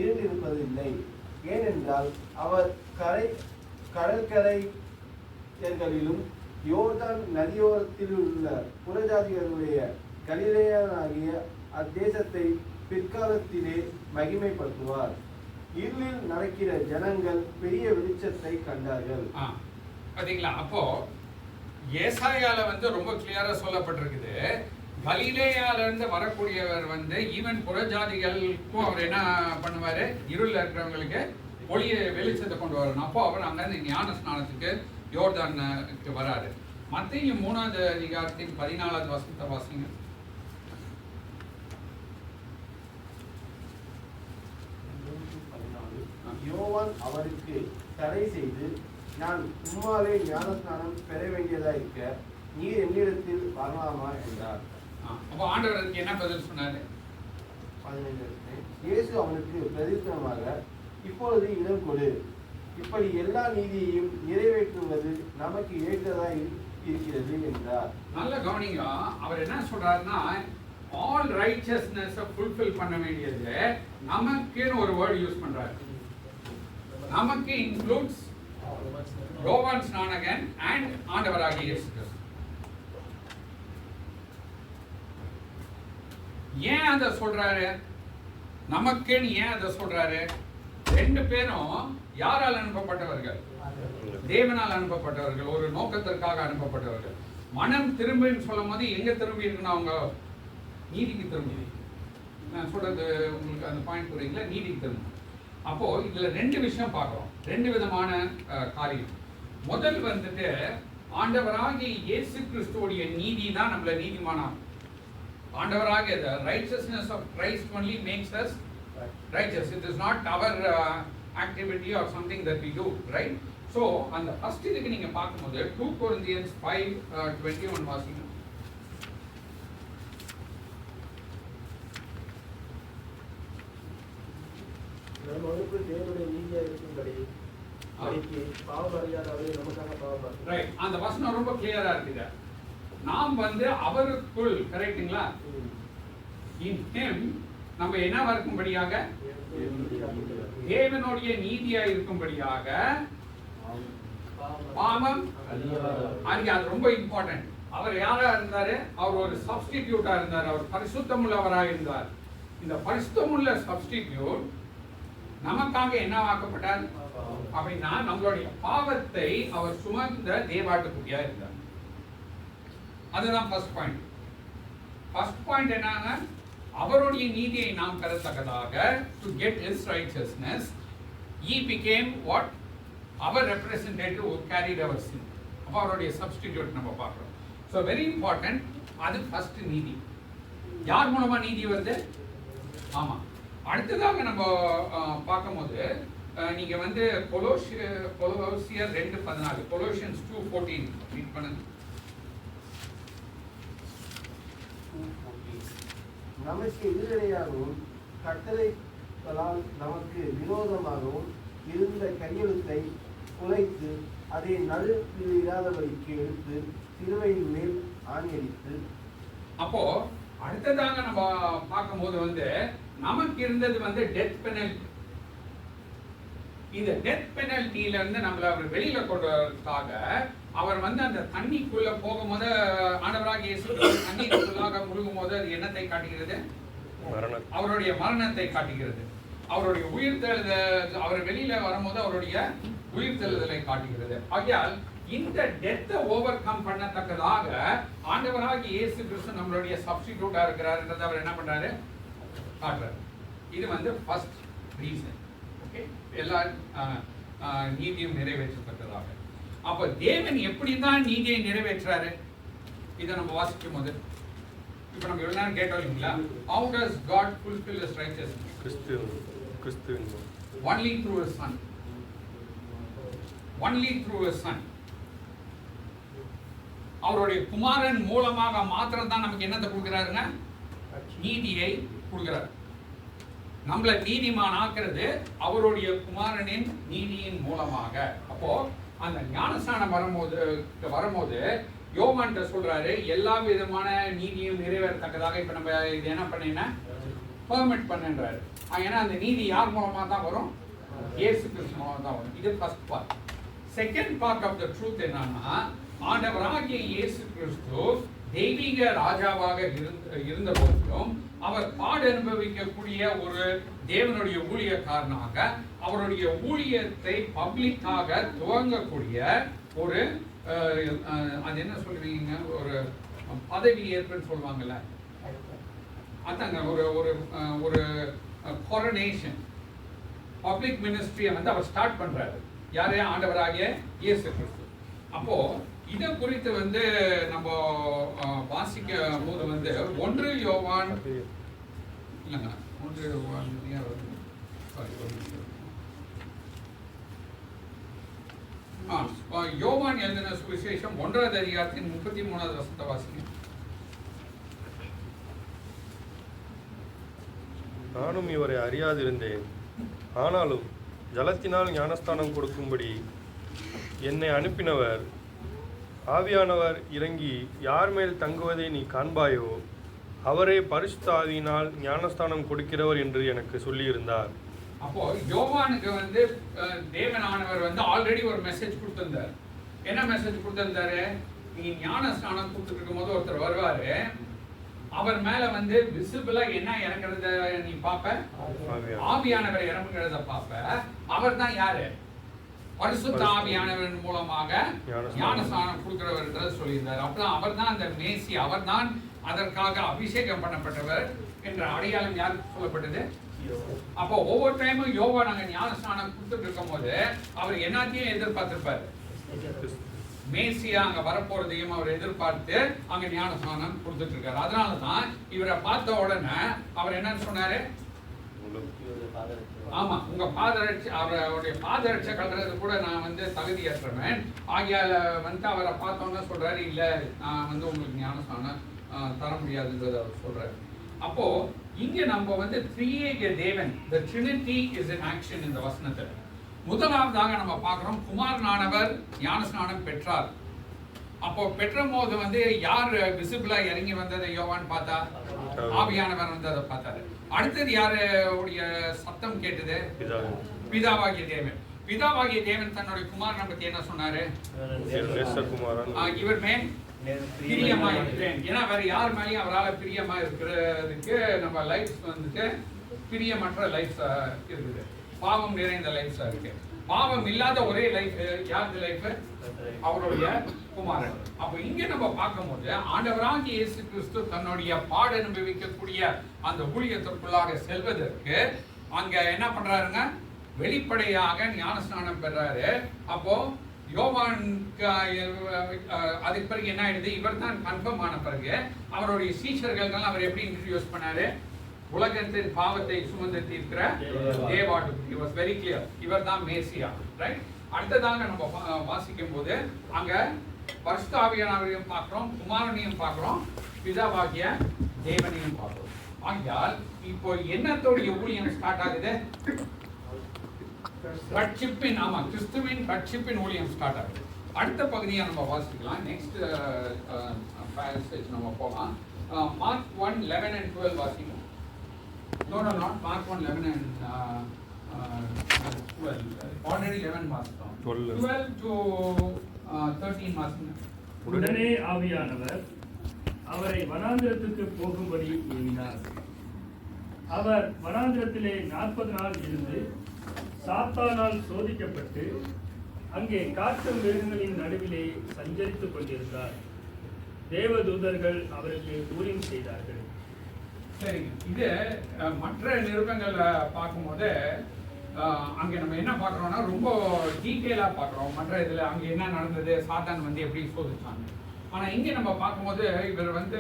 இருந்திருப்பதில்லை. ஏனென்றால் அவர் கடற்கரைகளிலும் யோர்தான் நதியோரத்தில் உள்ள புறஜாதிகளுடைய கலிலேயனாகிய அத்தேசத்தை பிற்காலத்திலே மகிமைப்படுத்துவார். இருளில் நடக்கிற ஜனங்கள் பெரிய வெளிச்சத்தை கண்டார்கள். பாத்தீங்களா? அப்போ ஏசாயால ரொம்ப கிளியரா சொல்லப்பட்டிருக்குது, கலிலேயால இருந்து வரக்கூடியவர் ஈவன் புறஜாதிகளுக்கும் அவர் என்ன பண்ணுவாரு? இருள்ல இருக்கிறவங்களுக்கு ஒளிய வெளிச்சத்தை கொண்டு வரணும். அப்போ அவர் அங்கிருந்து ஞான ஸ்நானத்துக்கு யோர்தானுக்கு வராரு. மத்தேயு 3வது அதிகாரத்தின் 14வது வசனத்தை வாசிங்க. யோவான் அவருக்கு தடை செய்து, நான் உம்மாலே ஞானஸ்நானம் பெற வேண்டியதா இருக்க நீர் என்னிடத்தில் வரலாமா என்றார். அப்போ ஆண்டவருக்கு என்ன பதில் சொன்னாரு? 15. இயேசு அவனுக்கு பிரதித்திரமாக, இப்பொழுது இடம் கொடு, இப்படி எல்லா நீதியையும் நிறைவேற்றுவது நமக்கு ஏற்றதா இருக்கிறது என்றார். நல்ல கவனிங்க, அவர் என்ன சொல்றாருன்னா, ஆல் ரைச்சஸ்னஸ் ஃபுல்ஃபில் பண்ண வேண்டியது நமக்குன்னு ஒரு வேர்ட் யூஸ் பண்றாரு. நமக்கு இன்க்ளூட்ஸ் யோவான் ஸ்நானகன் அண்ட் ஆண்டவராகிய இயேசு கிறிஸ்து. ஏன் அதை சொல்றாரு? நமக்குன்னு ஏன் அதை சொல்றாரு? ரெண்டு பேரும் யாரால் அனுப்பப்பட்டவர்கள்? தேவனால் அனுப்பப்பட்டவர்கள், ஒரு நோக்கத்திற்காக அனுப்பப்பட்டவர்கள். மனம் திரும்பின்னு சொல்லும் போது எங்க திரும்பி இருக்குன்னா அவங்க நீதிக்கு திரும்பி. நான் சொல்றது உங்களுக்கு அந்த பாயிண்ட் புரியுங்களா? நீதிக்கு திரும்ப. அப்போ இதுல ரெண்டு விஷயம் பார்க்கிறோம். ரெண்டு விதமான காரியம். முதல் வந்துட்டு ஆண்டவராகிய இயேசு கிறிஸ்துவோடைய நீதி தான் நம்மளை நீதிமானாகும். ஆண்டவராகிய the righteousness of Christ only makes us righteous. It is not our activity or something that we do, right? So அந்த ஃபர்ஸ்ட் இதுக்கு நீங்க பார்க்கும்போது 2 Corinthians 5:21 வாசிங்க. நம் வகுப்பில் தேவனுடைய நீதியாக இருக்கும்படி பாவம் அறியாத அவரை நமக்காக பாவம். ரைட், அந்த வசனம் ரொம்ப கிளியரா இருக்குது. நாம் வந்து அவருக்குள், கரெக்ட்டுங்களா? In him நம்ம என்னவா இருக்கும்படியாக, தேவனுடைய நீதியா இருக்கும்படியாக பாவம் அறியாத. அது ரொம்ப இம்பார்ட்டன்ட். அவர் யாரா இருந்தாரு? அவர் ஒரு சப்ஸ்டிடியூட்டா இருந்தார். அவர் பரிசுத்தமுள்ளவராக இருந்தார். இந்த பரிசுத்தமுள்ள சப்ஸ்டிடியூட் நமக்காக என்னவாக்கப்பட்டார் அப்படின்னா நம்மளுடைய பாவத்தை அவர் சுமந்த தேவாட்டுக்குட்டியா இருந்தார். அதுதான் ஃபர்ஸ்ட் பாயிண்ட். ஃபர்ஸ்ட் பாயிண்ட் என்னன்னா, அவருடைய நீதியை நாம் பெறத்தக்கதாக, to get his righteousness, he became what? Our representative who carried our sin. அப்ப அவருடைய சப்ஸ்டிடியூட் நம்ம பார்க்கிறோம். So very important. அது ஃபர்ஸ்ட் நீதி. யார் மூலமா நீதி வருது? ஆமா. அடுத்ததாக நம்ம பார்க்கும்போது நீங்க வந்து கொலோசியர் 2:14, Colossians 2:14 ரீட் பண்ணுங்க. நமக்கு எதிரடையாகவும் கட்டளைகளால் நமக்கு விரோதமாகவும் இருந்த கையெழுத்தை குலைத்து அதை நடுவிடாதபடிக்கு எடுத்து சிலுவையின் மேல் ஆணியடித்து. அப்போ அடுத்ததாக நம்ம பார்க்கும்போது வந்து நமக்கு இருந்தது வந்து டெத் பெனல்டி. இந்த டெத் பெனல்டியில இருந்து நம்மள அவர் வெளியில கொண்டு வரதுக்காக அவர் வந்து அந்த தண்ணிக்குள்ள போகும்போது, ஆண்டவராகிய இயேசு தண்ணிக்குள்ளாக முழுகும் போது அது என்னத்தை காட்டுகிறது? அவருடைய மரணத்தை காட்டுகிறது. அவருடைய உயிர்த்தெழுதல், அவர் வெளியில வரும்போது அவருடைய உயிர்த்தெழுதலை காட்டுகிறது. ஆகையால் இந்த டெத்தை ஓவர் கம் பண்ணத்தக்கதாக ஆண்டவராகிய இயேசு கிறிஸ்து நம்மளுடைய சப்ஸ்டிடியூட்டா இருக்கிறாருன்றதை அவர் என்ன பண்றாரு? காட்டுறாரு. இது வந்து ஃபர்ஸ்ட் ரீசன். ஓகே, எல்லா நீதியும் நிறைவேற்றத்தக்கதாக. அப்ப தேவன் எப்படி தான் நீதியை நிறைவேற்றாரு? இதை நம்ம வாசிக்கும் போது இப்ப நம்ம எவ்வளவு நேரம் கேட்டோம் இல்லைங்களா? How does God fulfill his righteousness? Only through his son. Only through his son. அவருடைய குமாரன் மூலமாக மாத்திரம் தான் நமக்கு என்னத்தை கொடுக்கிறாருங்க? நீதியை கொடுக்கிறார். நம்மளை நீதிமான் ஆக்குறது அவருடைய குமாரனின் நீதியின் மூலமாக. அப்போ அந்த ஞானஸ்நானம் வரும்போது யோவான்கிட்ட சொல்றாரு, எல்லா விதமான நீதியும் நிறைவேறத்தக்கதாக இப்ப நம்ம இது என்ன பண்ணீங்கன்னா பெர்மிட் பண்ணுன்றாரு. ஏன்னா அந்த நீதி யார் மூலமா தான் வரும்? இயேசு கிறிஸ்து மூலமா தான் வரும். இது first part. Second part of the truth என்னன்னா, ஆண்டவராகிய இயேசு கிறிஸ்து தெய்வீக ராஜாவாக இருந்த போதிலும் அவர் பாடு அனுபவிக்கக்கூடிய ஒரு தேவனுடைய ஊழியக்காரனாக அவருடைய ஊழியத்தை பப்ளிக்காக துவங்கக்கூடிய ஒரு அது என்ன சொல்றீங்க, ஒரு பதவி ஏற்புன்னு சொல்லுவாங்கல்ல, அதாங்க ஒரு ஒரு ஒரு கொரோனேஷன் பப்ளிக் மினிஸ்ட்ரியை வந்து அவர் ஸ்டார்ட் பண்றாரு. யாரே? ஆண்டவராகிய இயேசு கிறிஸ்து. அப்போ இதை குறித்து வந்து நம்ம வாசிக்கும் போது வந்து 1 யோவான் இல்லைங்க 1 யோவான் யோவான் எழுதின சுவிசேஷம் 1வது அதிகாரத்தின் 33வது வசனத்தை வாசிங்க. நானும் இவரை அறியாதிருந்தேன், ஆனாலும் ஜலத்தினால் ஞானஸ்தானம் கொடுக்கும்படி என்னை அனுப்பினவர் ஆவியானவர் இறங்கி யார் மேல் தங்குவதை நீ காண்பாயோ அவரே பரிசுத்த ஆவியினால் ஞானஸ்தானம் கொடுக்கிறவர் என்று எனக்கு சொல்லியிருந்தார். அப்போ யோவானுக்கு வந்து தேவனானவர் வந்து ஆல்ரெடி ஒரு மெசேஜ் கொடுத்திருந்தார். என்ன மெசேஜ் கொடுத்திருந்தாரு? நீ ஞானஸ்தானம் கொடுத்துட்டு இருக்கும் போது ஒருத்தர் வருவாரு, அவர் மேல வந்து விசிபிளா என்ன இறங்குறத நீ பாப்ப, ஆவியானவர் இறங்குறத பாப்ப. அவர் தான் யாரு? பரிசுத்த ஆவியானவரின் மூலமாக ஞானஸ்நானம் கொடுக்கிறவர் என்று சொல்லியிருந்தார். அப்பதான் அவர் தான் அந்த மேசி, அவர் தான் அதற்காக அபிஷேகம் பண்ணப்பட்டவர் என்ற அடையாளம் யாருக்கு சொல்லப்பட்டது? அப்போ ஒவ்வொரு டைமும் யோவான் அங்க ஞானஸ்நானம் கொடுத்துட்டு இருக்கும் போது அவர் என்னத்தையும் எதிர்பார்த்திருப்பாரு, மேசியா அங்க வரப்போறதையும் அவர் எதிர்பார்த்து அங்க ஞானஸ்நானம் கொடுத்துட்டு இருக்காரு. அதனாலதான் இவரை பார்த்த உடனே அவர் என்னன்னு சொன்னாரு, ஆமா உங்க பாதரட்சை, அவருடைய பாதரட்சை கல்றது கூட நான் வந்து தகுதியற்றவன் ஆகியால வந்து அவரை பார்த்தோன்னு சொல்றாரு, இல்ல நான் வந்து உங்களுக்கு ஞானஸ்நானம் தர முடியாதுன்றது அவர் சொல்றாரு. அப்போ இங்க நம்ம வந்து திரியேக தேவன், the Trinity is in action இந்த வசனத்துல. முதலாவதாக நம்ம பார்க்கிறோம், குமாரனானவர் ஞானஸ்நானம் பெற்றார். அப்போ பெற்ற போது வந்து யார் விசிபிளா இறங்கி வந்ததை யோவான் பார்த்தா, ஆவியானவர் வந்து அதை பார்த்தாரு. அடுத்தது யாருடைய சத்தம் கேட்டது, பிதாவாகிய தேவன். பிதாவாகிய தேவன் தன்னுடைய குமாரனை பத்தி என்ன சொன்னாரு, இவர் மேல் பிரியமா இருக்கிறேன். ஏன்னா வேற யார் மேலேயும் அவரால் பிரியமா இருக்கிறதுக்கு நம்ம லைஃப் வந்துட்டு பிரியமற்ற லைஃப் இருக்குது, பாவம் நிறைந்த லைஃப் இருக்கு. பாவம் இல்லாத ஒரே லைஃப் யாருக்கு லைஃப், அவருடைய குமாரன். அப்ப இங்க நம்ம பார்க்கும்போது ஆண்டவராகிய இயேசு கிறிஸ்து தன்னுடைய பாட அனுபவிக்கக்கூடிய அந்த ஊழியத்திற்குள்ளாக செல்வதற்கு அங்க என்ன பண்றாருங்க, வெளிப்படையாக ஞானஸ்நானம் பெறாரு. அப்போ யோவான் அதுக்கு பிறகு என்ன ஆயிடுது, இவர் தான் கன்ஃபார்ம் ஆன பிறகு அவருடைய சீஷர்கள் அவர் எப்படி இன்ட்ரோடியூஸ் பண்ணாரு, உலகத்தின் பாவத்தை சுமந்து தீர்க்கிற தேவாட்டு. He was very clear, இவர் தான் மேசியா, ரைட். அடுத்ததாக நம்ம வாசிக்கும் போது அங்க பரிசுத்த ஆவியானவரையும் பார்க்கிறோம், குமாரனையும் பார்க்கிறோம், பிதாவாகிய தேவனையும் பார்க்கிறோம். ஆகையால் இப்போ என்னத்தோடைய ஊழியம் ஸ்டார்ட் ஆகுது, ரட்சிப்பின், ஆமா கிறிஸ்துவின் ரட்சிப்பின் ஊழியம் ஸ்டார்ட் ஆகுது. அடுத்த பகுதியை நம்ம வாசிக்கலாம். நெக்ஸ்ட் பேசேஜ் நம்ம போகலாம். Mark 1:11 and 12 வாசிக்கலாம். No, not Mark 1:11 and 12. Already 11 வாசித்தோம். 12 to 13 வாசிங்க. உடனே ஆவியானவர் அவரை வனாந்திரத்துக்கு போகும்படி ஏவினார். அவர் வனாந்திரத்திலே 40 நாள் இருந்து சாத்தானால் சோதிக்கப்பட்டு அங்கே காட்டு மிருகங்களின் நடுவிலே சஞ்சரித்துக் கொண்டிருந்தார். தேவதூதர்கள் அவருக்கு ஊழியம் செய்தார்கள். சரி, இது மற்ற நிருபங்களை பார்க்கும்போது அங்கே நம்ம என்ன பார்க்குறோம்னா ரொம்ப டீட்டெயிலாக பார்க்குறோம். மற்ற இதில் அங்கே என்ன நடந்தது, சாத்தான் வந்து எப்படி சோதிச்சாங்க. ஆனால் இங்கே நம்ம பார்க்கும்போது இவர் வந்து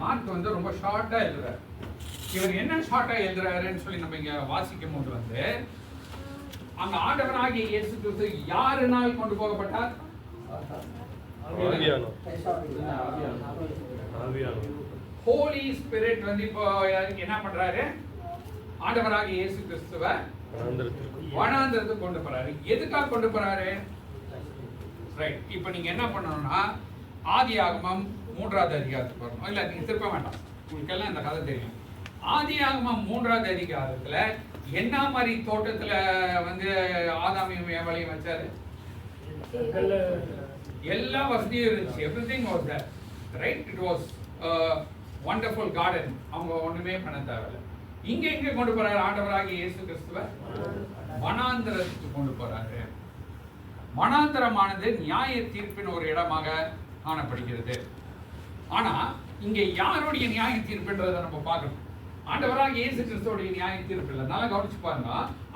மார்க் வந்து ரொம்ப ஷார்ட்டாக எழுதுறாரு. இவர் என்ன ஷார்ட்டாக எழுதுறாருன்னு சொல்லி நம்ம இங்கே வாசிக்கும் போது வந்து அங்க ஆண்டவராகிய இயேசு கிறிஸ்து யாரினால் கொண்டு போகப்பட்டார், ஹோலி ஸ்பிரிட் வந்து இப்போ என்ன பண்றாரு, ஆண்டவராகிய இயேசு கிறிஸ்துவ வனாந்திரத்துக்கு கொண்டு போறாரு. எதுக்காக கொண்டு போறாரு, ரைட். இப்போ நீங்க என்ன பண்ணணும்னா ஆதியாகமம் 3வது அதிகாரத்துக்கு வரணும். இல்ல நீங்க திருப்ப வேண்டாம், உங்களுக்கெல்லாம் இந்த கதை தெரியும். ஆதியாகமம் 3வது அதிகாரத்துல என்ன மாதிரி தோட்டத்துல வந்து ஆதாமையும் ஏவாளையும் வச்சாரு, எல்லா வசதியும் இருந்துச்சு. Everything was there, right. It was wonderful garden. அவங்க ஒண்ணுமே பண்ண தேவையில்லை. இங்க எங்க கொண்டு போறாரு ஆண்டவராகிய இயேசு கிறிஸ்துவ, வனாந்திரத்துக்கு கொண்டு போறாரு. வனாந்திரமானது நியாய தீர்ப்பின் ஒரு இடமாக காணப்படுகிறது. ஆனா இங்க யாருடைய நியாய தீர்ப்புன்றதை நம்ம பார்க்கணும். ஆண்டவராக இயேசு கிறிஸ்துவோடைய நியாய தீர்ப்பு இல்லை. நல்லா கவனிச்சு பாருங்க,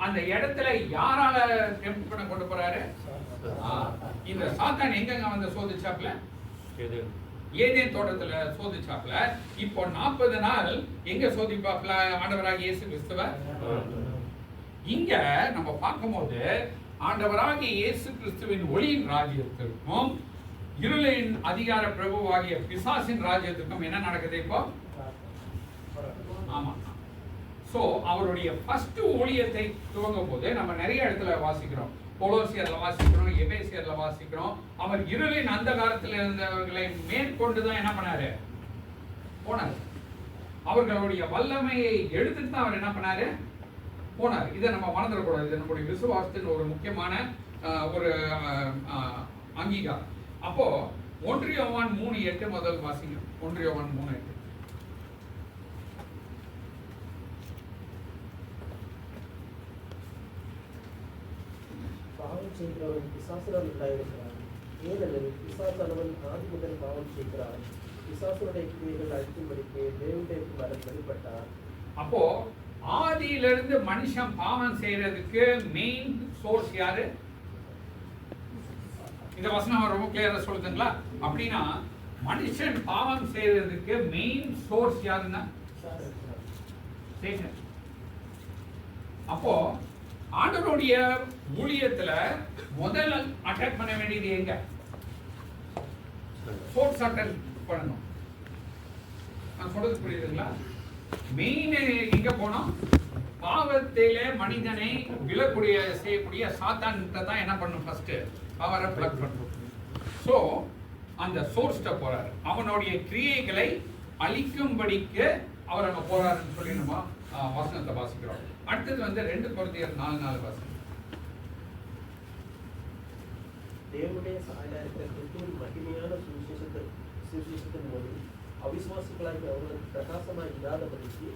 அந்த இடத்துல யாரால டெம்ப்ட் பண்ண கொண்டு போறாரு, இந்த சாத்தான் எங்கங்க வந்து சோதிச்சாப்ல, ஏதேன் தோட்டத்துல சோதிச்சாப்ல. இப்போ 40 நாள் எங்க சோதிப்பாப்ல ஆண்டவராக இயேசு கிறிஸ்துவ, இங்க நம்ம பார்க்கும்போது ஆண்டவராகிய இயேசு கிறிஸ்துவின் ஒளியின் ராஜ்யத்திற்கும் இருளின் அதிகார பிரபுவாகிய பிசாசின் ராஜ்யத்திற்கும் என்ன நடக்குது இப்போ, ஆமா. சோ அவருடைய ஃபர்ஸ்ட் ஊழியத்தை துவங்கும் போது நம்ம நிறைய இடத்துல வாசிக்கிறோம். கொலோசியர்ல வாசிக்கிறோம், எபேசியர்ல வாசிக்கிறோம். அவர் இருளின் அந்தகாரத்தில் இருந்தவர்களை மேற்கொண்டுதான் என்ன பண்ணாரு, போனாரு. அவர்களுடைய வல்லமையை எடுத்துட்டு தான் அவர் என்ன பண்ணாரு, போனார். இதை நம்ம மறந்துடக்கூடாது. இது நம்முடைய விசுவாசத்தின் ஒரு முக்கியமான ஒரு அங்கீகாரம். அப்போ 1 யோவான் 3:8 முதல் வாசிங்க. 1 யோவான் 3:8. பாவம் செய்கிறவன் பிசாசுடன் உண்டாயிருக்கிறான். ஏனெனில் பிசாசானவன் ஆதி முதல் பாவம் செய்கிறான். பிசாசுடைய கிரியைகள் அழிக்கும்படிக்கு தேவனுடைய குமாரன் வெளிப்பட்டார். அப்போ ஆதியிலிருந்து மனுஷன் பாவம் செய்யறதுக்கு மெயின் சோர்ஸ் யாரு? இந்த வசனம் ரொம்ப கிளியரா சொல்லுதுங்களா? அப்படின்னா மனுஷன் பாவம் செய்யறதுக்கு மெயின் சோர்ஸ் யாருன்னா சேட்டன். அப்போ ஆண்டவருடைய ஊழியத்துல முதல்ல அட்டாக் பண்ண வேண்டியது எங்க? சோர்ஸ் அட்டாக் பண்ணணும். நான் சொல்றது புரியுதுங்களா? மெயின் எங்க போனோம்? பாவத்திலே மனிதனை விழக்கூடிய செய்யக்கூடிய சாத்தான்கிட்ட தான் என்ன பண்ணும்? ஃபர்ஸ்ட் அவரை பிளக் பண்ணும். ஸோ அந்த சோர்ஸ்ட போறாரு. அவனுடைய கிரியைகளை அழிக்கும்படிக்கு அவர் அங்க போறாருன்னு சொல்லி நம்ம வசனத்தை வாசிக்கிறோம். அடுத்தது 2 கொரிந்தியர் 4:4 வாசனம். தேவனுடைய சாயலா இருக்கிற கிறிஸ்துவின் மகிமையான சுவிசேஷத்தின் போது அவிசுவாசிகளாகிய அவர்களுக்கு பிரகாசமாய் இல்லாதபடிக்கு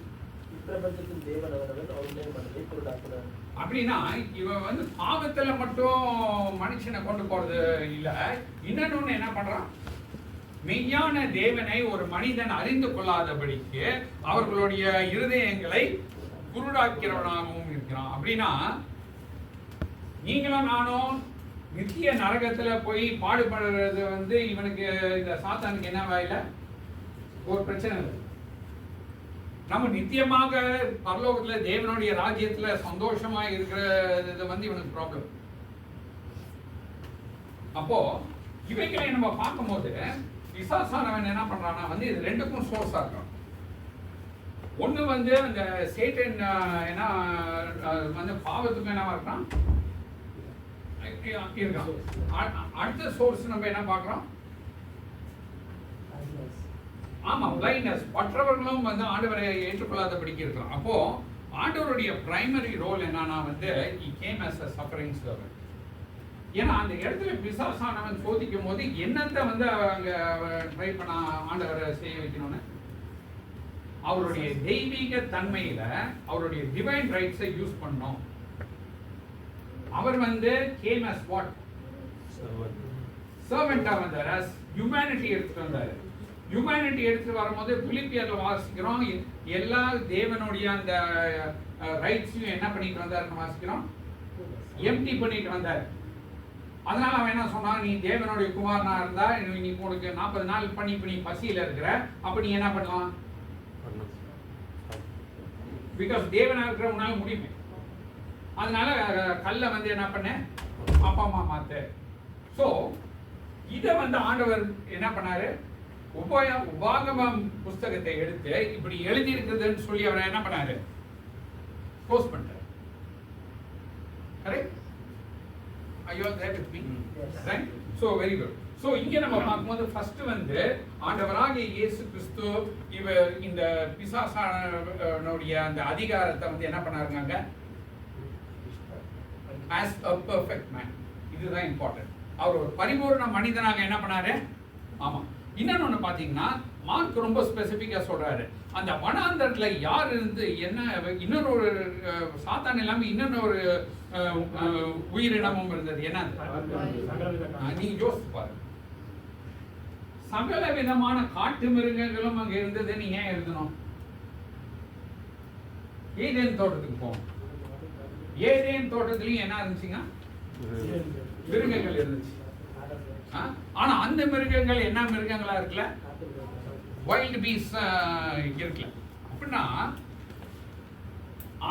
இப்பிரபஞ்சத்தின் தேவன் அவருடைய மனதை பொருளாக்கினார். அப்படின்னா இவன் பாவத்துல மட்டும் மனுஷனை கொண்டு போறது இல்ல, இன்னொன்னு என்ன பண்றான்? மெய்யான தேவனை ஒரு மனிதன் அறிந்து கொள்ளாதபடிக்கு அவர்களுடைய இருதயங்களை குருடாக்கிறவனாகவும் இருக்கிறான். அப்படின்னா நீங்களும் நானும் நித்திய நரகத்துல போய் பாடுபடுறது இவனுக்கு இந்த சாத்தானுக்கு என்ன வாயில ஒரு பிரச்சனை இல்லை. நம்ம நித்தியமாக பரலோகத்துல தேவனுடைய ராஜ்யத்துல சந்தோஷமா இருக்கிறது இவனுக்கு ப்ராப்ளம். அப்போ இவைகளை நம்ம பார்க்கும்போது பிசாசானவன் என்ன பண்றான்னா இது ரெண்டுக்கும் சோர்ஸா இருக்கும். ஒண்ணு அந்த சேட்டன் என்ன பாவத்துக்கு என்னவா இருக்கான் இருக்கான். அடுத்த சோர்ஸ் நம்ம என்ன பார்க்கிறோம்? ஆமா, பிளைண்ட்னஸ். மற்றவர்களும் ஆண்டவரை ஏற்றுக்கொள்ளாதபடிக்கு இருக்கலாம். அப்போ ஆண்டவருடைய பிரைமரி ரோல் என்னன்னா he came as a suffering servant. ஏன்னா அந்த இடத்துல பிசாசானவன் சோதிக்கும் போது என்னத்தை அங்க ட்ரை பண்ண ஆண்டவரை செய்ய வைக்கணும்னு அவருடைய தெய்வீக தன்மையில அவருடைய டிவைன் ரைட்ஸை யூஸ் பண்ணோம். அவர் came as what? சர்வெண்டா வந்தார். as humanity எடுத்துட்டு வந்தாரு. ஹியூமனிட்டி எடுத்துட்டு வரும்போது பிலிப்பியர்ல வாசிக்கிறோம் எல்லா தேவனுடைய அந்த ரைட்ஸையும் என்ன பண்ணிட்டு வந்தாருன்னு வாசிக்கிறோம், எம்டி பண்ணிட்டு வந்தார். அதனால அவன் என்ன சொன்னான்? நீ தேவனுடைய குமாரனா இருந்தா நீ உனக்கு 40 நாள் பண்ணி பசியில இருக்கிற, அப்ப நீ என்ன பண்ணலாம்? பிகாஸ் தேவனா இருக்கிற உன்னால முடியுமே. அதனால கல்ல என்ன பண்ண அப்பா அம்மா மாத்து. சோ இத ஆண்டவர் என்ன பண்ணாரு? உபாகமம் புஸ்தகத்தை எடுத்து இப்படி எழுதி இருக்குதுன்னு சொல்லி அவரை என்ன பண்ணாரு? போஸ்ட் பண்ணிட்டாரு. கரெக்ட்? ஐயோ that is me right. So very good. So இங்க நம்ம பார்க்கும்போது ஃபர்ஸ்ட் ஆண்டவராகிய இயேசு கிறிஸ்து இந்த பிசாசானுடைய அந்த அதிகாரத்தை என்ன பண்ணாருங்க? as a perfect man. இதுதான் இம்பார்ட்டன்ட். அவர் ஒரு பரிபூர்ண மனிதனாக என்ன பண்ணாரு? ஆமா. இன்னொன்னு பாத்தீங்கன்னா மார்க் ரொம்ப ஸ்பெசிபிக்கா சொல்றாரு. அந்த வனாந்தரத்துல யார் இருந்து என்ன இன்னொரு ஒரு சாத்தான் இல்லாம இன்னொரு ஒரு உயிரினமும் இருந்தது. என்ன? நீங்க யோசிச்சு பாருங்க. சகல விதமான காட்டு மிருகங்களும் அங்க இருந்தது. நீங்க ஏன் எழுதணும்? ஏதேன் தோட்டத்துக்கு போகும். ஏதேன் தோட்டத்திலையும் என்ன இருந்துச்சுங்க? மிருகங்கள் இருந்துச்சு. ஆனா அந்த மிருகங்கள் என்ன மிருகங்களா இருக்குல்ல? வைல்ட் பீஸ் இருக்குல்ல. அப்படின்னா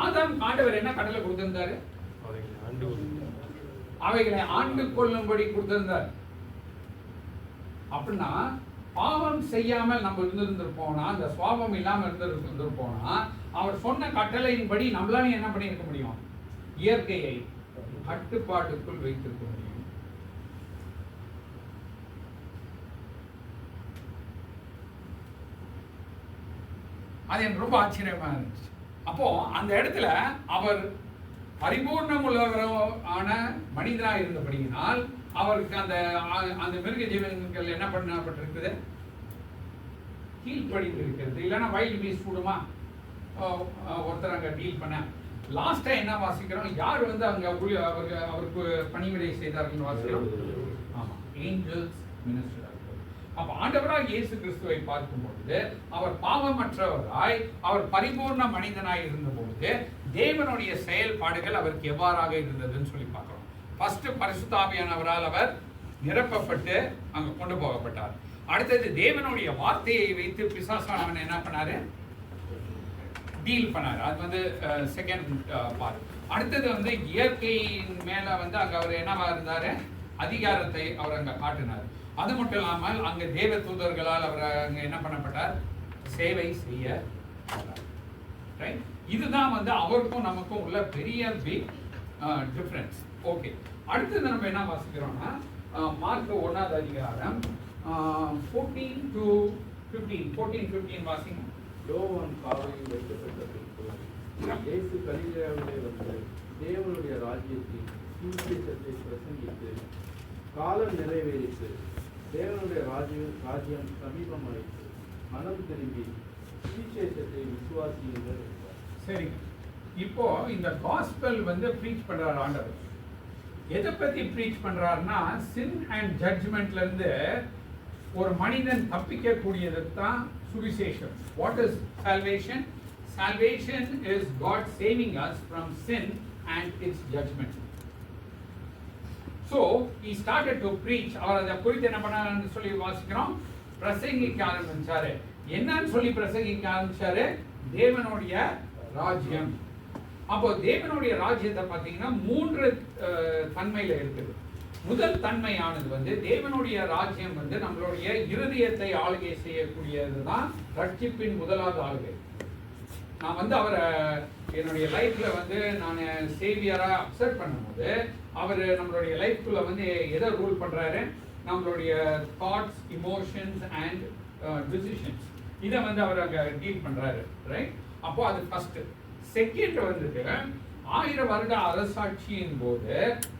ஆதாம் ஆண்டவர் என்ன கடலை கொடுத்திருந்தாரு? அவைகளை ஆண்டு கொள்ளும்படி கொடுத்திருந்தார். அப்படின்னா பாவம் செய்யாமல் நம்ம இருந்திருப்போம்னா, அந்த சுவாபம் இல்லாம இருந்திருப்போம்னா, அவர் சொன்ன கட்டளையின்படி நம்மளால என்ன பண்ணியிருக்க முடியும்? இயற்கையை கட்டுப்பாட்டுக்குள் வைத்திருக்க முடியும். அது எனக்கு ரொம்ப ஆச்சரியமா இருந்துச்சு. அப்போ அந்த இடத்துல அவர் பரிபூர்ணம் உள்ளவரான மனிதராக இருந்தபடியினால் அவருக்கு அந்த மிருக ஜீவன்கள் என்ன பண்ணப்பட்டிருக்குது? கீழ்ப்படிந்து இருக்கிறது. இல்லைன்னா வைல்ட் பீஸ் கூடுமா ஒருத்தர் அங்க டீல் பண்ண. லாஸ்டா என்ன வாசிக்கிறோம்? யார் அங்க அவருக்கு பணிவிடை செய்தார்கள் வாசிக்கிறோம். ஆமா, ஏஞ்சல்ஸ் மினிஸ்டர். அப்ப ஆண்டவராக இயேசு கிறிஸ்துவை பார்க்கும் பொழுது அவர் பாவமற்றவராய், அவர் பரிபூர்ண மனிதனாய் இருந்த பொழுது தேவனுடைய செயல்பாடுகள் அவருக்கு எவ்வாறாக இருந்ததுன்னு சொல்லி பார்க்கிறோம். ஃபர்ஸ்ட் பரிசுத்த ஆவியானவரால் அவர் நிரப்பப்பட்டு அங்க கொண்டு போகப்பட்டார். அடுத்தது தேவனுடைய வார்த்தையை வைத்து பிசாசானவன் என்ன பண்ணாரு, டீல் பண்ணாரு. அது வந்து செகண்ட் பார்ட். அடுத்தது வந்து இயற்கையின் மேல வந்து அங்க அவர் என்னவா இருந்தாரு, அதிகாரத்தை அவர் அங்க காட்டினார். அது மட்டும் இல்லாமல் அங்க தேவ தூதர்களால் அவர் அங்க என்ன பண்ணப்பட்டார், சேவை செய்ய. இதுதான் வந்து அவருக்கும் நமக்கும் உள்ள பெரிய பிக் டிஃபரன்ஸ். ஓகே, அடுத்தது நம்ம என்ன வாசிக்கிறோம்னா மார்க் 1ஆவது அதிகாரம் 14 to 15. 14-15 வாசிங்க. யோவான் காவலில் வைக்கப்பட்ட பின்பு இயேசு கலிலேயாவிலே வந்து தேவனுடைய ராஜ்யத்தின் சுவிசேஷத்தை பிரசங்கித்து, காலம் நிறைவேறித்து, தேவனுடைய ராஜ்யம் சமீபமாயிற்று, மனம் திரும்பி சுவிசேஷத்தை விசுவாசியுங்கள் என்றார். சரிங்க, இப்போ இந்த காஸ்பல் வந்து ப்ரீச் பண்றாரு ஆண்டவர். எதை பத்தி ப்ரீச் பண்றாருன்னா, சின் அண்ட் ஜட்ஜ்மெண்ட்ல இருந்து ஒரு மனிதன் தப்பிக்க கூடியது தான் சுவிசேஷம். What is salvation? Salvation is God saving us from sin and its judgment. So he started to preach. அவர் அதை குறித்து என்ன பண்ணாருன்னு சொல்லி வாசிக்கிறோம், பிரசங்கிக்க ஆரம்பிச்சாரு. என்னன்னு சொல்லி பிரசங்கிக்க ஆரம்பிச்சாரு, தேவனுடைய ராஜ்யம். அப்போ தேவனுடைய ராஜ்யத்தை பார்த்தீங்கன்னா 3 தன்மையில இருக்குது. முதல் தன்மையானது வந்து தேவனுடைய ராஜ்யம் வந்து நம்மளுடைய இருதயத்தை ஆளுகை செய்யக்கூடியது தான் ரட்சிப்பின் முதலாவது ஆளுகை. நான் வந்து அவரை என்னுடைய லைஃப்ல வந்து நான் சேவியரா அக்செப்ட் பண்ணும்போது அவர் நம்மளுடைய லைஃப்குள்ள வந்து எதை ரூல் பண்றாரு, நம்மளுடைய தாட்ஸ், இமோஷன்ஸ் அண்ட் டிசிஷன்ஸ், இதை வந்து அவர் அங்கே டீல் பண்றாரு. ரைட்? அப்போ அது ஃபர்ஸ்ட். செகண்ட் வந்துட்டு 1000 வருட அரசாட்சியின் போது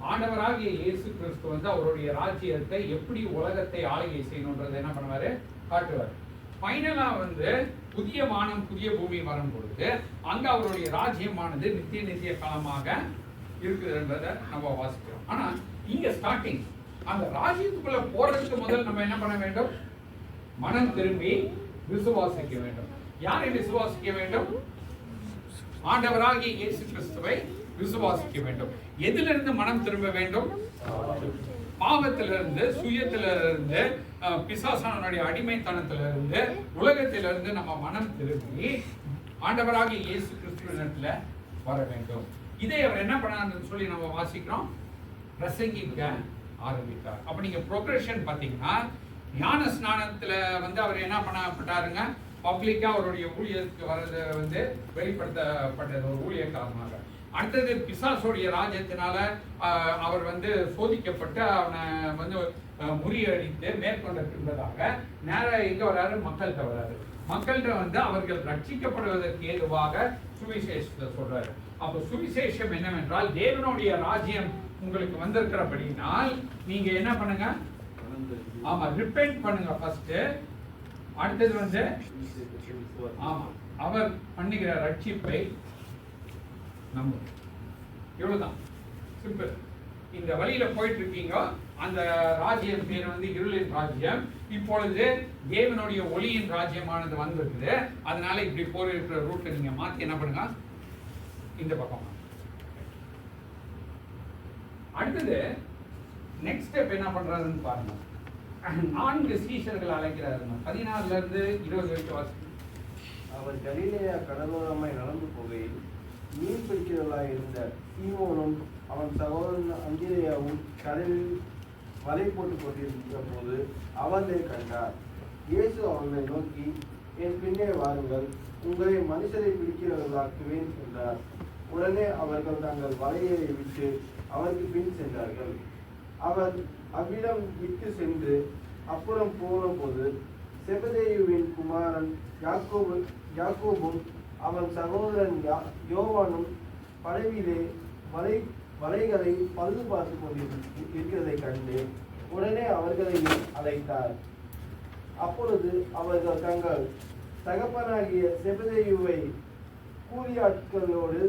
ஆண்டவராகிய இயேசு கிறிஸ்து வந்து அவருடைய ராஜ்யத்தை எப்படி உலகத்தை ஆளுகை செய்யணும்ன்றதை என்ன பண்ணுவாரு, காட்டுவார். ஃபைனலா வந்து புதிய வானம் புதிய பூமி வரும் பொழுது அங்க அவருடைய ராஜ்யமானது நித்திய காலமாக இருக்குது என்பதை நம்ம வாசிக்கிறோம். ஆனா இங்க ஸ்டார்டிங் அந்த ராஜ்யத்துக்குள்ள போறதுக்கு முதல் நம்ம என்ன பண்ண வேண்டும், மனம் திரும்பி விசுவாசிக்க வேண்டும். யாரை விசுவாசிக்க வேண்டும்? ஆண்டவராகிய இயேசு கிறிஸ்துவை விசுவாசிக்க வேண்டும். எதிலிருந்து மனம் திரும்ப வேண்டும்? பாவத்திலிருந்து, சுயத்திலிருந்து, பிசாசானுடைய அடிமைத்தனத்திலிருந்து, உலகத்திலிருந்து நம்ம மனம் திரும்பி ஆண்டவராகிய இயேசு கிறிஸ்துவினிடத்துல வர வேண்டும். இதை அவர் என்ன பண்ணாருன்னு சொல்லி நம்ம வாசிக்கிறோம், பிரசங்கிக்க ஆரம்பித்தார். அப்ப நீங்க ப்ரோக்ரஷன் பாத்தீங்கன்னா, ஞான ஸ்நானத்துல வந்து அவர் என்ன பண்ணப்பட்டாருங்க, பப்ளிக்கா அவருடைய ஊழியத்துக்கு வர்றது வந்து வெளிப்படுத்தப்பட்டது ஒரு ஊழியக்காரனாக. அடுத்தது பிசாசுடைய ராஜ்யத்தினால அவர் வந்து சோதிக்கப்பட்டு அவனை வந்து முறியடித்து மேற்கொண்ட பின்பதாக நேர எங்க வராரு, மக்கள்கிட்ட வராரு. மக்கள்கிட்ட வந்து அவர்கள் ரட்சிக்கப்படுவதற்கு ஏதுவாக சுவிசேஷத்தை சொல்றாரு. அப்போ சுவிசேஷம் என்னவென்றால், தேவனுடைய ராஜ்யம் உங்களுக்கு வந்திருக்கிறபடினால் நீங்க என்ன பண்ணுங்க, ஆமா ரிப்பெண்ட் பண்ணுங்க ஃபர்ஸ்ட். அடுத்தது வந்து ஆமா அவர் பண்ணுகிற ரட்சிப்பை நம்புங்க. இவ்வளவுதான், சிம்பிள். இந்த வழியில போயிட்டு இருக்கீங்க, அந்த ராஜ்யம் பேர் வந்து இருளின் ராஜ்யம். இப்பொழுது தேவனுடைய ஒளியின் ராஜ்யமானது வந்திருக்குது. அதனால இப்படி போர் இருக்கிற ரூட்ல நீங்க மாத்தி என்ன பண்ணுங்க, இந்த பக்கம். அடுத்தது நெக்ஸ்ட் ஸ்டெப் என்ன பண்றாருன்னு பாருங்க. 4 சீஷர்கள் அழைக்கிறாருங்க. 16ல இருந்து 20 வரைக்கும் வாசிக்கும். அவர் கலிலேயா கடலோரமாய் நடந்து போகையில் மீன் பிடிக்கிறவர்களாய் இருந்த சீமோனும் அவன் சகோதரன் அந்திரேயாவும் கடலில் வலை போட்டுக் கொண்டிருக்கிற போது அவர்களை கண்டார். இயேசு அவர்களை நோக்கி, என் பின்னே வாருங்கள், உங்களை மனுஷரை பிடிக்கிறவர்களாக்குவேன் என்றார். உடனே அவர்கள் தங்கள் வலையை விட்டு அவருக்கு பின் சென்றார்கள். அவர் அவ்விடம் விட்டு சென்று அப்புறம் போன போது செபதேயுவின் குமாரன் யாக்கோபும் அவன் சகோதரன் யோவானும் படவிலே வலைகளை பழுது பார்த்து கொண்டிருக்கிறதை கண்டு உடனே அவர்களையும் அழைத்தார். அப்பொழுது அவர்கள் தங்கள் தகப்பனாகிய செபதேயுவை கூலியாட்களோடு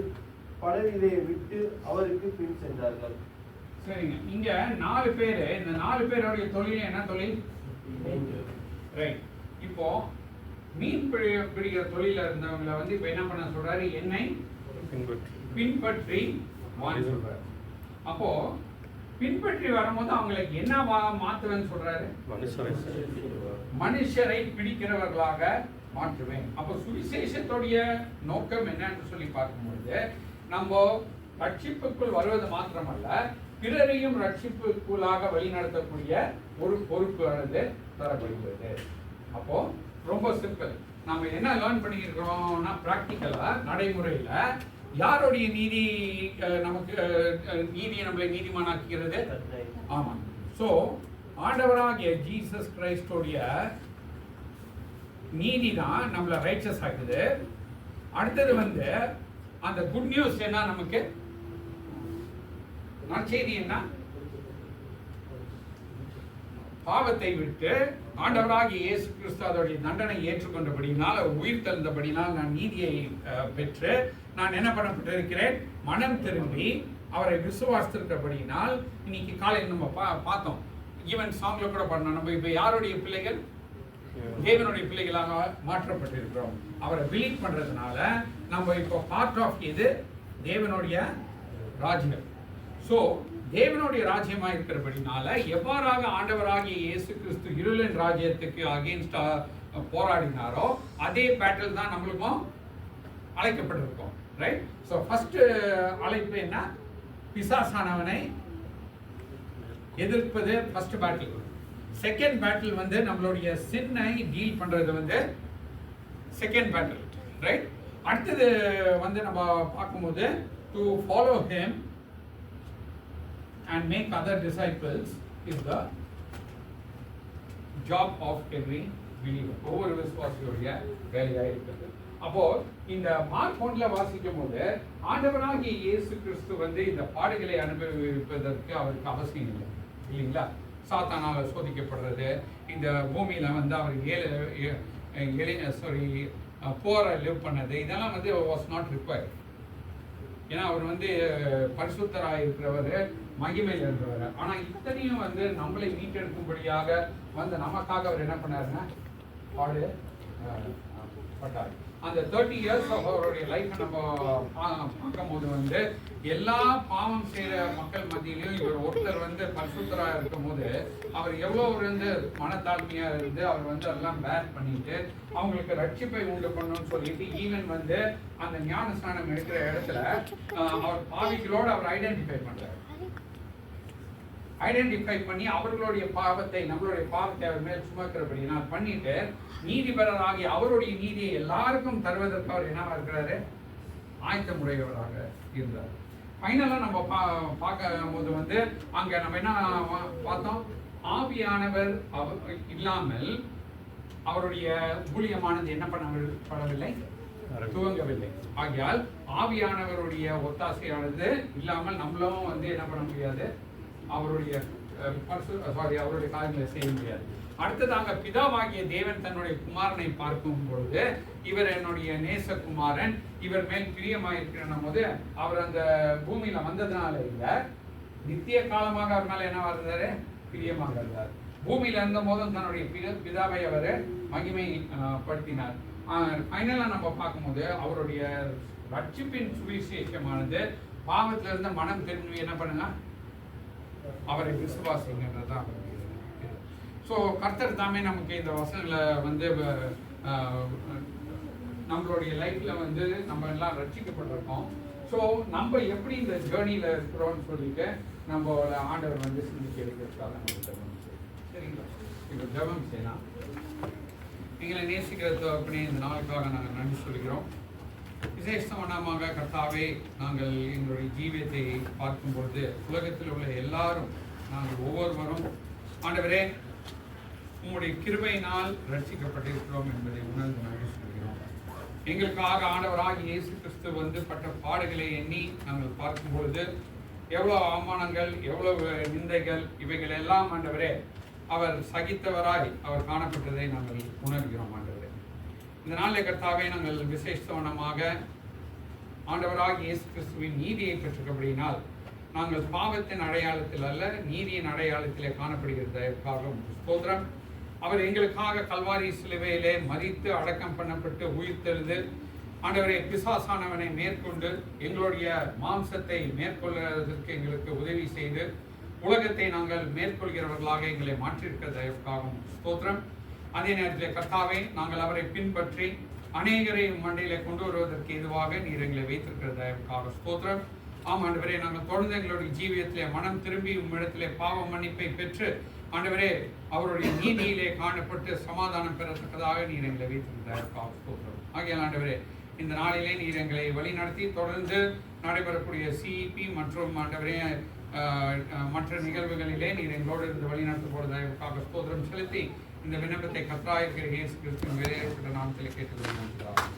படவிலே விட்டு அவருக்கு பின் சென்றார்கள். சரிங்க, இங்க 4 பேரு. இந்த 4 பேருடைய தொழில் என்ன தொழில்? ரைட். இப்போ மீன் பிடிக்கிற தொழில இருந்தவங்களை வந்து இப்ப என்ன பண்ண சொல்றாரு? என்னை பின்பற்றி வான்னு சொல்றாரு. அப்போ பின்பற்றி வரும்போது அவங்களுக்கு என்ன மாத்துவேன்னு சொல்றாரு? மனுஷரை பிடிக்கிறவர்களாக மாற்றுவேன். அப்போ சுவிசேஷத்துடைய நோக்கம் என்னன்னு சொல்லி பார்க்கும்போது, நம்ம ரட்சிப்புக்குள் வருவது மாத்திரமல்ல, பிறரையும் ரட்சிப்புக்குள்ளாக வழிநடத்தக்கூடிய ஒரு பொறுப்பு ஆனது தரப்படுகிறது. அப்போ ரொம்ப சிம்பிள். நம்ம என்ன லேர்ன் பண்ணியிருக்கிறோம்னா, பிராக்டிக்கலா நடைமுறையில யாருடைய நீதி நமக்கு நீதியை நம்மளை நீதிமானாக்குகிறது? ஆமா. சோ ஆண்டவராகிய ஜீசஸ் கிரைஸ்டோடைய நீதி தான் நம்மளை ரைச்சஸ் ஆக்குது. அடுத்தது வந்து அந்த குட் நியூஸ் என்ன? நமக்கு நற்செய்தி என்ன? பாவத்தை விட்டு ஆண்டவராகிய இயேசு கிறிஸ்து அதோடைய தண்டனை ஏற்றுக்கொண்டபடினால், உயிர் தெழுந்தபடினால் நான் நீதியை பெற்று நான் என்ன பண்ணப்பட்டிருக்கிறேன்? மனம் திரும்பி அவரை விசுவாசித்திருக்கிறபடினால் இன்னைக்கு காலையில் நம்ம பார்த்தோம். ஈவன் சாங்ல கூட பண்ணோம். நம்ம இப்ப யாருடைய பிள்ளைகள்? தேவனுடைய பிள்ளைகளாக மாற்றப்பட்டிருக்கிறோம். அவரை பிலீவ் பண்றதுனால நம்ம இப்போ பார்ட் ஆஃப் இது தேவனுடைய ராஜ்யம். சோ தேவனுடைய ராஜ்யமா இருக்கிறபடினால எவ்வாறாக ஆண்டவராகிய இயேசு கிறிஸ்து இருளின் ராஜ்யத்துக்கு அகெயின்ஸ்டா போராடினாரோ அதே பேட்டில் தான் நம்மளுக்கும் அழைக்கப்பட்டிருக்கோம். ரைட். சோ ஃபர்ஸ்ட் அழைப்பு என்ன? பிசாசானவனை எதிர்ப்பது ஃபர்ஸ்ட் பேட்டில். செகண்ட் பேட்டில் வந்து நம்மளுடைய சின்னை டீல் பண்றது வந்து செகண்ட் பேட்டில். ரைட். அடுத்தது வந்து நம்ம பார்க்கும்போது to follow him and make other disciples is the job of every believer. ஒவ்வொரு விசுவாசியுடைய வேலையாக இருக்கிறது. அப்போ இந்த மார்க் 1ல வாசிக்கும் போது ஆண்டவராகிய இயேசு கிறிஸ்து வந்து இந்த பாடுகளை அனுபவிப்பதற்கு அவருக்கு அவசியம் இல்லை, இல்லைங்களா? சாத்தானால சோதிக்கப்படுறது, இந்த பூமியில வந்து அவர் போரை லிவ் பண்ணது, இதெல்லாம் வந்து வாஸ் நாட் ரிக்வயர்ட். ஏன்னா அவர் வந்து பரிசுத்தராக இருக்கிறவர், மகிமையில் இருக்கிறவர். ஆனா இத்தனையும் வந்து நம்மளை மீட்டெடுக்கும்படியாக வந்து நமக்காக அவர் என்ன பண்ணாருன்னா பாடு பட்டார். அந்த 30 years அவருடைய லைஃப் நம்ம பார்க்கும் போது வந்து எல்லா பாவம் செய்யற மக்கள் மத்தியிலையும் இவர் ஒருத்தர் வந்து பரிசுத்தராக இருக்கும் போது அவர் எவ்வளவு இருந்து மனத்தாழ்மையா இருந்து அவர் வந்து அதெல்லாம் பேர் பண்ணிட்டு அவங்களுக்கு ரட்சிப்பை உண்டு பண்ணணும்னு சொல்லிட்டு ஈவன் வந்து அந்த ஞானஸ்நானம் எடுக்கிற இடத்துல அவர் பாவிகளோடு அவர் ஐடென்டிஃபை பண்றாரு. ஐடென்டிஃபை பண்ணி அவர்களுடைய பாவத்தை, நம்மளுடைய பாவத்தை அவர் மேல் சுமக்கிறபடி நான் பண்ணிட்டு நீதிபரராகி அவருடைய நீதியை எல்லாருக்கும் தருவதற்கு அவர் என்னவா இருக்கிறாரு? ஆயத்தமுடையவராக இருந்தார். ஃபைனலா நம்ம பார்க்கும் போது வந்து அங்க நம்ம என்ன பார்த்தோம்? ஆவியானவர் இல்லாமல் அவருடைய ஊழியமானது என்ன பண்ணப்படவில்லை, துவங்கவில்லை. ஆகையால் ஆவியானவருடைய ஒத்தாசையானது இல்லாமல் நம்மளும் வந்து என்ன பண்ண முடியாது, அவருடைய அவருடைய காரியங்களை செய்ய முடியாது. அடுத்ததாக பிதாவாகிய தேவன் தன்னுடைய குமாரனை பார்க்கும் பொழுது இவர் என்னுடைய நேசகுமாரன், இவர் மேல் பிரியமாயிருக்கிற போது அவர் அந்த பூமியில வந்ததுனால இல்ல, நித்திய காலமாக அவர் மேல என்ன இருந்தாரு? பிரியமாக இருந்தார். பூமியில இருந்த போதும் தன்னுடைய பிதாவை அவர் மகிமை படுத்தினார். ஃபைனலா நம்ம பார்க்கும்போது அவருடைய ரட்சிப்பின் சுவிசேஷமானது பாவத்துல இருந்த மனம் திரும்பி என்ன பண்ணுங்க, அவரை விசுவாசிங்கன்றதுதான். ஸோ கர்த்தர் தாமே நமக்கு இந்த வசனங்களை வந்து நம்மளுடைய லைஃப்ல வந்து நம்ம எல்லாம் ரட்சிக்கப்பட்டிருக்கோம். ஸோ நம்ம எப்படி இந்த ஜேர்னியில இருக்கிறோம்னு சொல்லிட்டு நம்ம ஆண்டவர் வந்து சிந்திக்க வைக்கிறதுக்காக நம்ம ஜெபம் செய்யணும். சரிங்களா? இப்போ ஜெபம் செய்யலாம். எங்களை நேசிக்கிறது அப்படின்னு இந்த நாளுக்காக நாங்கள் நன்றி சொல்கிறோம். விசேஷமாக கர்த்தாவே, நாங்கள் எங்களுடைய ஜீவியத்தை பார்க்கும்பொழுது உலகத்தில் உள்ள எல்லாரும் நாங்கள் ஒவ்வொருவரும் ஆண்டவரே உங்களுடைய கிருபையினால் ரட்சிக்கப்பட்டிருக்கிறோம் என்பதை உணர்ந்து நன்றி சொல்கிறோம். எங்களுக்காக ஆண்டவராக இயேசு கிறிஸ்து வந்து பட்ட பாடுகளை எண்ணி நாங்கள் பார்க்கும்பொழுது எவ்வளோ அவமானங்கள், எவ்வளவு நிந்தைகள், இவைகள் எல்லாம் ஆண்டவரே அவர் சகித்தவராய் அவர் காணப்பட்டதை நாங்கள் உணர்கிறோம். ஆண்டவரே, இந்த நாளில் கர்த்தாவே நாங்கள் விசேஷமாக ஆண்டவராக இயேசு கிறிஸ்துவின் நீதியை பெற்றுக்கபடியினால் நாங்கள் பாவத்தின் அடையாளத்தில் அல்ல, நீதியின் அடையாளத்திலே காணப்படுகிறதற்காக ஸ்தோத்திரம். அவர் எங்களுக்காக கல்வாரி சிலுவையிலே மரித்து அடக்கம் பண்ணப்பட்டு உயிர்த்தெழுந்து ஆண்டவரே பிசாசானவனை மேற்கொண்டு எங்களுடைய மாம்சத்தை மேற்கொள்வதற்கு எங்களுக்கு உதவி செய்து உலகத்தை நாங்கள் மேற்கொள்கிறவர்களாக எங்களை மாற்றியிருக்கிறதற்காகவும் ஸ்தோத்திரம். அதே நேரத்தில் கர்த்தாவே, நாங்கள் அவரை பின்பற்றி அநேகரை மண்டையிலே கொண்டு வருவதற்கு இதுவாக நீர் எங்களை வைத்திருக்கிறதற்காக ஸ்தோத்திரம். ஆம் ஆண்டவரே, நாங்கள் தொடர்ந்து எங்களுடைய ஜீவியத்திலே மனம் திரும்பி உம்மிடத்திலே பாவ மன்னிப்பை பெற்று ஆண்டவரே அவருடைய நீதியிலே காணப்பட்டு சமாதானம் பெறத்தக்கதாக நீர் எங்களை வைத்திருக்கிறதற்காக ஸ்தோத்திரம். ஆகிய ஆண்டவரே, இந்த நாளிலே நீர் எங்களை வழிநடத்தி தொடர்ந்து நடைபெறக்கூடிய சிஇபி மற்றும் ஆண்டவரே மற்ற நிகழ்வுகளிலே நீர் எங்களோடு இருந்து வழிநடத்த போவதற்காக ஸ்தோத்திரம் செலுத்தி இந்த விண்ணப்பத்தை கர்த்தராகிய இயேசு கிறிஸ்துவின் விலையேற்ற நாமத்தில் கேட்டுக்கொள்கிறோம்.